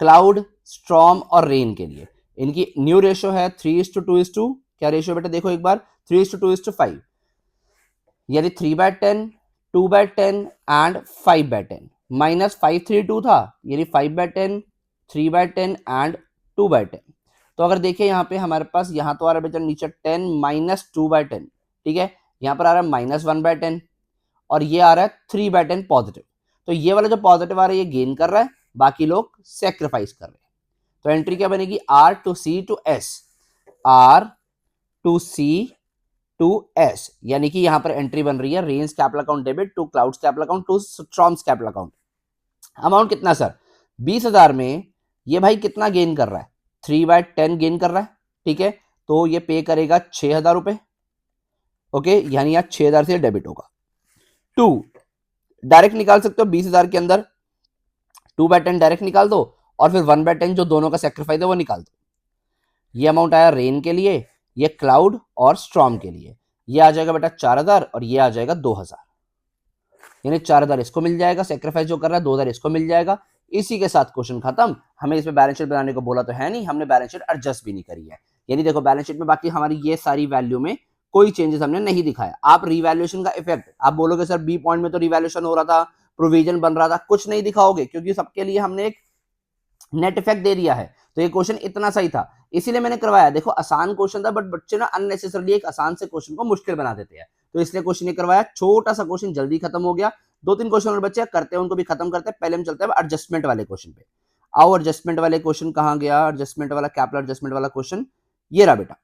क्लाउड, स्टॉर्म और रेन के लिए इनकी न्यू रेशियो है 3:2:, क्या रेशियो बेटा देखो एक बार, 3:2:5, यानी 3/10, 2/10 एंड 5/10, माइनस 532 था, यानी 5/10, 3/10 एंड 2/10। तो अगर देखिए यहाँ पे हमारे पास यहाँ तो आ रहा है बेटा नीचे 10 माइनस 2/10, ठीक है, यहाँ पर आ रहा है माइनस 1/10 और ये आ रहा है 3/10 पॉजिटिव। तो ये वाला जो पॉजिटिव आ रहा है ये गेन कर रहा है, बाकी लोग सेक्रीफाइस कर रहे हैं। तो एंट्री क्या बनेगी, R to C to S, R to C to S, यानी कि यहां पर एंट्री बन रही है rains capital account debit to clouds capital account to storms capital account. Amount कितना सर, 20,000 में ये भाई कितना गेन कर रहा है, 3/10 गेन कर रहा है, ठीक है, तो ये पे करेगा 6,000 रुपए। ओके, यानी यहां 6,000 से डेबिट होगा। 2 डायरेक्ट निकाल सकते हो 20,000 के अंदर, 2/10 डायरेक्ट निकाल दो और फिर 1/10 जो दोनों का सेक्रीफाइस है वो निकाल दो। ये अमाउंट आया रेन के लिए, ये क्लाउड और स्टॉर्म के लिए, ये आ जाएगा बेटा 4,000 और ये आ जाएगा 2,000, यानी 4,000 इसको मिल जाएगा, सेक्रीफाइस जो कर रहा है 2,000 इसको मिल जाएगा। इसी के साथ क्वेश्चन खत्म। हमें इसमें बैलेंस शीट बनाने को बोला तो है नहीं, हमने बैलेंस शीट एडजस्ट भी नहीं करी है। यानी देखो बैलेंस शीट में बाकी हमारी ये सारी वैल्यू में कोई चेंजेस हमने नहीं दिखाया। आप रिवैल्यूएशन का इफेक्ट आप बोलोगे सर बी पॉइंट में तो रिवैल्यूएशन हो रहा था, प्रोविजन बन रहा था, कुछ नहीं दिखाओगे क्योंकि सबके लिए हमने एक नेट इफेक्ट दे दिया है। तो ये क्वेश्चन इतना सही था, इसीलिए मैंने करवाया। देखो आसान क्वेश्चन था बट बच्चे ना अननेसेसरली एक आसान से क्वेश्चन को मुश्किल बना देते हैं, तो इसलिए क्वेश्चन ये करवाया। छोटा सा क्वेश्चन जल्दी खत्म हो गया, 2-3 क्वेश्चन और बच्चे करते हैं, उनको भी खत्म करते हैं। पहले हम चलते हैं एडजस्टमेंट वाले क्वेश्चन पे। आओ एडजस्टमेंट वाले क्वेश्चन कहां गया, एडजस्टमेंट वाला कैपिटल एडजस्टमेंट वाला क्वेश्चन ये रहा बेटा।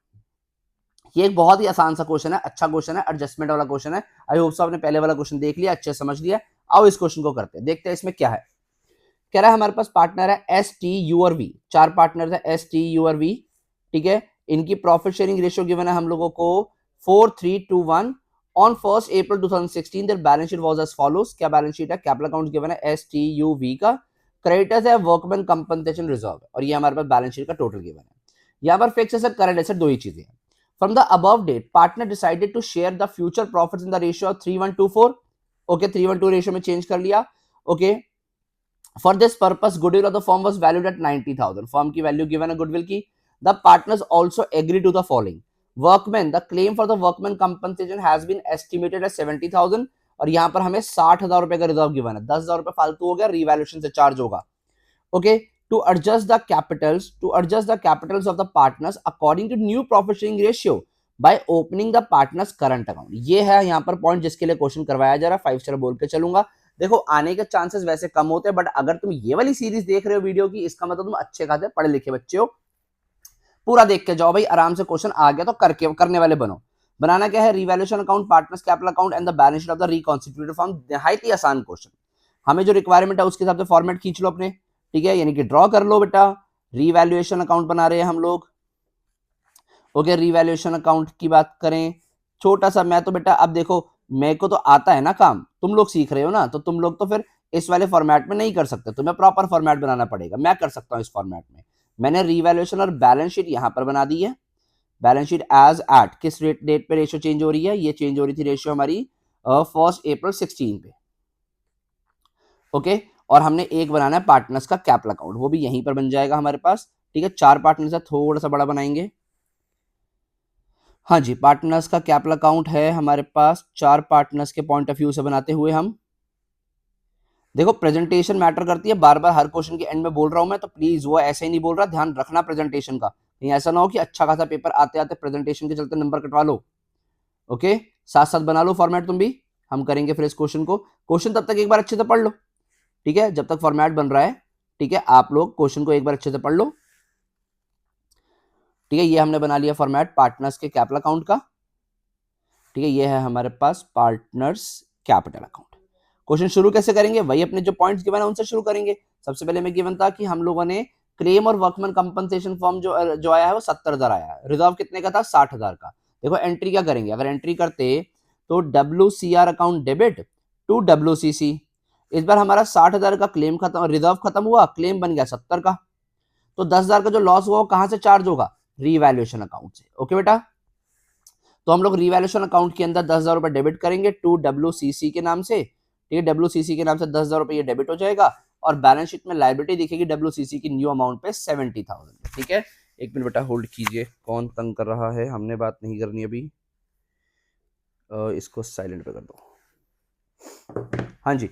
ये एक बहुत ही आसान सा क्वेश्चन है, अच्छा क्वेश्चन है, एडजस्टमेंट वाला क्वेश्चन है। आई होप सो आपने पहले वाला क्वेश्चन देख लिया, अच्छे समझ लिया। आओ इस क्वेश्चन को करते हैं, देखते हैं इसमें क्या है। कह रहा है हमारे पास पार्टनर है एस टी यू और वी, 4 पार्टनर है एस टी यू और वी, ठीक है। इनकी प्रॉफिट शेयरिंग रेशियो गिवन है हम लोगों को 4:3:1 on 1 April 2016। Their balance sheet was as follows, क्या बैलेंस शीट है, कैपिटल अकाउंट गिवन है एस टी यू वी का, क्रेडिटर्स है वर्कमैन कंपनसेशन रिजर्व, और ये हमारे पास बैलेंस शीट का टोटल गिवन है। यहाँ पर फिक्स एसेट करंट एसेट दो ही चीजें हैं। From the above date partner decided to share the future profits in the ratio of 3:1:4। Okay, 3:1:2 ratio में चेंज कर लिया। Okay, For this purpose, goodwill of the firm was valued at 90,000. Firm की value given है goodwill की. The partners also agree to the following. Workman, the claim for the workman compensation has been estimated at 70,000. और यहाँ पर हमें 60,000 रुपए का reserve given है, 10,000 रुपए फालतू हो गया, रिवैल्यूएशन से चार्ज होगा। Okay, to adjust the capitals of the partners according to new profit sharing ratio by opening the partners current account. ये है यहाँ पर पॉइंट जिसके लिए क्वेश्चन करवाया जा रहा है, 5 स्टार बोल के चलूंगा। देखो आने के चांसेस वैसे कम होते हैं, बट अगर तुम ये वाली सीरीज देख रहे हो वीडियो की, इसका मतलब तुम अच्छे खासे पढ़े लिखे बच्चे हो। पूरा देख के जाओ भाई, आराम से क्वेश्चन आ गया तो करने वाले बनो। बनाना क्या है, revaluation account, partners capital account and the balance sheet of the reconstituted firm. निहायत ही आसान क्वेश्चन, हमें जो रिक्वायरमेंट है उसके हिसाब से फॉर्मेट खींच लो अपने, ठीक है, यानी कि ड्रॉ कर लो बेटा। रिवैल्यूएशन अकाउंट बना रहे हैं हम लोग। ओके, रिवैल्यूएशन अकाउंट की बात करें, छोटा सा मैं तो बेटा, अब देखो मेरे को तो आता है ना काम, तुम लोग सीख रहे हो ना, तो तुम लोग तो फिर इस वाले फॉर्मेट में नहीं कर सकते, तुम्हें प्रॉपर फॉर्मेट बनाना पड़ेगा। मैं कर सकता हूं इस फॉर्मेट में। मैंने रिवैल्यूएशन और बैलेंस शीट यहां पर बना दी है। बैलेंस शीट एज एट किस डेट पे रेशियो चेंज हो रही है, ये चेंज हो रही थी रेशियो हमारी 1 अप्रैल 16 पे। ओके, और हमने एक बनाना है पार्टनर्स का कैपिटल अकाउंट, वो भी यहीं पर बन जाएगा हमारे पास, ठीक है। 4 पार्टनर्स है, थोड़ा सा बड़ा बनाएंगे। हाँ जी, पार्टनर्स का कैपिटल अकाउंट है हमारे पास, 4 पार्टनर्स के पॉइंट ऑफ व्यू से बनाते हुए हम। देखो प्रेजेंटेशन मैटर करती है, बार बार हर क्वेश्चन के एंड में बोल रहा हूं मैं, तो प्लीज वो ऐसे ही नहीं बोल रहा, ध्यान रखना प्रेजेंटेशन का, कहीं ऐसा ना हो कि अच्छा खासा पेपर आते आते प्रेजेंटेशन के चलते नंबर कटवा लो। ओके, साथ साथ बना लो फॉर्मेट तुम भी, हम करेंगे फिर इस क्वेश्चन को। क्वेश्चन तब तक एक बार अच्छे से पढ़ लो, ठीक है, जब तक फॉर्मेट बन रहा है, ठीक है, आप लोग क्वेश्चन को एक बार अच्छे से पढ़ लो, ठीक है। ये हमने बना लिया फॉर्मेट पार्टनर्स के कैपिटल अकाउंट का, ठीक है, ये है हमारे पास पार्टनर्स कैपिटल अकाउंट। क्वेश्चन शुरू कैसे करेंगे, वही अपने जो पॉइंट्स गिवन है उनसे शुरू करेंगे। सबसे पहले में गिवन था कि हम लोगों ने क्लेम और वर्कमैन कंपनसेशन फॉर्म जो आया है वो 70,000 आया है, रिजर्व कितने का था 60,000 का। देखो एंट्री क्या करेंगे, अगर एंट्री करते तो WCR account debit to WCC, इस बार हमारा 60,000 का क्लेम खत्म, रिजर्व खत्म हुआ, क्लेम बन गया 70 का, तो 10,000 का जो लॉस हुआ वो कहां से चार्ज होगा, रीवैल्यूएशन अकाउंट से। ओके बेटा, तो हम लोग रीवैल्यूएशन अकाउंट के अंदर 10,000 रुपए डेबिट करेंगे टू WCC के नाम से, ठीक है, WCC के नाम से 10,000 रुपए ये डेबिट हो जाएगा, और बैलेंस शीट में लायबिलिटी दिखेगी WCC की न्यू अमाउंट पे 70,000। ठीक है, एक मिनट बेटा होल्ड कीजिए, कौन तंग कर रहा है, हमने बात नहीं करनी अभी, इसको साइलेंट पे कर दो। हाँ जी,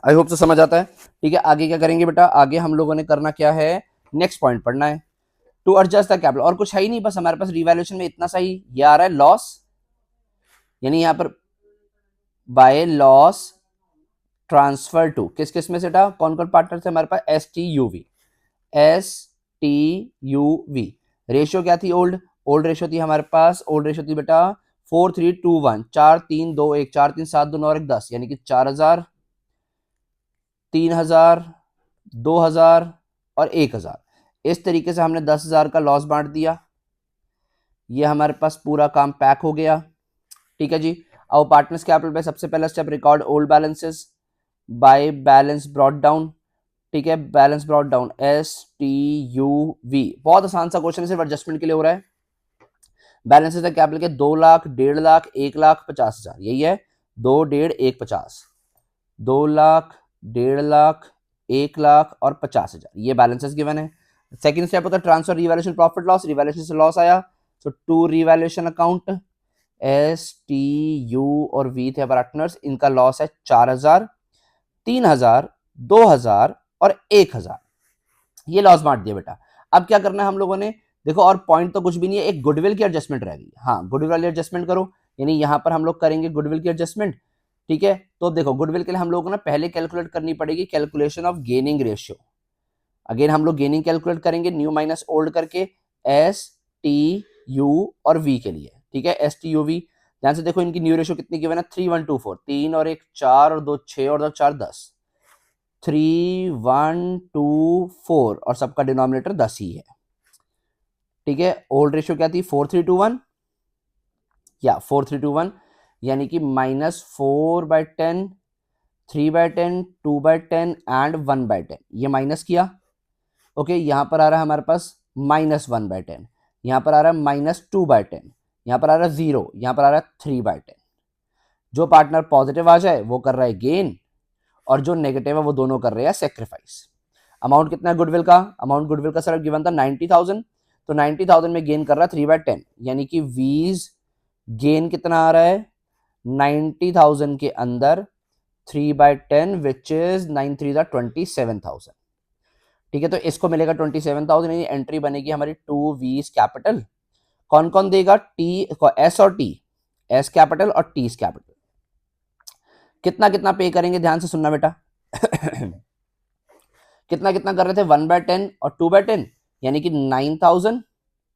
आई होप तो समझ आता है। ठीक है, आगे क्या करेंगे बेटा, आगे हम लोगों ने करना क्या है, नेक्स्ट पॉइंट पढ़ना है, टू एडजस्ट द कैपिटल, और कुछ है ही नहीं, बस हमारे पास रिवैल्यूएशन में इतना सा ही ये आ रहा है लॉस, यानी यहां पर बाय लॉस ट्रांसफर टू किस किस में से था, कौन कौन पार्टनर थे हमारे पास, STUV। रेशियो क्या थी, ओल्ड रेशियो थी हमारे पास, ओल्ड रेशियो थी बेटा 4-3-2-1, 4-3-2-1, 4-3-7-2-9 और 1 10, यानी कि 4,000, 3,000, 2,000 और 1,000। इस तरीके से हमने 10,000 का लॉस बांट दिया, ये हमारे पास पूरा काम पैक हो गया। ठीक है जी, अब पार्टनर्स कैपिटल पे सबसे पहला step record old balances by balance brought down. ठीक है, बैलेंस ब्रॉट डाउन STUV, बहुत आसान सा क्वेश्चन है, सिर्फ एडजस्टमेंट के लिए हो रहा है। बैलेंसेस है कैपिटल के 2 लाख, 1.5 लाख, 1 लाख 50,000, यही है 2, 1.5, 1, 50, 2 लाख, 1.5 लाख, 1 लाख और 50,000, ये बैलेंसेस गिवन है। सेकंड स्टेप होता है transfer revaluation profit loss, revaluation से लॉस आया तो टू रिवैल्यूएशन अकाउंट, STU और V थे पार्टनर्स, इनका लॉस है 4,000, 3,000, 2,000 और 1,000, ये लॉस बांट दिया बेटा। अब क्या करना है हम लोगों ने, देखो और पॉइंट तो कुछ भी नहीं है, एक गुडविल की एडजस्टमेंट रह गई। हाँ, गुडविल वाली एडजस्टमेंट करो, यानी यहां पर हम लोग करेंगे गुडविल की एडजस्टमेंट। ठीक है, तो देखो गुडविल के लिए हम लोगों को ना पहले कैलकुलेट करनी पड़ेगी calculation of gaining ratio. Again हम लोग गेनिंग कैलकुलेट करेंगे न्यू माइनस ओल्ड करके STU और V के लिए। ठीक है, STUV, ध्यान से देखो इनकी न्यू रेशियो कितनी गिवन है, 3, 1, 2, 4, 3 और 1 4 और 2 6 और 2 4 10, 3, 1, 2, 4 और सबका डिनोमिनेटर 10 ही है। ठीक है, ओल्ड रेशियो क्या थी 4:3:1 या 4:3:1, यानी कि -4/10, 3/10, 2/10 एंड 1/10, ये माइनस किया। ओके, यहां पर आ रहा है हमारे पास -1/10, यहां पर आ रहा है -2/10, यहां पर आ रहा है 0, यहां पर आ रहा है 3/10। जो पार्टनर पॉजिटिव आ जाए वो कर रहा है गेन, और जो नेगेटिव है वो दोनों कर रहे हैं सेक्रीफाइस। अमाउंट कितना है गुडविल का, अमाउंट गुडविल का सर गिवन था 90,000, तो 90,000 में गेन कर रहा है 3/10, यानी कि वीज गेन कितना आ रहा है 90,000 के अंदर 3/10 विच इज 9 3 27,000। ठीक है, तो इसको मिलेगा 27,000, यानी एंट्री बनेगी हमारी 2V's कैपिटल। कौन कौन देगा, S और T, S कैपिटल और T कैपिटल। कितना कितना पे करेंगे, ध्यान से सुनना बेटा कितना कितना कर रहे थे 1/10 और 2/10, यानी कि 9,000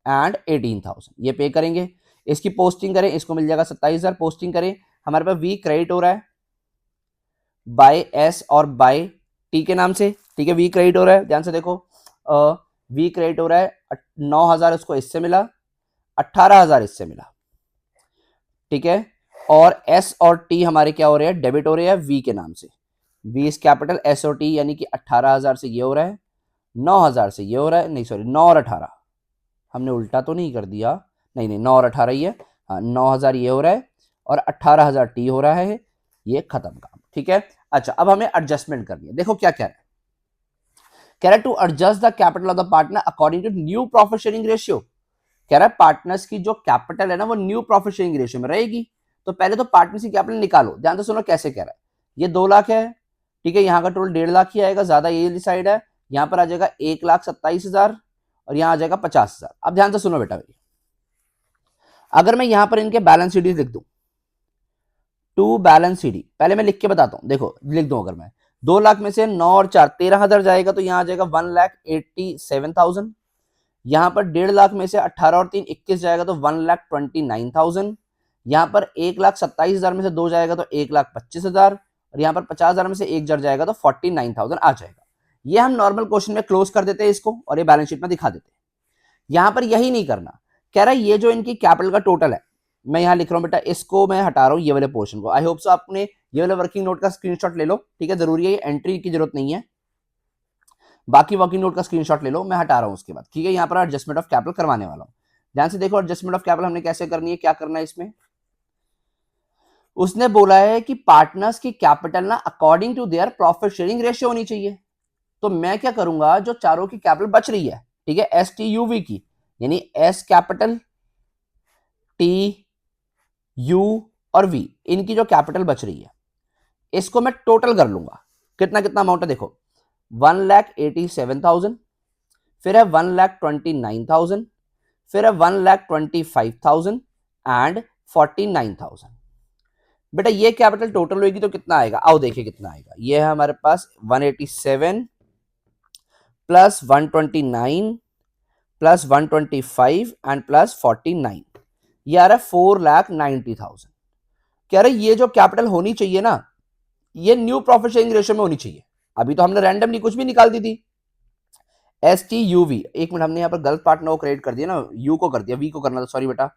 एंड 18,000 ये पे करेंगे। इसकी पोस्टिंग करें, इसको मिल जाएगा 27,000, पोस्टिंग करें, हमारे पास V क्रेडिट हो रहा है बाय S और बाय T के नाम से। ठीक है, V क्रेडिट हो रहा है, ध्यान से देखो, V क्रेडिट हो रहा है 9,000 उसको इससे मिला, 18,000 इससे मिला। ठीक है, और S और T हमारे क्या हो रहे हैं, डेबिट हो रहे हैं V के नाम से, V इज कैपिटल S और T, यानी कि 18,000 से ये हो रहा है, 9,000 से ये हो रहा है, नहीं सॉरी 9 और 18, हमने उल्टा तो नहीं कर दिया, नहीं नहीं 9 और 18 ही है, हाँ 9,000 ये हो रहा है और 18,000 T हो रहा है, ये खत्म काम। ठीक है, अच्छा अब हमें एडजस्टमेंट करनी है, देखो क्या कह रहा है, कह रहा है to adjust the capital of the partner according to new profit sharing ratio. कह रहा है पार्टनर्स की जो कैपिटल है ना वो न्यू प्रॉफिट शेयरिंग रेशियो में रहेगी। तो पहले तो पार्टनर्स की कैपिटल निकालो, ध्यान से सुनो कैसे कह रहा है, ये 2 लाख है, ठीक है, यहाँ का टोटल 1.5 लाख ही आएगा, ज्यादा ये साइड है, यहाँ पर आ जाएगा 1,27,000 और यहाँ आ जाएगा 50,000। अब ध्यान से सुनो बेटा भाई, अगर मैं यहाँ पर इनके बैलेंस शीट लिख दूं, टू बैलेंस शीट, पहले मैं लिख के बताता हूं, देखो लिख दूं, अगर मैं 2 लाख में से 9 और 4 13,000 जाएगा तो यहाँ आ जाएगा 1,87,000, यहाँ पर 1.5 लाख में से 18 और 3 21 जाएगा तो 1,29,000, यहाँ पर 1,27,000 में से 2 जाएगा तो 1,25,000 और यहाँ पर 50,000 में से एक जड़ जाएगा तो 49,000 आ जाएगा। ये हम नॉर्मल क्वेश्चन में क्लोज कर देते हैं इसको और ये बैलेंस शीट में दिखा देते हैं। यहां पर यही नहीं करना, कह रहा है ये जो इनकी कैपिटल का टोटल है, मैं यहां लिख रहा हूं बेटा, इसको मैं हटा रहा हूं ये वाले पोर्शन को। आई होप सो आपने ये वाला वर्किंग नोट का स्क्रीनशॉट ले लो, ठीक है, जरूरी है, एंट्री की जरूरत नहीं है, बाकी वर्किंग नोट का स्क्रीनशॉट ले लो, मैं हटा रहा हूं उसके बाद, ठीक है। यहां पर एडजस्टमेंट ऑफ कैपिटल करवाने वाला हूं, ध्यान से देखो एडजस्टमेंट ऑफ कैपिटल हमने कैसे करनी है, क्या करना है इसमें। उसने बोला है कि पार्टनर्स की कैपिटल ना according to their profit sharing ratio होनी चाहिए। तो मैं क्या करूंगा, जो चारों की कैपिटल बच रही है, ठीक है, एस टी यू वी की, यानी एस कैपिटल, टी, यू और वी, इनकी जो कैपिटल बच रही है इसको मैं टोटल कर लूंगा। कितना कितना अमाउंट है देखो, 1,87,000, फिर है 1,29,000, फिर है 1,25,000 एंड 49,000। बेटा ये कैपिटल टोटल होगी तो कितना आएगा, आओ देखिए कितना आएगा। ये है हमारे पास 187 प्लस 129 प्लस 125 एंड प्लस 49, ये आ रहा है 4,90,000। कह रहे ये जो कैपिटल होनी चाहिए ना, ये न्यू प्रॉफिट शेयरिंग रेशियो में होनी चाहिए। अभी तो हमने रैंडमली कुछ भी निकाल दी थी, एस टी यू वी, एक मिनट, हमने यहाँ पर गलत पार्ट ना वो क्रिएट कर दिया ना, यू को कर दिया, वी को करना था, सॉरी बेटा।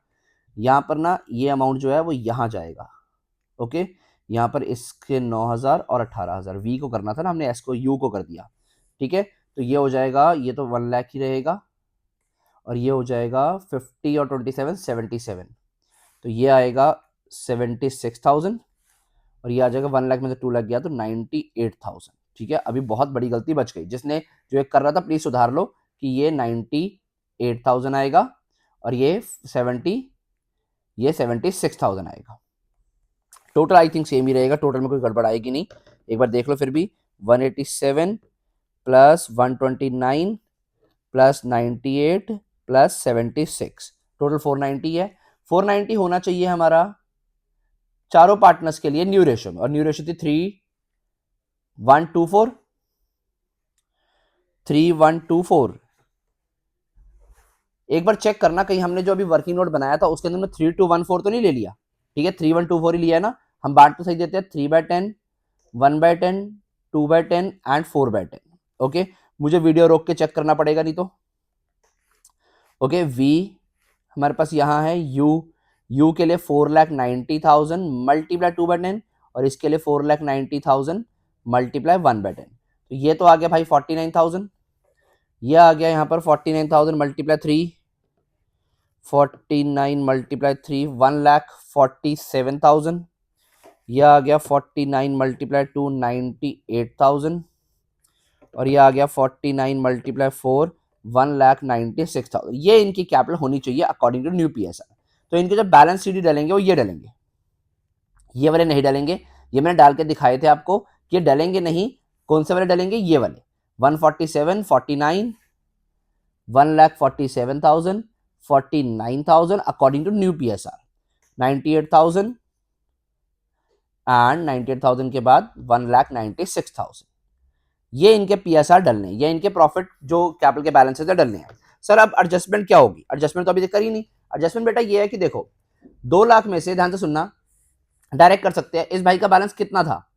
यहाँ पर ना ये अमाउंट जो है वो यहाँ जाएगा, ओके, यहाँ पर इसके 9,000 और 18,000, वी को करना था ना हमने, एस को यू को कर दिया, ठीक है। तो ये हो जाएगा, ये तो 1 लाख ही रहेगा, और ये हो जाएगा 50 और 27 77, तो ये आएगा 76,000, और ये आ जाएगा 1 लाख में से 2 लाख गया तो 98,000, ठीक है। अभी बहुत बड़ी गलती बच गई, जिसने जो एक कर रहा था प्लीज सुधार लो, कि ये 98,000 आएगा और ये 76,000 आएगा। टोटल आई थिंक सेम ही रहेगा, टोटल में कोई गड़बड़ आएगी नहीं, एक बार देख लो फिर भी। 187 प्लस 129 प्लस 98 प्लस 76, टोटल 490 है। 490 होना चाहिए हमारा चारों पार्टनर्स के लिए न्यू रेशियो में, और न्यू रेशियो थी 3:1:4, 3:1:4। एक बार चेक करना कहीं हमने जो अभी वर्किंग नोट बनाया था उसके अंदर में 3:2:1:4 तो नहीं ले लिया, ठीक है, 3:1:2:4 ही लिया है ना। हम बांट तो सही देते हैं, 3/10, 1/10, 2/10 एंड 4/10, ओके। मुझे वीडियो रोक के चेक करना पड़ेगा नहीं तो, ओके। वी हमारे पास यहाँ है, यू के लिए 4,90,000 मल्टीप्लाई 2/10, और इसके लिए 4,90,000 मल्टीप्लाई 1/10, तो ये तो आ गया भाई 49,000। ये आ गया यहाँ पर 49,000 मल्टीप्लाई 3, 49 मल्टीप्लाई 3 1,47,000। यह आ गया 49 मल्टीप्लाई 2 98,000, और ये आ गया 49 मल्टीप्लाई 4 1,96,000। ये इनकी कैपिटल होनी चाहिए अकॉर्डिंग टू न्यू पीएसआर। तो इनके जो बैलेंस शीट डालेंगे वो ये डालेंगे, ये वाले नहीं डालेंगे, ये मैंने डाल के दिखाए थे आपको, ये डालेंगे नहीं। कौन से वाले डालेंगे, ये वाले 147 49 1,47,000 49,000 according to new PSR, 98,000 and 98,000 के बाद 1,96,000। ये इनके पीएसआर डलने, ये इनके प्रॉफिट जो कैपिटल के बैलेंस है डलने हैं। सर अब एडजस्टमेंट क्या होगी, एडजस्टमेंट तो अभी तक कर ही नहीं। एडजस्टमेंट बेटा ये है कि देखो 2 लाख में से, ध्यान से सुनना, डायरेक्ट कर सकते हैं। इस भाई का बैलेंस कितना था,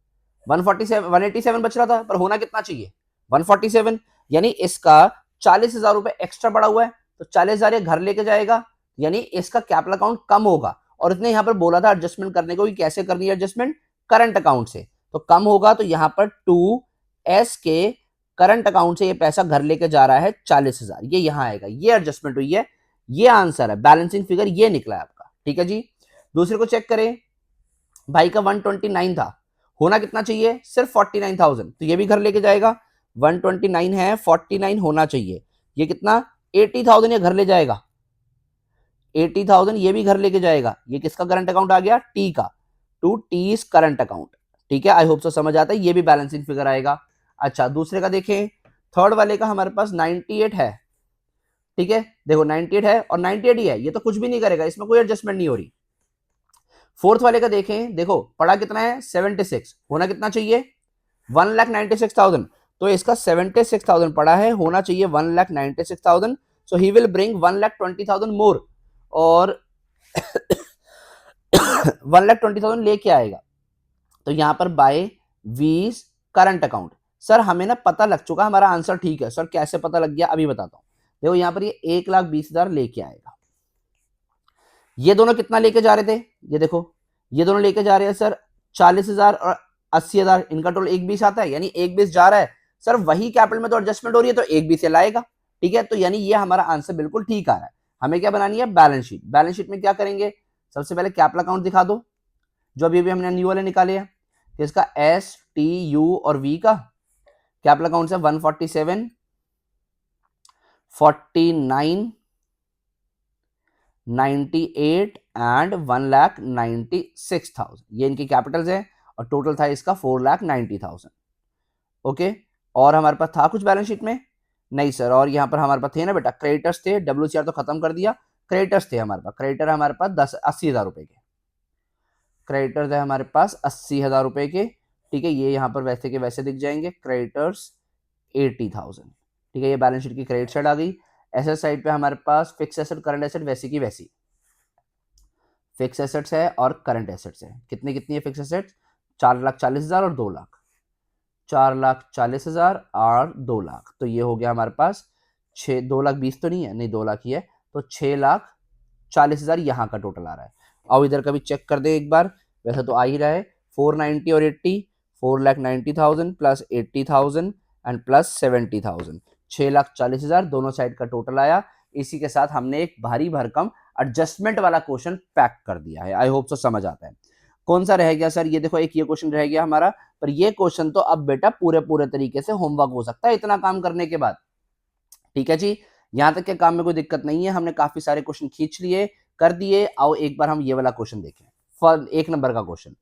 187 बच रहा था, पर होना कितना चाहिए 147, यानी इसका 40,000 रुपए एक्स्ट्रा बढ़ा हुआ है, तो 40,000 ये घर लेके जाएगा, यानी इसका कैपिटल अकाउंट कम होगा। और इसने यहां पर बोला था एडजस्टमेंट करने को कि कैसे करनी है एडजस्टमेंट, करंट अकाउंट से, तो कम होगा, तो यहां पर 2S के करंट अकाउंट से ये पैसा घर लेके जा रहा है 40,000, ये यहां आएगा, ये एडजस्टमेंट हुई है, ये आंसर है, बैलेंसिंग फिगर ये निकला है आपका, ठीक है जी। दूसरे को चेक करें, भाई का 129 था, होना कितना चाहिए, सिर्फ 49,000, तो ये भी घर लेके जाएगा, 129 है, 49 होना चाहिए, ये कितना 80,000 ये घर ले जाएगा, 80,000 ये भी घर लेके जाएगा। ये किसका करंट अकाउंट आ गया, टी का, टू टी करंट अकाउंट, ठीक है। आई होप सो समझ आता है, ये भी बैलेंसिंग फिगर आएगा। अच्छा दूसरे का देखें, थर्ड वाले का हमारे पास 98 है, ठीक है, देखो 98 है और 98 ही है, ये तो कुछ भी नहीं करेगा, इसमें कोई एडजस्टमेंट नहीं हो रही। फोर्थ वाले का देखें, देखो पड़ा कितना है 76, होना कितना चाहिए 1,96,000, तो इसका 76,000 पड़ा है, होना चाहिए 1,96,000, सो ही विल ब्रिंग 1,20,000 मोर, और 1,20,000 लेके आएगा। तो यहां पर बाय वीज करंट अकाउंट। सर हमें ना पता लग चुका, हमारा आंसर ठीक है। सर कैसे पता लग गया, अभी बताता हूँ। देखो यहाँ पर ये 1,20,000 लेके आएगा। ये दोनों कितना लेके जा रहे थे, ये देखो, ये दोनों लेके जा रहे हैं सर 40,000 और 80,000, इनका टोटल 1,20 आता है, यानी 1,20 जा रहा है। सर वही कैपिटल में तो एडजस्टमेंट हो रही है, तो 1,20 लाएगा। ठीक है, तो यानी ये हमारा आंसर बिल्कुल ठीक आ रहा है। हमें क्या बनानी है, बैलेंस शीट। बैलेंस शीट में क्या करेंगे, सबसे पहले कैपिटल अकाउंट दिखा दो, जो अभी अभी हमने न्यू वाले निकाले हैं। तो इसका एस टी यू और वी का कैपिटल अकाउंट है 147, 49, 98 एंड 1,96,000, ये इनकी कैपिटल्स है। और टोटल था इसका 4,90,000। ओके, और हमारे पास था कुछ बैलेंस शीट में, नहीं सर। और यहाँ पर हमारे पास थे ना बेटा क्रेडिटर्स थे, WCR तो खत्म कर दिया, क्रेडिटर्स थे हमारे पास। क्रेडिटर हमारे पास 80,000 रुपए के क्रेडिटर्स है हमारे पास 80,000 रुपए के। ठीक है, ये यहाँ पर वैसे के वैसे दिख जाएंगे, क्रेडिटर्स 80,000। ठीक है, ये बैलेंस शीट की क्रेडिट साइड आ गई। एसेट साइड पे हमारे पास फिक्स एसेट करंट एसेट वैसी की वैसी, फिक्स एसेट्स है और करंट एसेट्स है। कितनी कितनी है फिक्स एसेट्स, 4,40,000 और 2 लाख, 4,40,000 और 2 लाख। तो ये हो गया हमारे पास 2,20,000 तो नहीं है, नहीं 2 लाख ही है, तो 6,40,000 यहाँ का टोटल आ रहा है। और इधर का भी चेक कर दे एक बार, वैसे तो आ ही रहा है 490 और 80, 4,90,000 प्लस 80,000 एंड प्लस 70,000, 6,40,000 दोनों साइड का टोटल आया। इसी के साथ हमने एक भारी भरकम एडजस्टमेंट वाला क्वेश्चन पैक कर दिया है। आई होप सो समझ आता है। कौन सा रह गया सर, ये देखो एक ये क्वेश्चन रह गया हमारा, पर ये क्वेश्चन तो अब बेटा पूरे पूरे तरीके से होमवर्क हो सकता है इतना काम करने के बाद। ठीक है जी, यहां तक के काम में कोई दिक्कत नहीं है, हमने काफी सारे क्वेश्चन खींच लिए, कर दिए। आओ एक बार हम ये वाला क्वेश्चन देखें। 1 नंबर का question,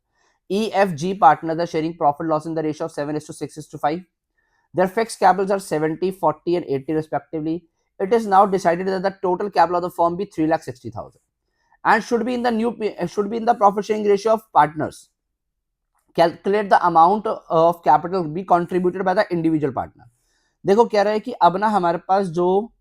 EFG partners are sharing profit loss in the ratio of 7:6:5. Their fixed capitals are 70, 40 and 80 respectively. It is now decided that the total capital of the firm be 3,60,000 and should be in the profit sharing ratio of partners. Calculate the amount of capital be contributed by the individual partner. देखो कह रहा है कि अब ना हमारे पास जो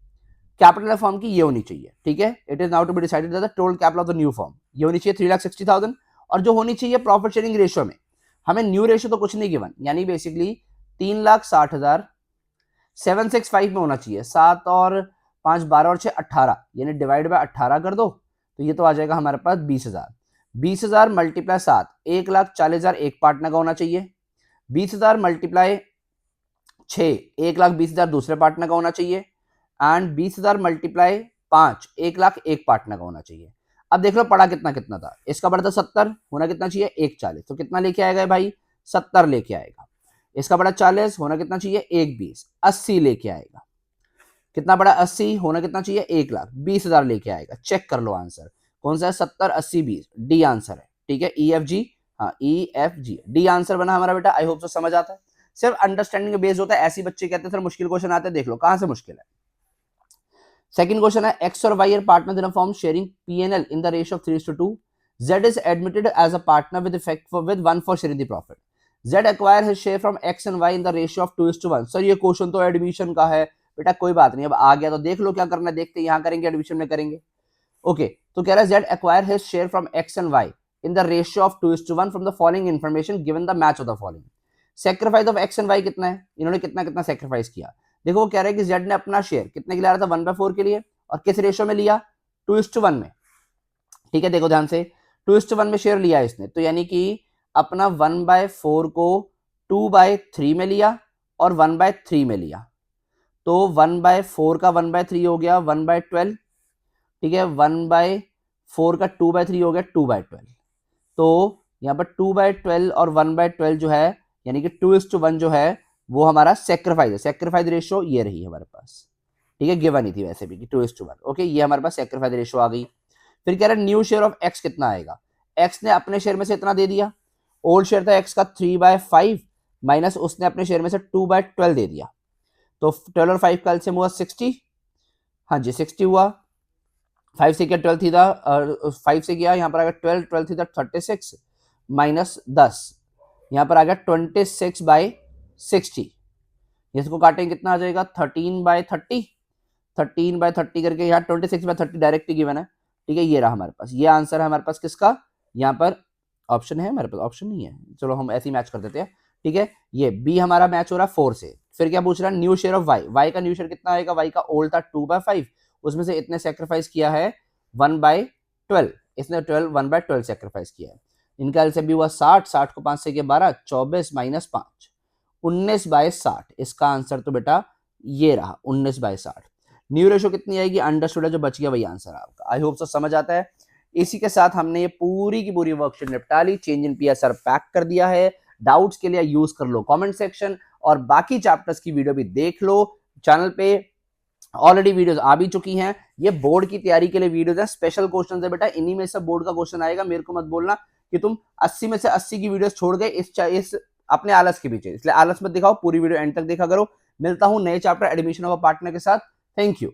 capital है फर्म की ये होनी चाहिए। ठीक है, it is now to be decided that the total capital of the new firm, ये होनी चाहिए 3,60,000। और जो होनी चाहिए प्रॉफिट शेयरिंग रेशियो में, हमें न्यू रेशियो तो कुछ नहीं गिवन, यानी बेसिकली 3,60,000 765 में होना चाहिए। 7 और 5 12 और 6 18, यानी डिवाइड बाय 18 कर दो, तो ये तो आ जाएगा हमारे पास 20,000। 20,000 मल्टीप्लाई 7, 1,40,000 एक पार्टनर का होना चाहिए। 20,000 मल्टीप्लाई 6, 1,20,000 दूसरे पार्टनर का होना चाहिए। एंड 20,000 मल्टीप्लाई 5, 1 लाख एक पार्टनर का होना चाहिए। अब देख लो पड़ा कितना कितना था, इसका पड़ा था 70, होना कितना चाहिए 1,40, तो कितना लेके आएगा भाई 70 लेके आएगा। इसका पड़ा 40, होना कितना चाहिए 1,20, 80 लेके आएगा। कितना पड़ा 80, होना कितना चाहिए 1,20,000 लेके आएगा। चेक कर लो आंसर कौन सा है, 70 80 20, डी आंसर है। ठीक है, EFG, हाँ EFG डी आंसर बना हमारा बेटा। आई होप तो समझ आता है, सिर्फ अंडरस्टैंडिंग बेस्ड होता है। ऐसी बच्चे कहते हैं सर मुश्किल क्वेश्चन आते हैं, देख लो कहां से मुश्किल है। सेकंड क्वेश्चन है, एक्स और Y are partners in a firm sharing P&L in the ratio of 3:2. Z is admitted as a partner with effect with 1 for sharing the profit. Z acquire his share from X and Y in the ratio of 2:1. Sir ये question तो admission का है बेटा, कोई बात नहीं, अब आ गया तो देख लो क्या करना है, देखते हैं यहाँ करेंगे एडमिशन में करेंगे। ओके, तो कह रहा है Z acquire his share from X and Y in the ratio of 2:1 from the following information given the match of the following. Sacrifice of X and Y कितना है, इन्होंने कितना कितना सेक्रीफाइस किया। देखो वो कह रहा है कि Z ने अपना शेयर कितने के लिए आ रहा था 1/4 के लिए, और किस रेशियो में लिया 2:1 में। ठीक है, देखो ध्यान से 2:1 में शेयर लिया इसने, तो यानी कि अपना 1/4 को 2/3 में लिया और 1/3 में लिया, तो 1/4 का 1/3 हो गया 1/12। ठीक है, 1/4 का 2/3 हो गया 2/12। तो यहाँ पर 2/12 और 1/12 जो है, यानी कि 2:1 जो है वो हमारा सेक्रीफाइस है। सेक्रीफाइस रेशियो ये रही हमारे पास। ठीक है, गिवन ही थी वैसे भी कि 2:1। ओके, ये हमारे पास सेक्रीफाइस रेशियो आ गई। फिर कह रहा है न्यू शेयर ऑफ एक्स कितना आएगा। एक्स ने अपने शेयर में से इतना दे दिया, ओल्ड शेयर था एक्स का 3/5 माइनस उसने अपने शेयर में से 2/12 दे दिया, तो 12 और 5 का एलसीएम हुआ 60। हाँ जी 60 हुआ, 5 से क्या 12 थी था, 5 से गया यहाँ पर आ गया 12, 12 थी था 36 माइनस 10, यहाँ पर आ गया 26/60। इसको काटेंगे कितना आ जाएगा 13/30, 13/30 करके यहाँ 26/30 डायरेक्ट गिवन है। ठीक है, ये रहा हमारे पास, ये आंसर है हमारे पास किसका, यहाँ पर ऑप्शन है हमारे पास, ऑप्शन नहीं है, चलो हम ऐसे ही मैच कर देते हैं। ठीक है, ये बी हमारा मैच हो रहा है 4 से। फिर क्या पूछ रहा है, new share of Y, Y का न्यू शेयर कितना आएगा, वाई का ओल्ड था 2/5, उसमें से इतने सेक्रीफाइस किया है 1/12, इसने 1/12 सेक्रीफाइस किया है। इनका एलसीएम भी हुआ 60, 60 को 5 से किया 12, 24 माइनस 5, 19/60। इसका आंसर तो बेटा ये रहा 19/60। न्यू रेशो कितनी आएगी, अंडरस्टूड है, जो बच गया वही आंसर है आपका। आई होप सब समझ आता है। इसी के साथ हमने ये पूरी की पूरी वर्कशीट निपटा ली, चेंज इन पीएसआर पैक कर दिया है। डाउट्स के लिए यूज कर लो कमेंट सेक्शन, और बाकी चैप्टर्स की वीडियो भी देख लो। चैनल पे ऑलरेडी वीडियोस आ भी चुकी हैं। ये बोर्ड की तैयारी के लिए वीडियोस है, स्पेशल क्वेश्चन है बेटा, इन्हीं में से बोर्ड का क्वेश्चन आएगा। मेरे को मत बोलना कि तुम 80 में से 80 की वीडियोस छोड़ गए इस अपने आलस के पीछे, इसलिए आलस मत दिखाओ, पूरी वीडियो एंड तक देखा करो। मिलता हूं नए चैप्टर एडमिशन ऑफ पार्टनर के साथ। Thank you.